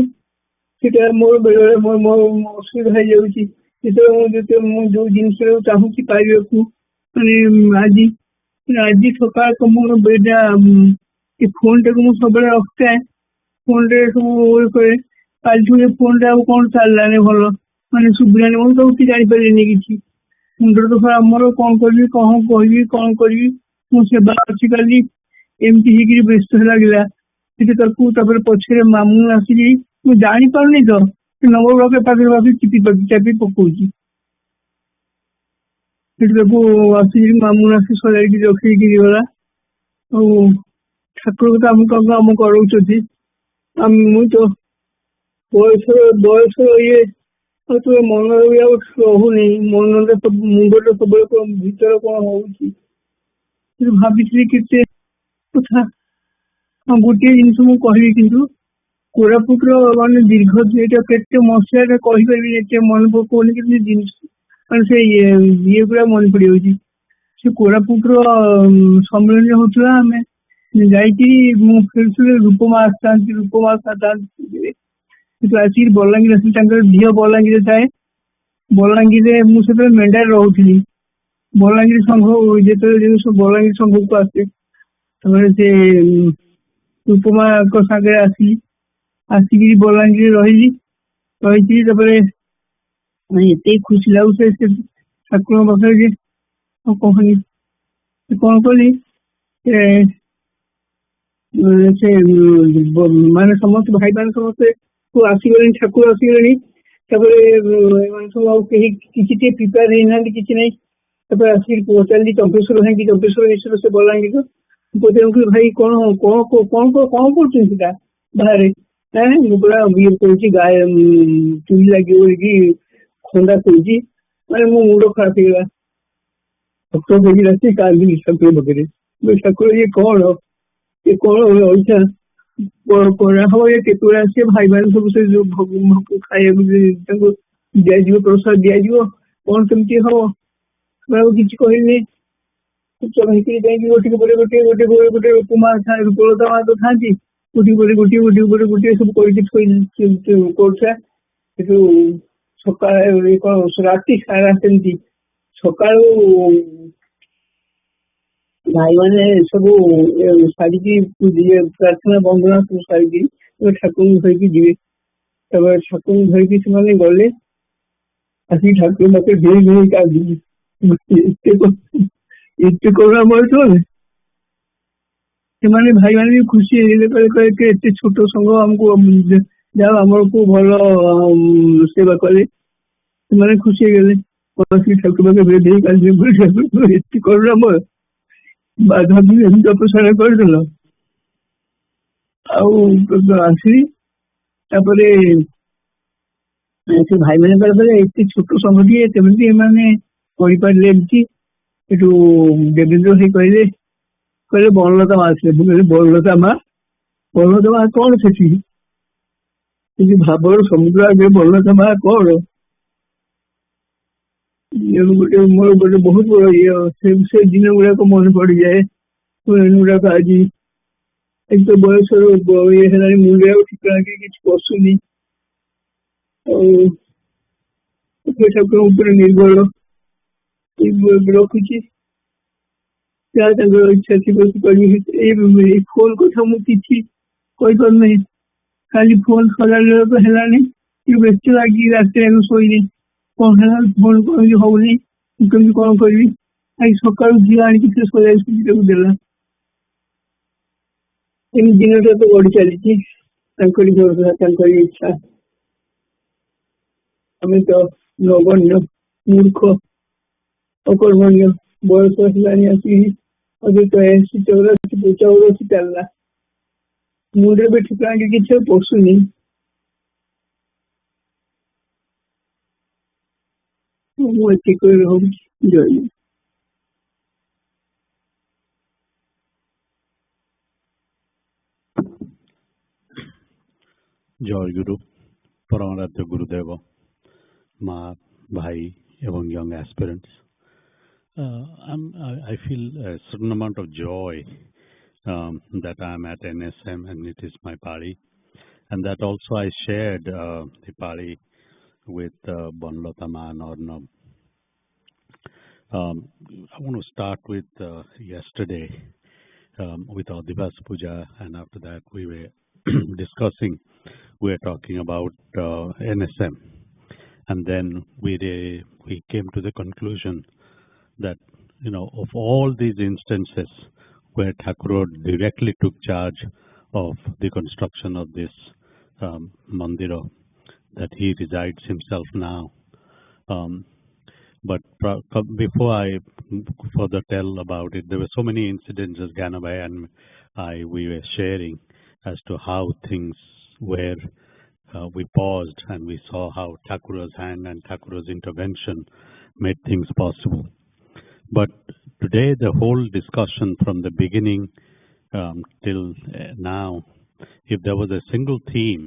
ସେଟା ମୋର ବେଳେବେଳେ ମୋ ଅସୁବିଧା ହେଇଯାଉଛି। ଯେତେବେଳେ ମୁଁ ଯୋଉ ଜିନିଷ ଚାହୁଁଛି ପାଇବାକୁ, ମାନେ ଆଜି ସକାଳ ମୋର ଏଇଟା ଏ ଫୋନ ଟାକୁ ମୁଁ ସବୁବେଳେ ରଖିଥାଏ, ଫୋନରେ ସବୁ କରେ। କାଲିଠୁ ଏ ଫୋନ ଟା ଆଉ କଣ ଚାଲିଲାନି ଭଲ, ମାନେ ସୁବିଧାନି, ମୁଁ ତ କିଛି ଜାଣିପାରିଲିନି କିଛି। ମୁଣ୍ଡରେ ତ ଆମର କଣ କରିବି, କଣ କହିବି, କଣ କରିବି, ମୁଁ ସେବା ଅଛି କାଲି ଏମିତି ହେଇକିରି ବ୍ୟସ୍ତ ଲାଗିଲା। ସେଠି ତାପରେ ପଛରେ ମାମୁଁ ଆସିକି, ମୁଁ ଜାଣିପାରୁନି ତ, ନବଗ୍ରହ ପାଖରେ ଚାପି ପକଉଛି। ସେଠି ତାକୁ ଆସିକି ମାମୁଁ ଆସି ସଜାଇକି ରଖେଇକି ଗଲା। ଆଉ ଠାକୁର ତ ଆମ କରଉଛନ୍ତି। ମୁଁ ତ ବୟସ ଇଏ ଆଉ ମନରେ ବି ଆଉ ରହୁନି, ମନରେ ମୁଣ୍ଡରେ ସବୁବେଳେ ଭିତରେ କଣ ହଉଛି। ଭାବିଥିଲି କେତେ କଥା। ଗୋଟିଏ ଜିନିଷ ମୁଁ କହିବି, କିନ୍ତୁ କୋରାପୁଟର ମାନେ ଦୀର୍ଘ ଏଇଟା କେତେ ମସିହାରେ କହିପାରିବି, ଏତେ ମନେ ପକଉନି, କିନ୍ତୁ ଜିନିଷ ମାନେ ସେ ଇଏ ଗୁଡା ମନେ ପଡିଯାଉଛି। ସେ କୋରାପୁଟର ସମ୍ମିଳନୀ ହଉଥିଲା, ଆମେ ଯାଇକି ମୁଁ ଫେରୁଥିଲି, ରୂପମା ଆସିଥାନ୍ତି, କିନ୍ତୁ ଆସିକି ବଲାଙ୍ଗୀର ଆସିଲି, ତାଙ୍କର ଝିଅ ବଲାଙ୍ଗୀରରେ ଥାଏ। ବଲାଙ୍ଗୀରରେ ମୁଁ ସେତେବେଳେ ମେଣ୍ଡାରେ ରହୁଥିଲି। ବଲାଙ୍ଗୀର ସଂଘ ଯେତେବେଳେ ସବୁ ବଲାଙ୍ଗୀର ସଂଘକୁ ଆସେ, ତାପରେ ସେ ଉପମାଙ୍କ ସାଙ୍ଗରେ ଆସିକି ବଲାଙ୍ଗୀରରେ ରହିଛି। ତାପରେ ଏତେ ଖୁସି ଲାଗୁছে ସେ ଠାକୁରଙ୍କ ପାଖରେ ଯେ କହନି। କଣ କଲି ସେ ମାନେ ସମସ୍ତେ ଭାଇମାନେ ସମସ୍ତେ ଆସିଗଲେଣି, ଠାକୁର ଆସିଗଲେଣି। ତାପରେ ଏମାନେ ସବୁ ଆଉ କେହି କିଛି ଟିକେ ପ୍ରିପେୟାର ହେଇନାହାନ୍ତି, କିଛି ନାହିଁ। ତାପରେ ଆସିକି ପଚାରିଲି ଚମ୍ପେଶ୍ୱର ଭାଇକି, ଚମ୍ପେଶ୍ୱର ମିଶ୍ର ସେ ବଲାଙ୍ଗୀର। ପଚାରିଲି ଭାଇ କଣ କରୁଛନ୍ତି ସେଟା ବାହାରେ? ନାଇଁ ମୁଁ ପୁରା ଇଏ କରୁଛି, ଚୁଲି ଲାଗିବ ବୋଲିକି ଖଣ୍ଡା କରୁଛି। ମାନେ ମୋ ମୁଣ୍ଡ ଖରାପ ହେଇଗଲା। ଠାକୁର କହିକି ଆସି କାନ୍ଦିଲି ଠାକୁର ପାଖରେ। ଠାକୁର ଇଏ କଣ ଅଇଛା ହବ, ଇଏ କେତେବେଳେ ଆସିବେ? ଭାଇମାନେ ସବୁ ସେ ଯୋଉ ଭୋଗ ଖାଇବାକୁ ତାଙ୍କୁ ଦିଆଯିବ, ପ୍ରସାଦ ଦିଆଯିବ, କଣ କେମିତି ହବ? ଆଉ କିଛି କହିଲି। ଯାଇକି ଗୋଟିକ ପରେ ଗୋଟେ ଉପମା ଥାଏ, ରୂପଲତା ମା ତ ଥାନ୍ତି, ଗୋଟିକ ପରେ ଗୋଟିଏ ସବୁ କରିକି କରୁଥାଏ। ସେଠୁ ସକାଳେ କଣ ରାତି ସାରା ସେମିତି, ସକାଳୁ ଭାଇମାନେ ସବୁ ସାରିକି ପ୍ରାର୍ଥନା ବନ୍ଦନା ସବୁ ସାରିକି ଠାକୁରଙ୍କୁ ଧରିକି ଯିବେ। ତାପରେ ଠାକୁରଙ୍କୁ ଧରିକି ସେମାନେ ଗଲେ, ଆସିକି ଠାକୁର ମତେ ଧୀରେ କାନ୍ଦିଲି। ଏତେ କରୁଣା ମଣିଷ ସେମାନେ ଭାଇମାନେ ବି ଖୁସି ହେଇଗଲେ, କହିଲେ ଏତେ ଛୋଟ ସଂଘ ଆମକୁ ଯାହା ଆମକୁ ଭଲ ସେବା କଲେ। ସେମାନେ ଖୁସି ହେଇଗଲେ। ଠାକୁର ଏତେ କରୁଣା ମୋର ବାଧା ବି ଏମିତି ଅପସାରଣ କରିଦେଲ। ଆଉ ଆସିଲି। ତାପରେ ସେ ଭାଇମାନେ କହିଲେ ଏତେ ଛୋଟ ସଂଘଟିଏ କେମିତି ଏମାନେ କରିପାରିଲେ ଏମିତି। ସେଠୁ ଦେବେନ୍ଦ୍ର ଭାଇ କହିଲେ ବନଲତା ମା ଆସିଲେ। ମୁଁ କହିଲି ବନଲତା ମା କଣ ସେଠି? ଭାବର ସମୁଦ୍ର ଆଗରେ ବନଲତା ମା କଣ? ମୋର ଗୋଟେ ବହୁତ ବଡ ସେ ଦିନ ଗୁଡାକ ମନେ ପଡିଯାଏ। ଗୁଡାକ ଆଜି ଏକ ବୟସର ଇଏ ହେଲାଣି, ମୁଣ୍ଡରେ ଆଉ ଠିକଣା କିଛି ପଶୁନି। ଆଉ ଠାକୁର ଉପରେ ନିର୍ଭର ରଖୁଛି। ଯାହା ତାଙ୍କର ଇଚ୍ଛା ଥିବ ସେ କରିବେ। ଏଇ ଫୋନ କଥା ମୁଁ କିଛି କହିପାରୁନାହିଁ। ଖାଲି ଫୋନ ସଜାଡ଼ିବାକୁ ହେଲାନି, ବ୍ୟସ୍ତ ଲାଗିକି ରାତିରେ ଆମେ ଶୋଇନି। କଣ ହେଲା ଫୋନ କେମିତି ହଉନି, ମୁଁ କେମିତି କଣ କରିବି? ଆଜି ସକାଳୁ ଝିଅ ଆଣିକି ସେ ସଜାଡି ତାକୁ ଦେଲା। ଏମିତି ଦିନଟା ତ ଗଢି ଚାଲିଛି, ତାଙ୍କରି ଭରସା, ତାଙ୍କରି ଇଚ୍ଛା। ଆମେ ତ ନଗଣ୍ୟ, ମୂର୍ଖ, ଅକର୍ମଣ୍ୟ। ବୟସ ହେଲାଣି ଆସିକି 84 ଚାଲିଲା। ମୁଣ୍ଡରେ ବି ଠିକଣା କିଛି ପଶୁନି। ମୁଁ ଏତିକି ରହୁଛି। ଜୟ ଗୁରୁ। जय गुरु परमाराध्य गुरुदेव माँ भाई एवं young aspirants. I feel a certain amount of joy that I am at NSM and it is my pari, and that also I shared the pari with Bonlota Man or no. I want to start with yesterday with Adivas Puja, and after that we were discussing. We are talking about NSM, and then we came to the conclusion that of all these instances where Thakur directly took charge of the construction of this mandira, that he resides himself now. But before I further tell about it, there were so many incidents as Ganabhai and we were sharing as to how things were. We paused and we saw how Thakura's hand and Thakura's intervention made things possible. But today, the whole discussion from the beginning till now, if there was a single theme,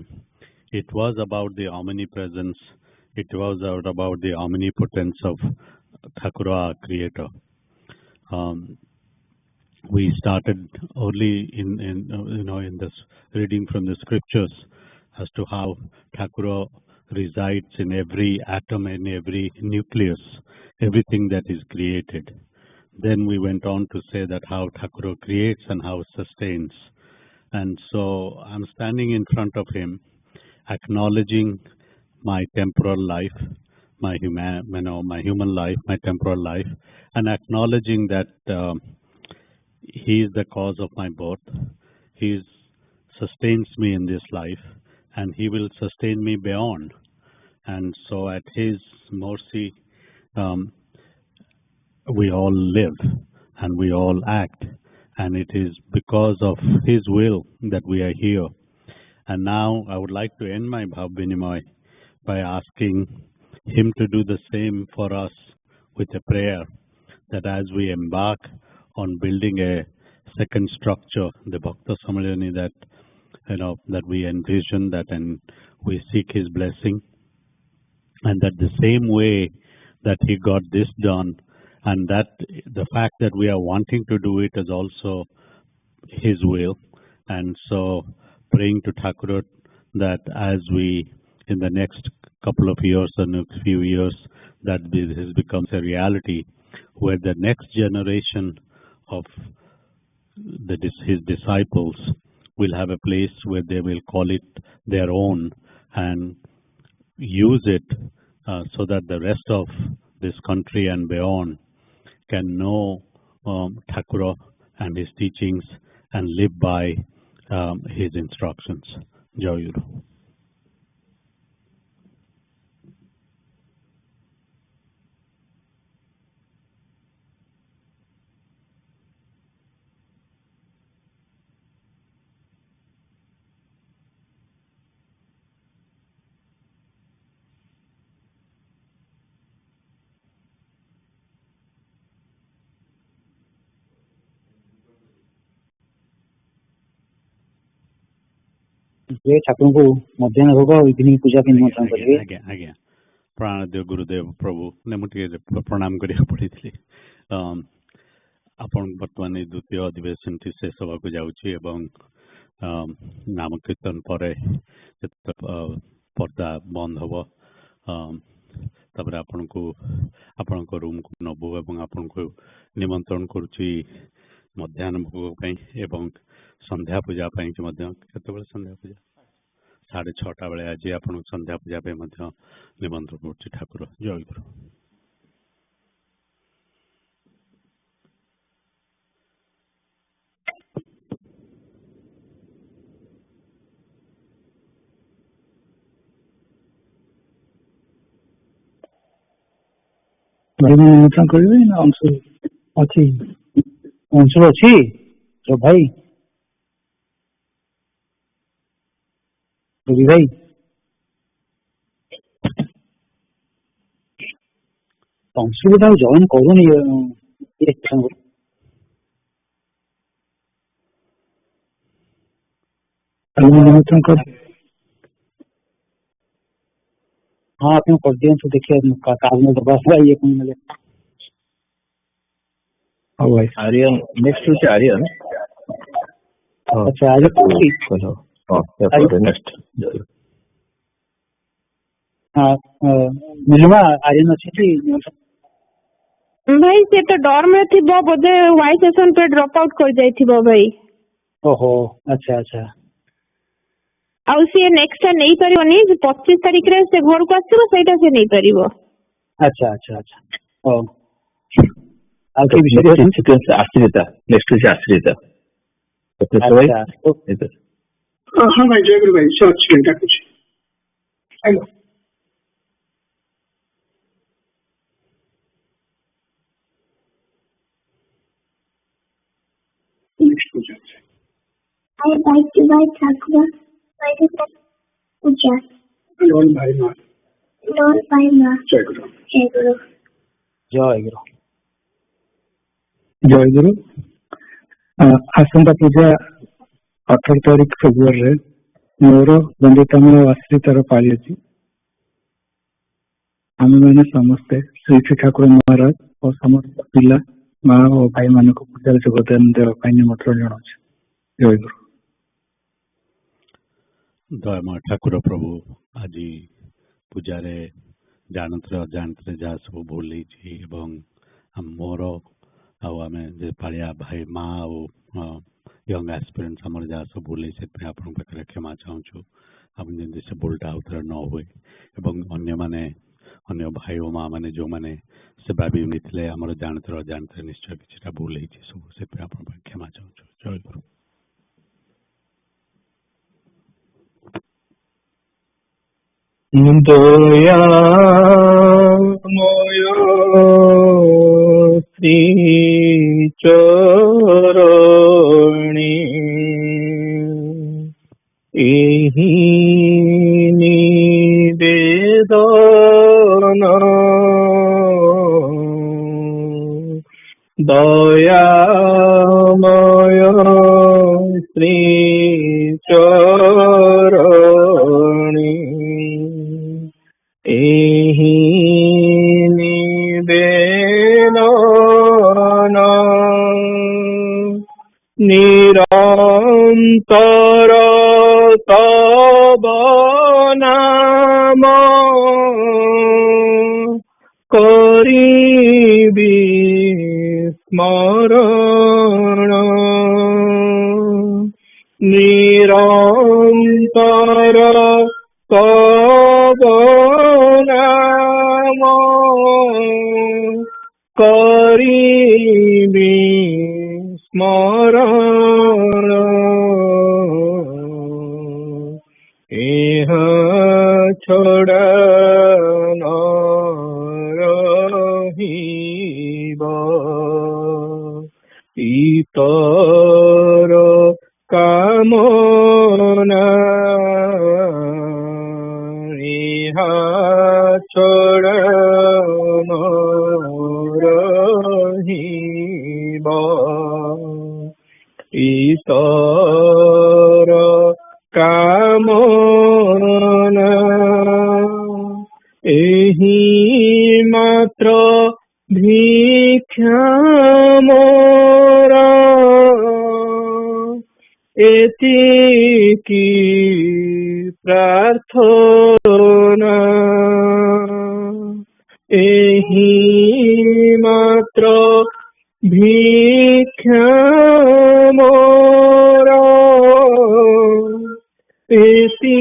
it was about the omnipresence, it was about the omnipotence of Thakura, our creator. We started early in this reading from the scriptures as to how Thakura resides in every atom, in every nucleus, everything that is created. Then we went on to say that how Thakura creates and how sustains. And so I'm standing in front of him, acknowledging my temporal life, my human life, my temporal life, and acknowledging that he is the cause of my birth. He sustains me in this life, and he will sustain me beyond. And so at his mercy, we all live and we all act. And it is because of his will that we are here. And now I would like to end my Bhav Vinimay by asking him to do the same for us with a prayer, that as we embark on building a second structure, the Bhakta Sammayani that we envision that, and we seek his blessing, and that the same way that he got this done, and that the fact that we are wanting to do it is also his will. And so praying to Thakur that as we, in the next couple of years or next few years, that this becomes a reality, where the next generation of his disciples will have a place where they will call it their own and use it so that the rest of this country and beyond can know Thakura and his teachings and live by his instructions. Jai Guru. ଯେ ଠାକୁରଙ୍କୁ ମଧ୍ୟାହ୍ନ ଭୋଗ evening ପୂଜା ପାଇଁ ନିମନ୍ତ୍ରଣ କରିବେ। ଆଜ୍ଞା ଆଜ୍ଞା ପ୍ରାଣଦେବ ଗୁରୁଦେବ ପ୍ରଭୁ, ମୁଁ ଟିକେ ପ୍ରଣାମ କରିବାକୁ ପଡ଼ିଥିଲି। ଆପଣ ବର୍ତ୍ତମାନ ଏଇ ଦ୍ୱିତୀୟ ଅଧିବେଶନଟି ଶେଷ ହେବାକୁ ଯାଉଛି ଏବଂ ନାମ କୀର୍ତ୍ତନ ପରେ ପର୍ଦ୍ଦା ବନ୍ଦ ହେବ, ତାପରେ ଆପଣଙ୍କୁ ଆପଣଙ୍କ ରୁମକୁ ନେବୁ ଏବଂ ଆପଣଙ୍କୁ ନିମନ୍ତ୍ରଣ କରୁଛି ମଧ୍ୟାହ୍ନ ଭୋଗ ପାଇଁ ଏବଂ ସନ୍ଧ୍ୟା ପୂଜା ପାଇଁକି ମଧ୍ୟ। କେତେବେଳେ ସନ୍ଧ୍ୟା ପୂଜା? 6:30 ବେଳେ ଆଜି ଆପଣଙ୍କୁ ସନ୍ଧ୍ୟା ପୂଜା ପାଇଁ ମଧ୍ୟ ନିମନ୍ତ୍ରଣ କରୁଛି ଠାକୁର। ଜୟ ଗୁରୁ। ନିମନ୍ତ୍ରଣ କରିବେ ନା ଅଂଶୁ ଅଛି? ଅଂଶୁ ଅଛି ଭାଇ, ରବି ଭାଇ। ସଂସ୍କୃତ ଆଉ ଜଏନ୍ କରୁନି हाँ ଆପଣ କରିଦିଅନ୍ତୁ ଦେଖିବା କାରଣ ଦବା ଇଏ କଣ ନେଲେ ହଉ ଭାଇ ଆରିୟନ ନେକ୍ସଟ ହଉଛି ଆରିୟନ ଆଚ୍ଛା ଆଜି ନେକ୍ସଟ ମିଳିମା ଆରିୟନ ଅଛି କି ଭାଇ ସେ ତ ଡର୍ମ ରେ ଥିବ ବୋଧେ ୱାଇ ସେସନ पे ଡ୍ରପ ଆଉଟ୍ କରି ଯାଇଥିବ ଭାଇ ଓହୋ ଆଚ୍ଛା ଆଚ୍ଛା ଆଉ ସିଏ ନେକ୍ସଟ ଟା ନେଇ ପାରିବନି 25 ତାରିଖରେ ସେ ଘରକୁ ଆସିବ ସେଇଟା ସେ ନେଇ ପାରିବ ଆଚ୍ଛା ଆଚ୍ଛା ଆଚ୍ଛା ହଉ ଆଉ କି ବିଷୟରେ ଆଶ୍ରିତା ନେକ୍ସଟ ହଉଛି ଆଶ୍ରିତା ହଁ ଭାଇ ଜୟ ଗୁରୁ ଭାଇ ସେ ଅଛି ଡାକୁଛି hello I would like to buy Thakura, Vaidita Puja. Lord Bhai Ma. Lord Bhai Ma. Jai Guru. Jai Guru. ଜୟ ଗୁରୁ ଜୟ ଗୁରୁ ଆସନ୍ତା ପୂଜା 18 ତାରିଖ ଫେବୃଆରୀରେ ମୋର ବନ୍ଦିତମ ଆଶ୍ରିତାର ପାଳି ଅଛି ଆମେମାନେ ସମସ୍ତେ ଶ୍ରୀ ଶ୍ରୀ ଠାକୁର ମହାରାଜ ଓ ସମସ୍ତ ପିଲା ମା ଓ ଭାଇ ମାନଙ୍କୁ ପୂଜାରେ ଯୋଗଦାନ ଦେବା ପାଇଁ ନିମନ୍ତ୍ରଣ ଜଣାଉଛି ଜୟ ଗୁରୁ ଦୟାମୟ ଠାକୁର ପ୍ରଭୁ ଆଜି ପୂଜାରେ ଜାଣୁଥିଲେ ଅଜାଣୁଥିଲେ ଯାହା ସବୁ ଭୁଲ ହେଇଛି ଏବଂ ମୋର ଆଉ ଆମେ ଯେ ପାଳିଆ ଭାଇ ମା ଆଉ ୟଙ୍ଗ ଆସ୍ପିରେଣ୍ଟସ ଆମର ଯାହା ସବୁ ଭୁଲ ହେଇଛି ସେଥିପାଇଁ ଆପଣଙ୍କ ପାଖରେ କ୍ଷମା ଚାହୁଁଛୁ ଆମେ ଯେମିତି ସେ ଭୁଲଟା ଆଉ ଥରେ ନ ହୁଏ ଏବଂ ଅନ୍ୟ ଭାଇ ଓ ମା ମାନେ ଯୋଉମାନେ ସେବା ବି ନେଇଥିଲେ ଆମର ଜାଣୁଥିଲେ ଅଜାଣୁଥିଲେ ନିଶ୍ଚୟ କିଛିଟା ଭୁଲ ହେଇଛି ସବୁ ସେଥିପାଇଁ ଆପଣଙ୍କ ପାଖରେ କ୍ଷମା ଚାହୁଁଛୁ ଜୟ ଗୁରୁ ଦୟାମୟ ଶ୍ରୀ ଚରଣୀ ଏହି ନିବେଦନ ଦୟାମୟ ଶ୍ରୀ ଚରଣୀ ଏହି ନିବେଦନ ନିରନ୍ତର ତବ ନାମ କରିବି ସ୍ମରଣ ନିରନ୍ତର ତବ ନାମ କରିବି ସ୍ମରଣ ଏହା ଛଡ଼ା ନ ରହିବ ଇତର କାମନା ଏହା ଛଡ଼ା ନ ରହିବ ଇତର କାମନା ଏହି ମାତ୍ର ଭିକ୍ଷା ମୋର ଏତିକି ପ୍ରାର୍ଥନା ଏହି ମାତ୍ର ଭିକ୍ଷା ମୋର ଏତିକି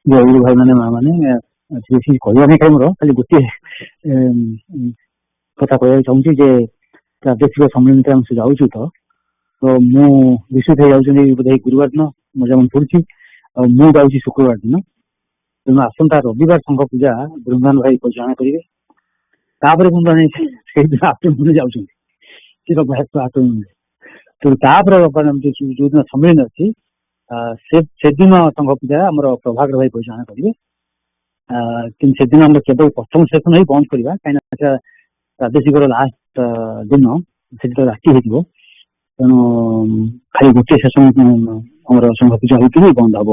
ଜୟ ଭାଇ ମାନେ ମା ମାନେ ବେଶୀ କହିବା ନାହିଁ ମୋର ଖାଲି ଗୋଟିଏ କଥା କହିବାକୁ ଚାହୁଁଛି ଯେ ପ୍ରାଦେଶିକ ସମ୍ମିଳନୀରେ ଆମେ ସେ ଯାଉଛୁ ତ ମୁଁ ବିଶ୍ୱଜିତ ଭାଇ ଯାଉଛନ୍ତି ବୋଧେ ଗୁରୁବାର ଦିନ ମଜା ମନେ ପଡୁଛି ଆଉ ମୁଁ ଯାଉଛି ଶୁକ୍ରବାର ଦିନ। ତେଣୁ ଆସନ୍ତା ରବିବାର ସଂଘ ପୂଜା ବୃନ୍ଦାବନ ଭାଇ ପରିଚାଳନା କରିବେ। ତାପରେ ବୃନ୍ଦାବନ ସେଇଦିନ ଆଫ୍ଟରନୁନ ଯାଉଛନ୍ତି କି ଆଫ୍ଟରନୁନ। ତେଣୁ ତାପରେ ଯୋଉଦିନ ସମ୍ମିଳନୀ ଅଛି ସେଦିନ ସଂଘ ପୂଜା ଆମର ପ୍ରଭାକର ଭାଇ ପରିଚାଳନା କରିବେ। କିନ୍ତୁ ସେଦିନ ଆମର କେବଳ ପ୍ରଥମ ସେସନ ହିଁ ବନ୍ଦ କରିବା କାହିଁକିନା ସେଟା ପ୍ରାଦେଶିକର ଲାଷ୍ଟ ଦିନ ସେଠି ତ ରାତି ହେଇଯିବ। ତେଣୁ ଖାଲି ଗୋଟିଏ ସେସନ ଆମର ସଂଘ ପୂଜା ହେଇକି ବନ୍ଦ ହବ।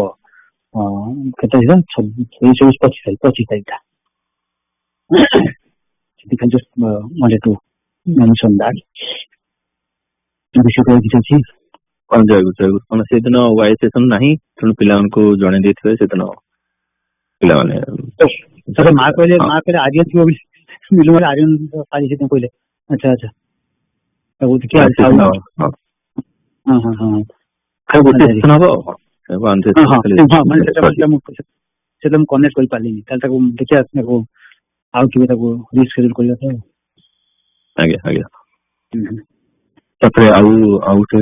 କେତେ ହେଇଥିଲା 25 ତାରିଖ। just wanted to mention that. ବିଷୟ କିଛି ଅଛି କଣ ଜୟଗୁରୁ କଣ ସେଦିନ ୱାଇ ସେସନ ନାହିଁ ତେଣୁ ପିଲାମାନଙ୍କୁ ଜଣେଇ ଦେଇଥିବେ ସେଦିନ ପିଲାମାନେ ମା କହିଲେ ଆର୍ଯ୍ୟ ଥିବ ବୋଲି ମିଲୁ ମାନେ ଆର୍ଯ୍ୟ ଆଜି ସେଦିନ କହିଲେ। ଆଚ୍ଛା ଆଚ୍ଛା ସେଟା ମୁଁ କନେକ୍ଟ କରିପାରିଲିନି ତାହେଲେ ତାକୁ ଦେଖିବା ତାକୁ ଆଉ କେବେ ତାକୁ ରିସ୍କେଡ୍ୟୁଲ କରିବା ତ। ଆଜ୍ଞା ଆଜ୍ଞା। ତାପରେ ଆଉ ଗୋଟେ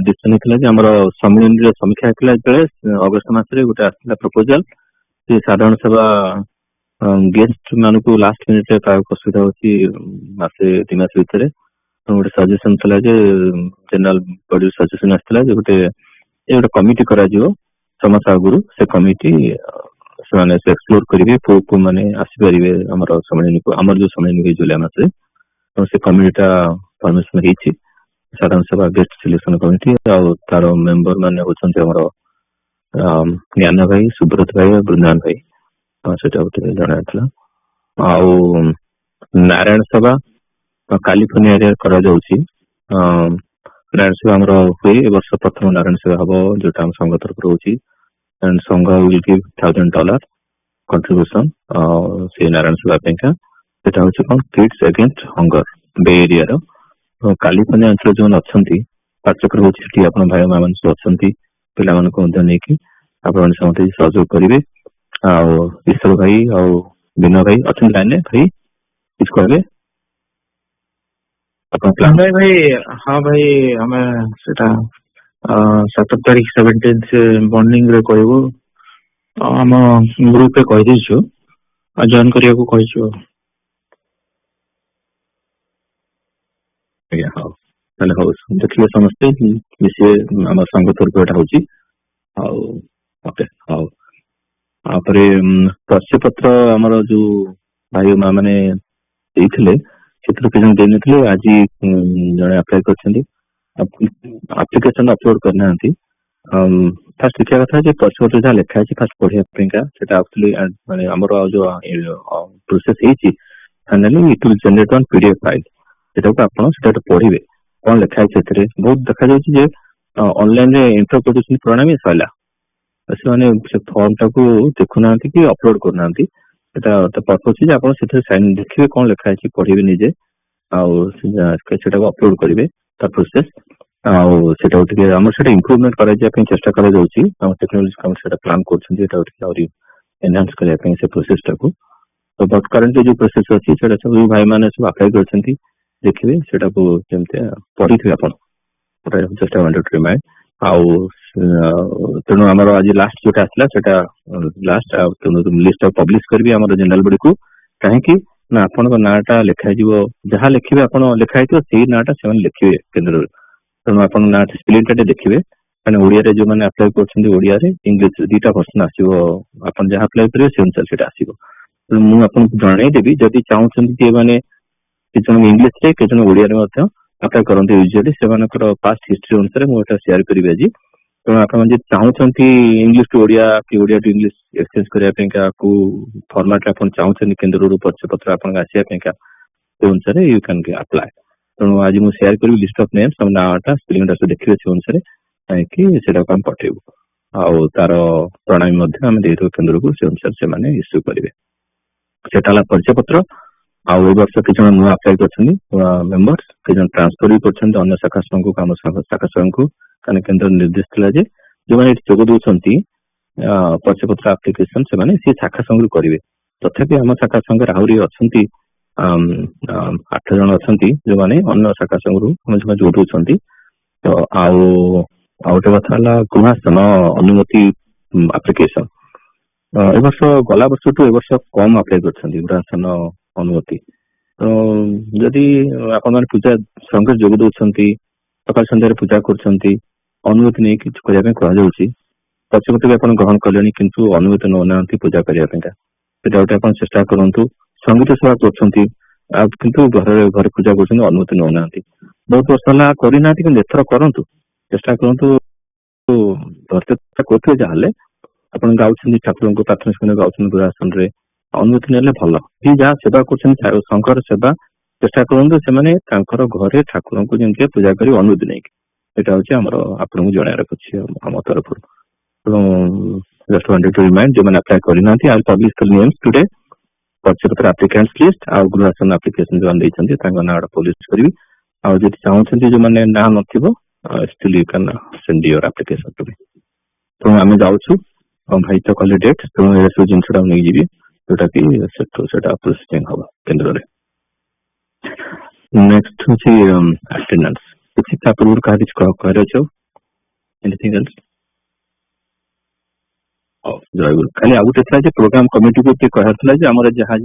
ଡିସିସନ ହେଇଥିଲା ଯେ ଆମର ସମ୍ମିଳନୀର ସମୀକ୍ଷା ହେଇଥିଲା ଯେତେବେଳେ ଅଗଷ୍ଟ ମାସରେ ଗୋଟେ ଆସିଥିଲା ପ୍ରପୋଜାଲ ଯେ ସାଧାରଣ ସଭା ଗେଷ୍ଟ ମାନଙ୍କୁ ଲାଷ୍ଟ ମିନିଟରେ କାହାକୁ ଅସୁବିଧା ହଉଛି ମାସେ 2 ମାସ ଭିତରେ ଗୋଟେ ସଜେସନ ଥିଲା ଯେ ଜେନେରାଲ ବଡି ସଜେସନ ଆସିଥିଲା ଯେ ଗୋଟେ କମିଟି କରାଯିବ 6 ମାସ ଆଗରୁ। ସେ କମିଟି ସେମାନେ ଏକ୍ସପ୍ଲୋର କରିବେ କୋଉ ମାନେ ଆସିପାରିବେ ଆମର ସମ୍ମିଳନୀକୁ ଆମର ଯୋଉ ସମ୍ମିଳନୀ ହୁଏ ଜୁଲାଇ ମାସରେ। ସେ କମିଟିଟା ପରମିଶନ ହେଇଛି ସାଧାରଣ ସଭା ଗେଷ୍ଟ ସିଲେକ୍ସନ କମିଟି ଆଉ ତାର ମେମ୍ବର ମାନେ ହଉଛନ୍ତି ଆମର ଜ୍ଞାନ ଭାଇ ସୁବ୍ରତ ଭାଇ ଆଉ ବୃନ୍ଦାବନ ଭାଇ ସେଟା ଗୋଟେ ଜଣାଯାଇଥିଲା। ଆଉ ନାରାୟଣ ସଭା କାଲିଫର୍ଣ୍ଣିଆରେ କରାଯାଉଛି। ନାରାୟଣ ସଭା ଆମର ହୁଏ ଏ ବର୍ଷ ପ୍ରଥମ ନାରାୟଣ ସଭା ହବ ଯୋଉଟା ଆମ ସଂଘ ତରଫରୁ ହଉଛି। ସଂଘ ୱିଲ୍ ଗିଭ୍ $1,000 କଣ୍ଟ୍ରିବ୍ୟୁସନ ସେ ନାରାୟଣ ସଭା ପାଇଁକା। ସେଟା ହଉଛି କଣ କିଡ୍ସ ଏଗେନ୍ଷ୍ଟ ହଙ୍ଗର ବେ ଏରିଆର କାଲିଫର୍ଣ୍ଣିଆ ଅଞ୍ଚଳ ଯୋଉମାନେ ଅଛନ୍ତି ପାର୍ଥକ୍ୟ ହଉଛି ସେଠି ଆପଣ ଭାଇ ମା ମାନେ ସବୁ ଅଛନ୍ତି ପିଲାମାନଙ୍କୁ ମଧ୍ୟ ନେଇକି ଆପଣ ସମସ୍ତେ ସହଯୋଗ କରିବେ। ଆଉ ଈଶ୍ୱର ଭାଇ ଆଉ ବିନୟ ଭାଇ ଅଛନ୍ତି ଲାଇନରେ ଭାଇ କିଛି କହିବେ ଭାଇ? ହଁ ଭାଇ ଆମେ ସେଟା 17 ତାରିଖ 17th ମର୍ଣ୍ଣିଂ ରେ କହିବୁ। ଆମ ଗ୍ରୁପରେ କହିଦେଇଛୁ ଆଉ ଜଏନ କରିବାକୁ କହିଛୁ। ଆଜ୍ଞା ହଉ ତାହେଲେ ହଉ ଦେଖିବେ ସମସ୍ତେ ମିଶିବେ ଆମ ସଂଘ ତରଫରୁ ଏଟା ହଉଛି। ଆଉ ଓକେ ହଉ। ତାପରେ ପ୍ରଶ୍ୟପତ୍ର ଆମର ଯୋଉ ଭାଇ ମା ମାନେ ଦେଇଥିଲେ ସେଥିରୁ କିଛି ଦେଇନଥିଲେ ଆଜି ଜଣେ ଆପ୍ଲାଏ କରିଛନ୍ତି ଆପ୍ଲିକେସନ ଅପଲୋଡ କରିନାହାନ୍ତି। ଫାଷ୍ଟ ଦେଖିବା କଥା ଯେ ପ୍ରଶ୍ୟପତ୍ର ଯାହା ଲେଖା ହେଇଛି ଫାଷ୍ଟ ପଢିବା ପାଇଁକା ସେଟା ଆକ୍ଚୁଆଲି ମାନେ ଆମର ଯୋଉ ପ୍ରୋସେସ ହେଇଛି finally it will generate on PDF file. ସେଟାକୁ ଆପଣ ସେଟା ପଢିବେ କଣ ଲେଖା ହେଇଛି ସେଥିରେ। ବହୁତ ଦେଖାଯାଉଛି ଯେ ଅନଲାଇନରେ ଇଣ୍ଟର କରୁଛନ୍ତି ପ୍ରଣାମୀ ସରିଲା ସେମାନେ ସେ ଫର୍ମ ଟାକୁ ଦେଖୁନାହାନ୍ତି କି ଅପଲୋଡ କରୁନାହାନ୍ତି। ସେଟା ପର୍ପୋଜ ଯେ ଆପଣ ସେଥିରେ ସାଇନ୍ ଦେଖିବେ କଣ ଲେଖା ହେଇଛି ପଢିବେ ନିଜେ ଆଉ ସେଟାକୁ ଅପଲୋଡ କରିବେ ତା ପ୍ରୋସେସ। ଆଉ ସେଟାକୁ ଟିକେ ଆମର ସେଟା ଇମ୍ପ୍ରୁଭମେଣ୍ଟ କରାଯିବା ପାଇଁ ଚେଷ୍ଟା କରାଯାଉଛି। ଆମ ଟେକ୍ନୋଲୋଜି କାମ ସେଟା ପ୍ଲାନ୍ କରୁଛନ୍ତି ଏଟା ଟିକେ ଆହୁରି ଏନହାନ୍ସ କରିବା ପାଇଁ ସେ ପ୍ରୋସେସ ଟାକୁ। ତ କରେଣ୍ଟ ଯୋଉ ପ୍ରୋସେସ ଅଛି ସେଟା ସବୁ ଭାଇ ମାନେ ସବୁ ଆପ୍ଲାଏ କରିଛନ୍ତି ଦେଖିବେ ସେଟାକୁ ଯେମିତି ପଢିଥିବେ ଆପଣ ଚେଷ୍ଟା ରିମାଇଣ୍ଡ। ଆଉ ତେଣୁ ଆମର ଆଜି ଲାଷ୍ଟ ଯୋଉଟା ଆସିଲା ସେଟା ଲାଷ୍ଟ ଲିଷ୍ଟ ପବ୍ଲିଶ କରିବି ଆମର ଜେନେରାଲ ବଡିକୁ। କାହିଁକି ନା ଆପଣଙ୍କ ନାଁଟା ଲେଖା ହେଇଯିବ ଯାହା ଲେଖିବେ ଆପଣ ଲେଖା ହେଇଥିବ ସେଇ ନାଁଟା ସେମାନେ ଲେଖିବେ କେନ୍ଦ୍ରରେ। ତେଣୁ ଆପଣଙ୍କ ନାଁ ସ୍ପେଲିଂଟା ଟିକେ ଦେଖିବେ କାରଣ ଓଡିଆରେ ଯୋଉମାନେ ଆପ୍ଲାଏ କରୁଛନ୍ତି ଓଡିଆରେ ଇଂଲିଶ ଦିଟା ଭର୍ସନ ଆସିବ ଆପଣ ଯାହା ଆପ୍ଲାଏ କରିବେ ସେ ଅନୁସାରେ ସେଟା ଆସିବ। ତେଣୁ ମୁଁ ଆପଣଙ୍କୁ ଜଣେଇଦେବି ଯଦି ଚାହୁଁଛନ୍ତି ଯେ ମାନେ କିଛି ଜଣ ଇଂଲିଶରେ କିଛି ଜଣ ଓଡିଆରେ ମଧ୍ୟ ଆପ୍ଲାଏ କରନ୍ତି ୟୁଜୁଆଲି ସେମାନଙ୍କର ପାଷ୍ଟ ହିଷ୍ଟ୍ରି ଅନୁସାରେ ମୁଁ ଏଟା ସେୟାର କରିବି ଆଜି। ତେଣୁ ଆପଣ ଯଦି ଚାହୁଁଛନ୍ତି ଇଂଲିଶ ଟୁ ଓଡିଆ କି ଓଡିଆ ଟୁ ଇଂଲିଶ ଏକ୍ସଚେଞ୍ଜ କରିବା ପାଇଁକା କୋଉ ଫର୍ମାଟରେ ଆପଣ ଚାହୁଁଛନ୍ତି କେନ୍ଦ୍ରରୁ ପରିଚୟପତ୍ର ଆପଣଙ୍କ ଆସିବା ପାଇଁକା ସେ ଅନୁସାରେ ୟୁ କ୍ୟାନ୍ ଆପ୍ଲାଏ। ତେଣୁ ଆଜି ମୁଁ ସେୟାର କରିବି ଲିଷ୍ଟ ଅଫ୍ ନେମ୍ସ ତମ ନାଁଟା ସ୍ପେଲିଂଟା ଦେଖିବେ ସେ ଅନୁସାରେ କାହିଁକି ସେଟାକୁ ଆମେ ପଠେଇବୁ। ଆଉ ତାର ପ୍ରଣାଳୀ ମଧ୍ୟ ଆମେ ଦେଇଦେବୁ କେନ୍ଦ୍ରକୁ ସେ ଅନୁସାରେ ସେମାନେ ଇସ୍ୟୁ କରିବେ। ସେଟା ହେଲା ପରିଚୟପତ୍ର। ଆଉ ଏ ବର୍ଷ କିଛି ଜଣ ନୂଆ ଆପ୍ଲାଏ କରିଛନ୍ତି ମେମ୍ବର୍ସ କିଛି ଜଣ ଟ୍ରାନ୍ସଫର ବି କରିଛନ୍ତି ଅନ୍ୟ ଶାଖା ସଂଘକୁ ଆମ ଶାଖା ସଂଘକୁ। କାରଣ କେନ୍ଦ୍ର ନିର୍ଦ୍ଦେଶ ଥିଲା ଯେ ଯୋଉମାନେ ଏଠି ଯୋଗ ଦଉଛନ୍ତି ପରିଚୟପତ୍ର ଆପ୍ଲିକେସନ ସେମାନେ ସେ ଶାଖା ସଂଘରୁ କରିବେ। ତଥାପି ଆମ ଶାଖା ସଂଘରେ ଆହୁରି ଅଛନ୍ତି 8 ଜଣ ଅଛନ୍ତି ଯୋଉମାନେ ଅନ୍ୟ ଶାଖା ସଂଘରୁ ଯୋଡୁଛନ୍ତି। ତ ଆଉ ଗୋଟେ କଥା ହେଲା ଗୃହାସନ ଅନୁମତି ଆପ୍ଲିକେସନ। ଏ ବର୍ଷ ଗଲା ବର୍ଷଠୁ ଏ ବର୍ଷ କମ ଆପ୍ଲାଏ କରିଛନ୍ତି ଗୃହାସନ ଅନୁମତି। ତ ଯଦି ଆପଣମାନେ ପୂଜା ସଂଘରେ ଯୋଗ ଦଉଛନ୍ତି, ସକାଳ ସନ୍ଧ୍ୟାରେ ପୂଜା କରୁଛନ୍ତି, ଅନୁମତି ନେଇକି କିଛି କରିବା ପାଇଁ କୁହାଯାଉଛି। ପଛପଟେ ବି ଆପଣ ଗ୍ରହଣ କଲେଣି କିନ୍ତୁ ଅନୁମତି ନେଉନାହାନ୍ତି ପୂଜା କରିବା ପାଇଁକା। ସେଟା ଗୋଟେ ଆପଣ ଚେଷ୍ଟା କରନ୍ତୁ। ସଙ୍ଗୀତ ସେବା କରୁଛନ୍ତି କିନ୍ତୁ ଘରେ ପୂଜା କରୁଛନ୍ତି, ଅନୁମତି ନେଉନାହାନ୍ତି। ବହୁତ ବର୍ଷ ହେଲା କରିନାହାନ୍ତି କିନ୍ତୁ ଏଥର କରନ୍ତୁ, ଚେଷ୍ଟା କରନ୍ତୁ। ଧୈର୍ଯ୍ୟ କରୁଥିବେ ଯାହେଲେ ଆପଣ ଗାଉଛନ୍ତି ଠାକୁରଙ୍କୁ ପ୍ରାର୍ଥନା ସମୟରେ ଗାଉଛନ୍ତି ଗୃହାସନରେ, ଅନୁମତି ନେଲେ ଭଲ। କି ଯାହା ସେବା କରୁଛନ୍ତି ସଂଘର ସେବା ଚେଷ୍ଟା କରନ୍ତୁ ସେମାନେ ତାଙ୍କର ଘରେ ଠାକୁରଙ୍କୁ ଯେମିତି ପୂଜା କରି ଅନୁମତି ନେଇକି। ଏଇଟା ହଉଛି ଆମର ଆପଣଙ୍କୁ ଜଣାଇବାର ଅଛି ଆମ ତରଫରୁ। Just wanted to remind ଯୋଉମାନେ ଆପ୍ଲାଏ କରିନାହାନ୍ତି ଆଉ ପବ୍ଲିଶ ଦ ନେମ୍ସ ଟୁଡେ। ପରିଚୟପତ୍ର ଆପ୍ଲିକାଣ୍ଟସ ଲିଷ୍ଟ ଆଉ ଗୃହାସନ ଆପ୍ଲିକେସନ ଯୋଉମାନେ ଦେଇଛନ୍ତି ତାଙ୍କ ନାଁ ପବ୍ଲିଶ କରିବି। ଆଉ ଯଦି ଚାହୁଁଛନ୍ତି ଯୋଉମାନେ ନାଁ ନଥିବ still you can send your application to me। ତେଣୁ ଆମେ ଯାଉଛୁ ଭାଇ ତ କଲେ ଡେଟ୍, ତେଣୁ ଏ ସବୁ ଜିନିଷଟା ନେଇଯିବି ଯୋଉଟା କି ସେଟା ପ୍ରୋସେସିଂ ହବ କେନ୍ଦ୍ରରେ। ନେକ୍ସଟ ହଉଛି ଆଟେଣ୍ଡାନ୍ସ। କିଛି ତା ପୂର୍ବରୁ କାହା କିଛି କହିବାର ଅଛି? Anything else? ଜୟଗୁରୁ। ଖାଲି ଆଉ ଗୋଟେ ଥିଲା ଯେ ପ୍ରୋଗ୍ରାମ କମିଟିକୁ କହିବାର ଥିଲା ଯେ ଆମର ଯାହା